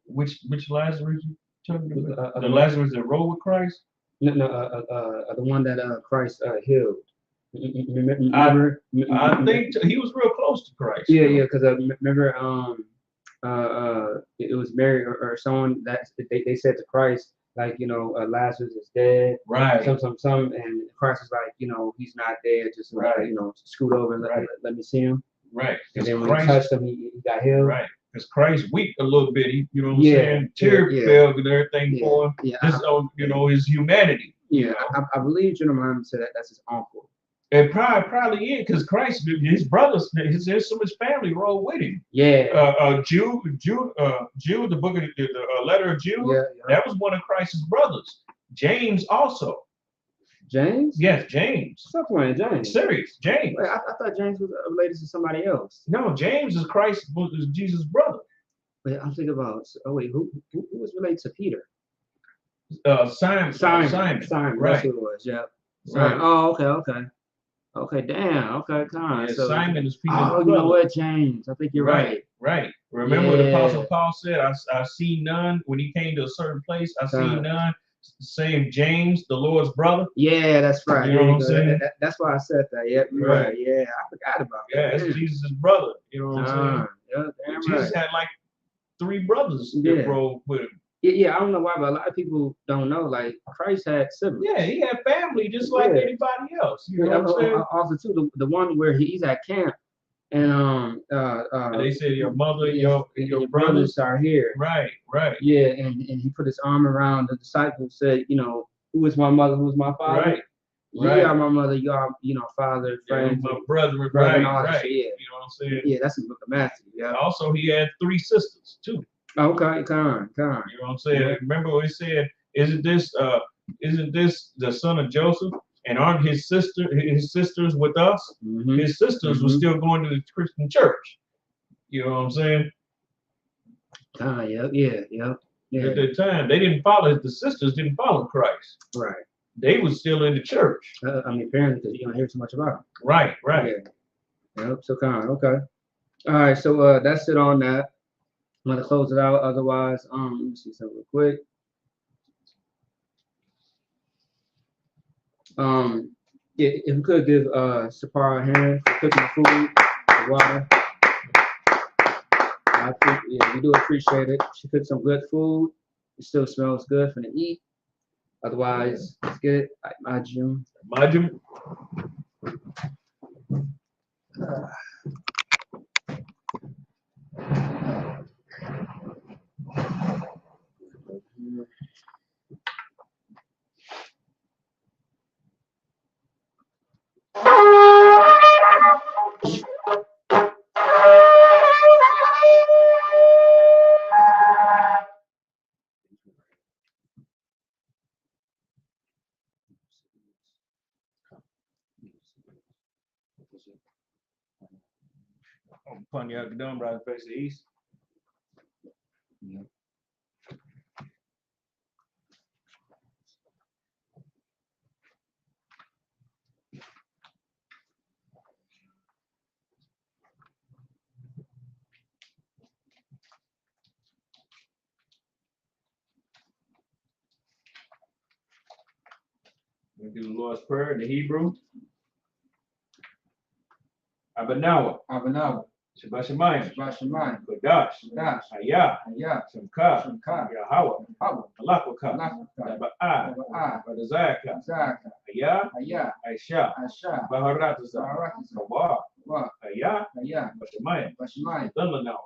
Which Lazarus you talking about? The one- Lazarus that rode with Christ? No, the one that Christ healed. Remember? I think he was real close to Christ. Yeah, yeah, because remember, it was Mary or someone that they said to Christ, like, you know, Lazarus is dead. Right. Some, and Christ was like, you know, he's not dead. Just Right. you know, scoot over and let me see him. Right. And then when Christ, he touched him, he got healed. Right. Because Christ weak a little bit. He, you know what I'm saying? Tear fell and everything for him. Yeah. Just on, you know, his humanity. Yeah, I believe General Muhammad said that's his uncle. It probably is, because Christ, his brothers, some of his family rode with him. Yeah. Jude, the book of the letter of Jude. Yeah. That was one of Christ's brothers. James also. James? Yes, James. Stop playing, James. Serious, James. Wait, I thought James was related to somebody else. No, James is Jesus' brother. Wait, I'm thinking about. Oh wait, who was related to Peter? Simon. Simon. Right. That's who it was. Yeah. Right. Oh, okay. Damn. Okay. Come Yeah, so, Simon is Peter's brother. You know what, James? I think you're right. Right. Remember what the Apostle Paul said? I see none when he came to a certain place. I see none. Same James, the Lord's brother. Yeah, that's right. You know what I'm saying? That's why I said that. Yep, you're right. Yeah, I forgot about that. Yeah, it's Jesus' brother. You know what I'm saying? Yeah, damn Jesus had like 3 brothers that rode with him. Yeah, I don't know why, but a lot of people don't know. Like Christ had siblings. Yeah, he had family just like anybody else. You know what I'm saying? Also, too, the one where he's at camp, and they said your mother, your brothers are here. Right. Yeah, and he put his arm around the disciples, said, you know, who is my mother, who is my father? Right. You are my mother, you are, you know, father, friend, my brother, right. Yeah. You know what I'm saying? Yeah, that's the book of Matthew. Yeah. Also, he had 3 sisters too. Okay, come on. You know what I'm saying? Yeah. Remember what he said? Isn't this the son of Joseph? And aren't his sisters with us? Mm-hmm. His sisters were still going to the Christian church. You know what I'm saying? Yeah. At that time, they didn't follow. The sisters didn't follow Christ. Right. They were still in the church. I mean, apparently, because you don't hear too much about them. Right. Yeah. Yep. So kind of okay. All right. So that's it on that. I'm gonna close it out. Otherwise, let me see something real quick. If we could give Sapara a hand for cooking the food, the water. We do appreciate it. She cooked some good food. It still smells good for the eat. Otherwise, let's get it. Majum. I'm putting you out the dome right face the east. Yep. We do the Lord's Prayer in the Hebrew. Abanawa. Shabbat Shemayim. Kodash. Hayah. Shamka. Yahweh. Malakaka. Naba'ah. Badazaka. Hayah. Aisha. Baharataza. Kawah. Hayah. Bashemayim. Dalanaw.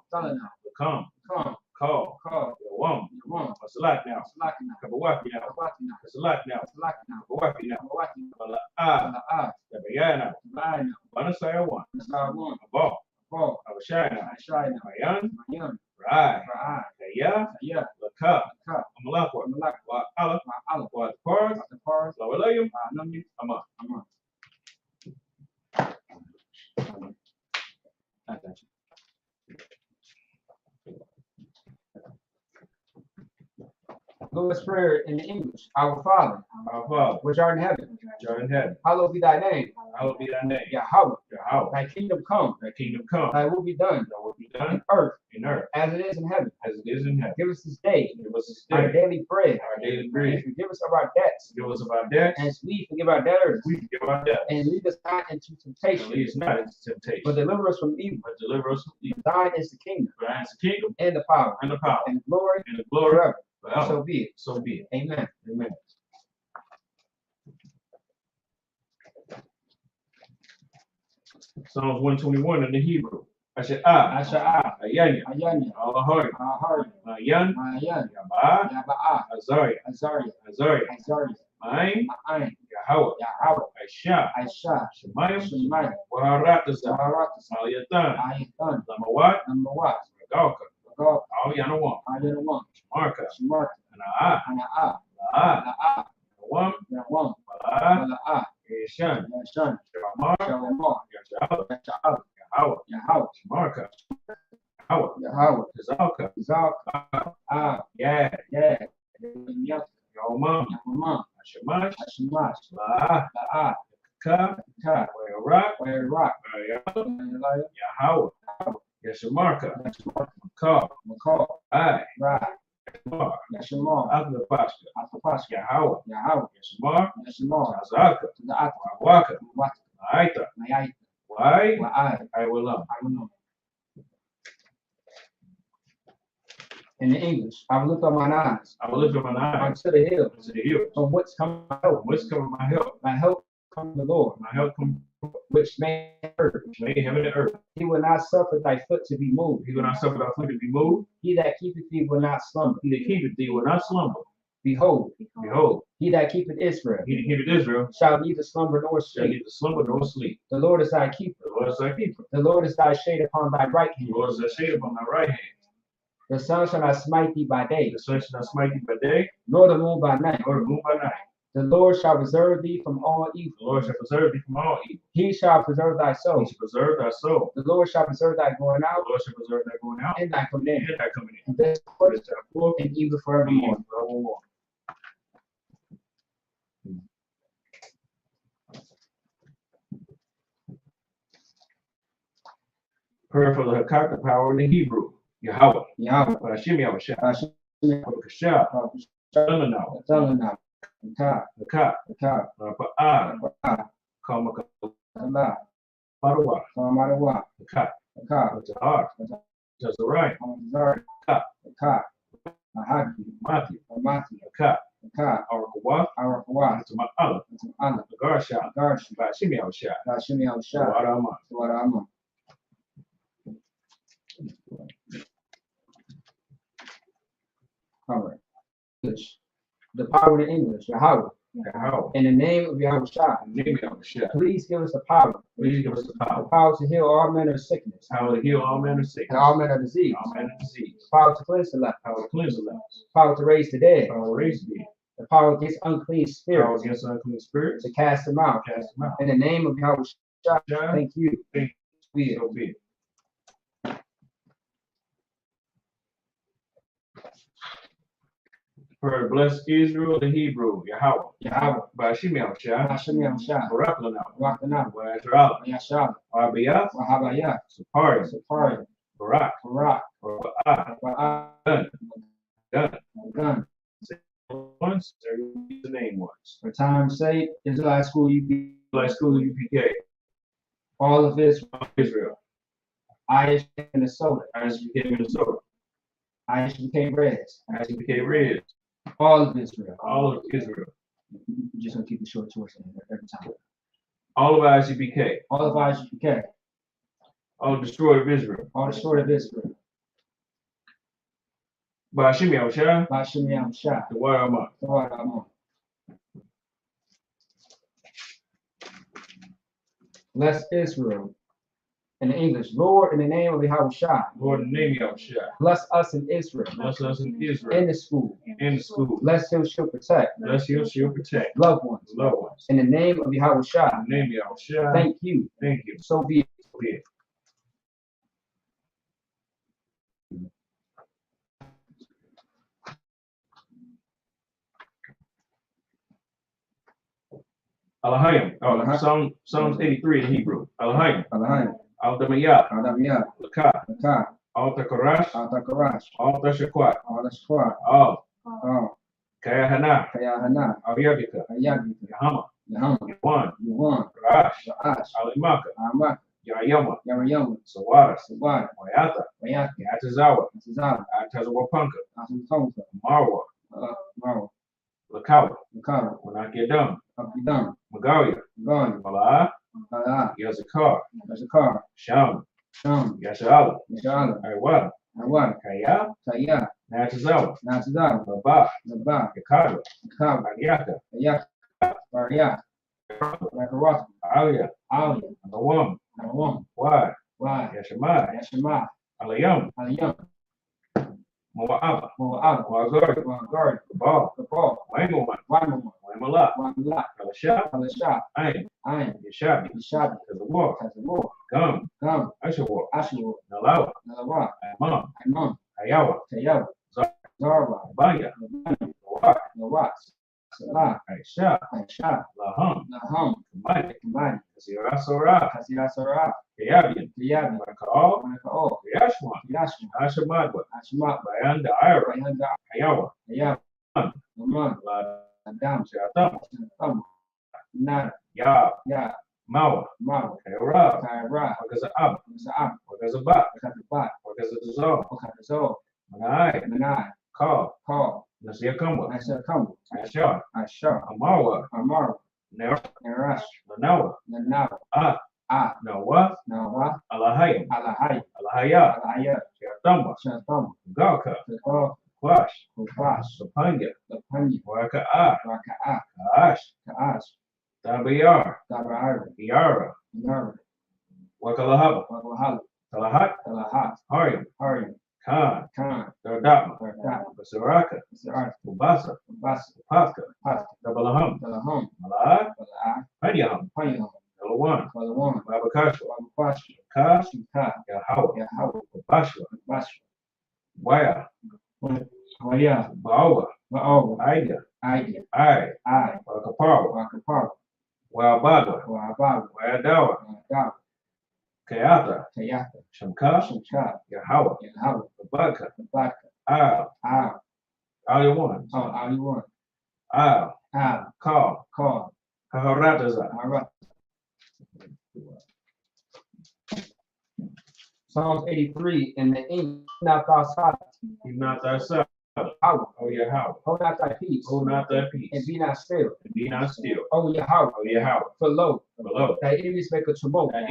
come, come, call, call, Yawam, Yawam, Masalat now, Salakina, Kabawaki now, Kawatina, Masalat now, Salakina, Kabawaki now, Kawatina, Mala'a, Sala'a, Yabayana, Laina, Banasayawan, Nasawan, Abal, Paul, Abashana, Ashina, Mayan, Mayan, Rai, Ra'a, Kaya, Saya, Laka, Ka, Amalakwa, Malak, Wa Allah, Ma'ala, Wa Pars, Matapar, Lawalayum, Ma'anami, Ama. Ama. Lord's Prayer in English. Our Father, Our Father, which art in heaven, which art in heaven, hallowed be thy name. hallowed be thy name. Yahweh, Yahweh, thy kingdom come, thy kingdom come, thy will be done thy will be in done earth in earth as it is in heaven. as it is in heaven. Give us this day Give us this our day daily bread, our daily and bread. forgive us of our debts, Give us of our debts, as we forgive our debtors, we forgive our debts. and lead us not into And temptation, lead us not into temptation, but deliver us from evil. but deliver us from evil. Thine is the kingdom, For thine is the kingdom, and the power, and the power, and the glory, and the glory forever. forever. So be it. So be it. Amen. Amen. Psalms 121 in the Hebrew. Asha'ah, Asha'ah, Ayanya, Ayanya, Allahari, Ahari, Mayan, Mayan, Yabaa, Yaba'a, Azaria, Azari, Azaria, Azari, Ma'ain, Ma'ain, Yahweh, Yahweh, Aisha, Aisha, Shemayim, Shemayim, Waharatazah, Zaharatas, Aliyatan, Ayatan, Lamawat, Namawat, Galka, God, Aliyanawam, Ayanawam, Marka, Shmarta, Anaa, Ana'a, La'a, La'a, Nawam, Nawam, Mala'a, Mala'a, Yeshan, Yashan, Shamar, Shawamar, Yasha'al, Yasha'al, Yahweh, Yahweh, Marka, Yahweh, Yahweh, Zalka, Zal, Yad, Yad, Yad, Yomam, Yahumam, Shemash, Hashemash, La'a, La'a, Ka, Ka, Wayrak, Where Rock, Yahweh, Yahweh, Yashamarka, Yashmarta, Ka, McCall, Ai, Ra, Yashamar, Yashamar, Akhlapashka, Atapashka, Yahweh, Yahweh, Yashamar, Yashamar, Azaka, to the Ata, Waka, Wat, Aita, Mayai, Wai, Wa'ai, I will love. I don't know. In the English, I will lift up mine eyes I will lift up my eyes unto the hills, to the hills. from whence cometh my help. Whence cometh my help? My help comes from the Lord, My help comes which made earth. which made heaven and earth. He will not suffer thy foot to be moved. He will not suffer thy foot to be moved. He that keepeth thee will not slumber. He that keepeth thee will not slumber. Behold, Behold, he that keepeth Israel he that keepeth Israel shall neither slumber nor shall sleep. neither slumber nor sleep. The Lord is thy keeper. The Lord is thy keeper. The Lord is thy shade upon thy right The hand. Lord is thy shade upon thy right hand. The sun shall not smite thee by day, The sun shall not smite thee by day, nor the moon by night. nor the moon by night. The Lord shall preserve thee from all evil. The Lord shall preserve thee from all evil. He shall preserve thy He soul. shall preserve thy soul. The Lord shall preserve thy going The out Lord shall preserve thy going out and thy coming in. and thy coming in. And this What is thy forth and even and forevermore. forevermore. Prayer for the Hakak, the power in the Hebrew. Yahweh. Yahweh. Hashem Yahushua. Hashem. Bakashah. Shalom. Talana. Ka. Hakak. Ka. Pa'ah. Ka. Kamaka. Tala. Marawa. Marawa. Hakak. Ka. Tahar. Tazarai. Zar. Ka. Ka. Mahaki. Mati. Mati. Hakak. Ka. Arakawa. Arafawa. Tama'ala. Ana. Garsha. Garsh. Hashem Yahushua. Hashem Yahushua. Warama. Warama. All right. English. The power in English, Yahweh. Yahweh. In the name of Yahushua, Name Yahushua. please give us the power. Please give us the The power. power to heal all manner of sickness, Power to heal all manner of sickness. and all manner of disease. All manner of disease. Power to cleanse the leper. Power to cleanse the lepers. Power to raise the dead. Power to raise the dead. The power against unclean Power spirits, against unclean spirits. to cast them out. Cast them out. In the name of Yahushua, John, thank you. thank Be you. it. So be it. For bless Israel, the Hebrew, Yahweh. Yahweh. Bashim Yahushua. Hashem Yahushua. Barakalana. Rakana. Wa'azra'ala. Yashab. Abiyah. Wahabaya. Sapari. Sapari. Barak. Barak. Ba'ah. Ba'ah. Gun. Gun. Gun. Once, there the name once. For time's sake, Israelite school UP, Like school UPK. all of Israel. Irish, Minnesota. As you became Minnesota. Irish became Reds. As you became Red. All of Israel. All of Israel. You just gonna keep it short every time. All of ICBK. All of Irish became All destroyed of Israel. all the short of Israel. Bashim Yahushua. Bashim Yahushua. The word Amar. The word Amar. Bless Israel. In English, Lord, in the name of Yahushua. Lord, in the name of Yahushua. Bless us in Israel. Bless us in Israel. In the school. In the school. Bless him, she'll protect. Bless you, she'll protect. Loved ones. Loved ones. In the name of Yahushua. In the name of Yahushua. Thank you. Thank you. So be it. So be it. Alahayim. Oh, Psalms 83 in Hebrew. Alahayim. Alahayim. Al-Damayah. Adamiyah. Lakah. Lakah. Al-Takarash. Al-Takarash. Al-Tashakwat. Al-Ashkwat. Al. Kayahana. Kayahana. Al-Yabika. Ayagita. Yahama. Yahama. Yawan. Yuwan. Rash. Ash. Al-Imaka. Amak. Yayama. Yamayama. Sawara. Sawara. Wayata. Wayaka. Yatazawa. Atazava. Atazawapunka. Atazawa. Marwa. Marwa. Lakawa. Lakara. Wanakidam. Abidam. Magalia. Gani. Malaa. Ala. Yazakar. Yazakar. Sham. Sham. Yashala. Yashala. Iwata. Awad. Kaya. Taya. Natazawa. Natazava. Laba. Laba. Yakadwa. Kaba. Ayaka. Ayaka. Barya. Rakarwat. Alia. Ali. Nawam. Nawam. Why? Why? Yashama. Yashama. Alayam. Aliyam. Moab. Moab. Wagard. Wagard. Kabal. Kabal. Wangoman. Waimawan. Wamala. Wamala. Alashab. Alashab. Ayn. Ayn. Yashabi. Yashabi. Tazawar. Tazawar. Gum. Gum. Ashawar. Ashur. Nalawa. Nalawa. Imam. Imam. Ayawa. Tayawa. Zarwa. Banya. Nabani. Nawak. Nawat. Salah. Aisha. Aisha. Laham. Naham. Kumani. Kumani. Kasira Sora. Kasira Sarah. Kayabian. Tiyabi. Makao. Manakao. Yashwan. Yashma. Ashamadwa. Ashma. Bayan Daira. Bayanda. Ayawa. Tayabi. Naman. Adam. Shatam. Tam. Nada. Ya. Ya. Mawa. Mawa. Kaira. Kaira. Wakaza Ab. Sa'ab. Wakaza Ba. Katabat. Wakaza Dazal. Katazo. Manai. Manai. Call. Call. Nasia Kumba. Asha Kambu. Asha. Asha. Amawa. Amar. Nera. Nerash. Lanawa. Nanawa. Ah. Ah. Nawa. Nawa. Alahayim. Alahai. Alahaya. Alahaya. Shatamba. Shatam. Galka. Tako. Kwash. Kufash. Sapanya. Lapanya. Waka Ah. Raka'a. Kaash. Ka'ash. Tabayar. Tabarara. Yara. Nara. Wakalahaba. Wakahala. Talahat. Talahat. Harim. Harim. Khan. Khan. Dardatma. Dardat. Basaraka. Sa'ar. Ubasa. Bas. Paska. Pas. Dabalaham. Talaham. Malaa. Tala'a. Panyaham. Panyaham. Dalawan. Talawan. Babakashwa. Wabapash. Kash. Shika. Yahawa. Yahawa. Bashwa. Bash. Waya. Waya. Bawa. Wa'awa. Aida. Aida. Ai. Ai. Wakapawa. Wakapara. Wabadwa. Wa'abawa. Wayadawa. Wa'adawa. Kayata. Tayaka. Shamka. Shimka. Yahawa. Yahawa. Babaka. Baka. Al. Ah. Aliwan. Oh, Ali1. Al. Ah. Call. Call. Kaharataza. Alright. Psalms 83 in the English. Not thy silence. He's not thyself. Power. Oh, Yahweh. Hold not thy peace. Hold not thy peace. And be not still. And be not still. Oh, Yahweh. Oh, Yahweh. For lo, Below. thy enemies make a tumult. Thy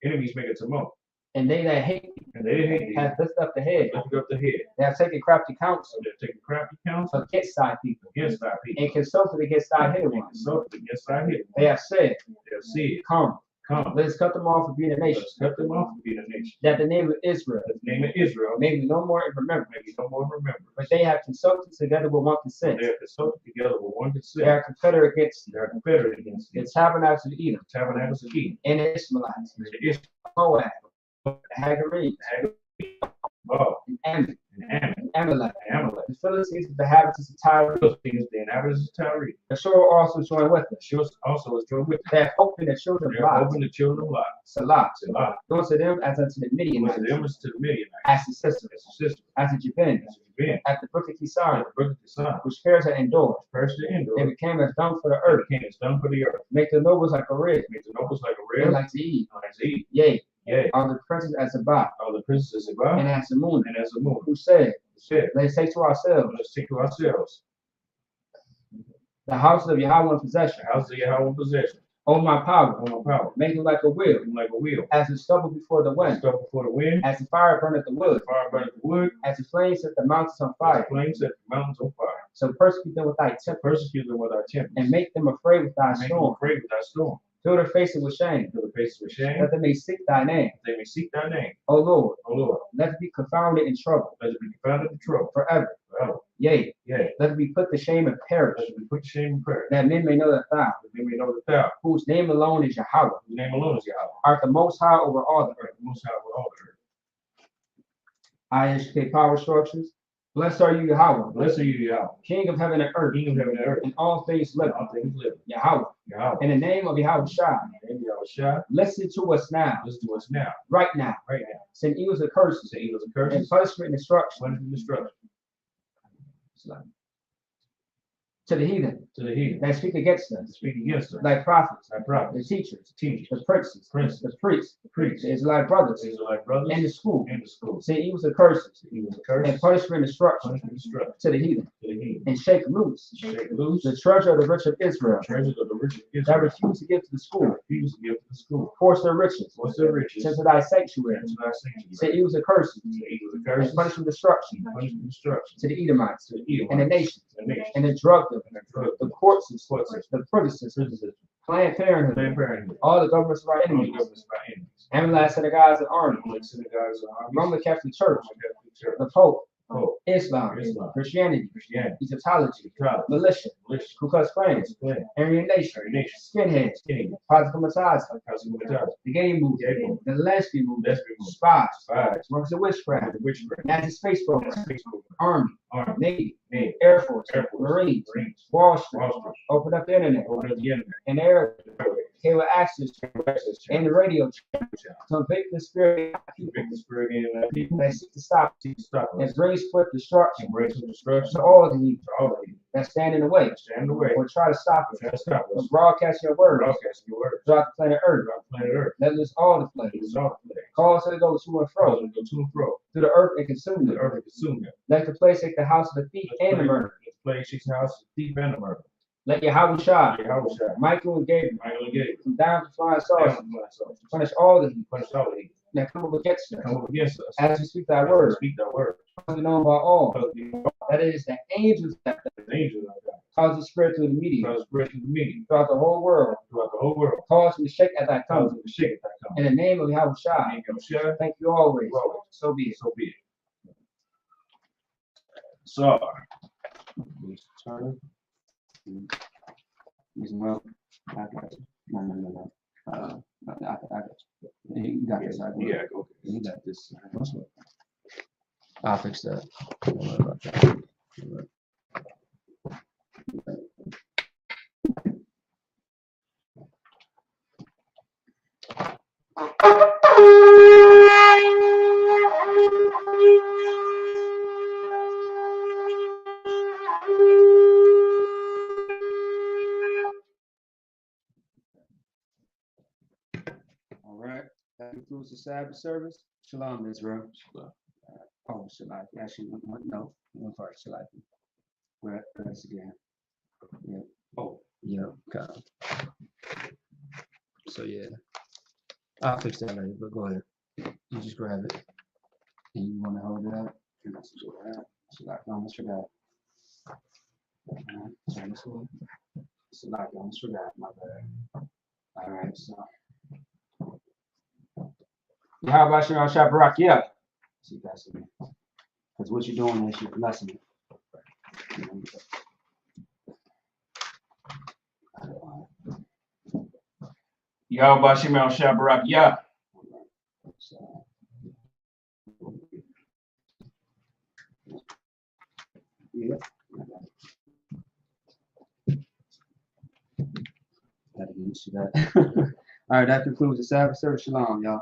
enemies make a tumult. And they that hate thee And they hate thee. have lifted up the head. Lift up the head. They have taken crafty So counsel they're taking crafty counsel against thy people. against thy people. And consulted against thy hidden And ones. consulted against thy hidden. They have said, They have said, come, come, let us cut them off and be the nation. let's cut them off and be the nation. That the name of Israel That the name of Israel may be no more in remembrance. may be no more remembered. But they have consulted together with one consent. They are consulted together with one They consent. are confederate against They are confederate against the the tabernacles of Edom tabernacles of Eden. and the Ishmaelites, And the Ishmael, Moab, the Hagarenes, Moab, and Ammon, and Ammon, and Amalek, and Amalek. the Philistines, the inhabitants of Tyre. Those things the inhabitants of Tyre. The shore also joined with them. She also is joined with them. They have opened the children They of are Lot, open the children of Lot. Salah, Selah. going to them as unto the It was Midianites, the enemies to the Midianites. as the sisters, As a sister. as the Jabin, As a Jabin. at the brook of Kisar, The brook of the sun. which Pharaoh had endured. First the indoor. They became as dung for the It earth. became as dung for the earth. Make the nobles like a rib, Make the nobles like a and rib. like to eat. Like to eat. Yea, Yea. are the princes as a bat, All the princes of God. and as the moon, And as a moon. who said, Said, let us take to ourselves let's take to ourselves the houses of Yahweh in possession. the house of Yahweh in possession. Oh my power, on my power. make it like a wheel, Like a wheel. as the stubble before the wind, Stubble before the wind. as the fire burneth the wood, Fire burneth the wood. as the flames set the mountains on fire. Flames set the mountains on fire. So persecute them with thy temper, Persecute them with our tempers. and make them afraid with thy Make them storm. afraid with thy storm. Fill their faces with shame, Fill the faces with shame. that they may seek thy name. They may seek thy name. O Lord, O Lord, let it be confounded in trouble let it be confounded in trouble forever. forever. Yea, Yea, let it be put to shame and perish, let it be put to shame and prayer. that men may know that thou, That they may know that thou, whose name alone is Yahweh, whose name alone is Yahweh, art the most high over all the earth. the most high over all the earth. ISK power structures. Blessed are you, Yahweh, Blessed are you, Yahweh, King of heaven and earth, King of heaven and earth, and all things and living. all things living. Yahweh, Yahweh, in the name of Yahweh Shai, in the name of Yahweh, listen to us now, listen to us now, right now. right now. Send evils and curses, Say evils and and curses, punishment and destruction punishment and destruction to the heathen to the heathen that speak against that us, speak against us. thy prophets, Thy the prophets, teachers, teachers, the princes, princes, the priests, the priests, the Israelite brothers, Israelite brothers, and the school. and the schools. Send evils and curses, Evils and and curses, punishment and destruction punishment and destruction to the heathen, to the heathen. and shake loose Shake loose the treasure of the rich of Israel treasures of the rich of that Israel. refuse to give to the school. Refuse to give to the school. Force their riches What's their riches? into thy sanctuary. Into thy sanctuary. Send evils and curses, Say evils and and curses, punishment and destruction punishment and destruction to the Edomites, to the Edomites, and the nations, the nations, and the drug dealers, and the drug the court systems, court the prison systems, citizens, Planned Parenthood, Planned Parenthood, all the governments of our all the enemies, governments of our enemies, Amulets synagogues and armies, like synagogues and armies, Roman Catholic Church, Roman Catholic Church, the Pope, Pope, Islam, Islam, Christianity, Christianity, Egyptology, College, militia, militia, Ku Klux Klan, Klan, Aryan Nation, Aryan Nation, skinheads, Skinny, political massage, Cosmopolitan, the gay movement, Gay the lesbian movement, lesbian movement, spies, spies, workers of witchcraft, witchcraft, Nazi space program, Facebook, Army, army, Navy, Navy, Air Force, Air Force, Marines, Marines, Wall Street, Wall Street, open up the internet, open up the internet, and air airways, cable access, access and the channels, radio channel, convict the spirit of people convict the spirit in that people, that seek to stop seek to stop and us, bring swift destruction and bring some destruction to all the evil to all of you, that stand in the way stand in the way, or try to stop us try to stop from us, broadcasting your word broadcasting your word throughout the planet Earth. throughout planet Earth. Let loose all the It flames. is all the Cause it to go to and fro frozen, go to and fro, through the earth and consume the it. earth and consume them. Let the place take the house of the thief and the murderer. Let the plague shake the house, the thief and the murderer. Let Yahweh Shai, Yahweh Shai, Michael and Gabriel, Michael and Gabriel, come down from flying down saucers, from flying saucers, punish all the evil punish all the evil that come up against that us. come up against us. As we speak thy As we word, speak thy word, cause it known by all because the that it is the angels that angels of God, cause the spirit through the media because spread through the meeting throughout the whole world, throughout the whole world, cause them to shake at thy cause coming. them to shake at thy coming. In the name of Yahweh Shai, In your Shai, thank you always. always, So be it. so be it. So, let's turn. Using well, I got you. No. I got you. You got this. I got Yeah, okay. You got this. I'll fix that. Don't worry about that. All right. That concludes the Sabbath service. Shalom, Israel. Oh, Shalom. Actually, no. One part, Shalom. Where that's again. Yeah. Oh, Yeah. Okay. So yeah. I'll fix that later, but go ahead. You just grab it. And you want to hold it up. And that's just right. Shalom. I almost forgot. So this one. Shalom. I almost forgot. My bad. All right. So. How about you on Shabbat? Yeah. See, that's it. Because what you're doing is you're blessing it. Yahweh Shemel Shabbat, Yah. So, yeah. Gotta get used to that. All right, that concludes the Sabbath service. Shalom, y'all.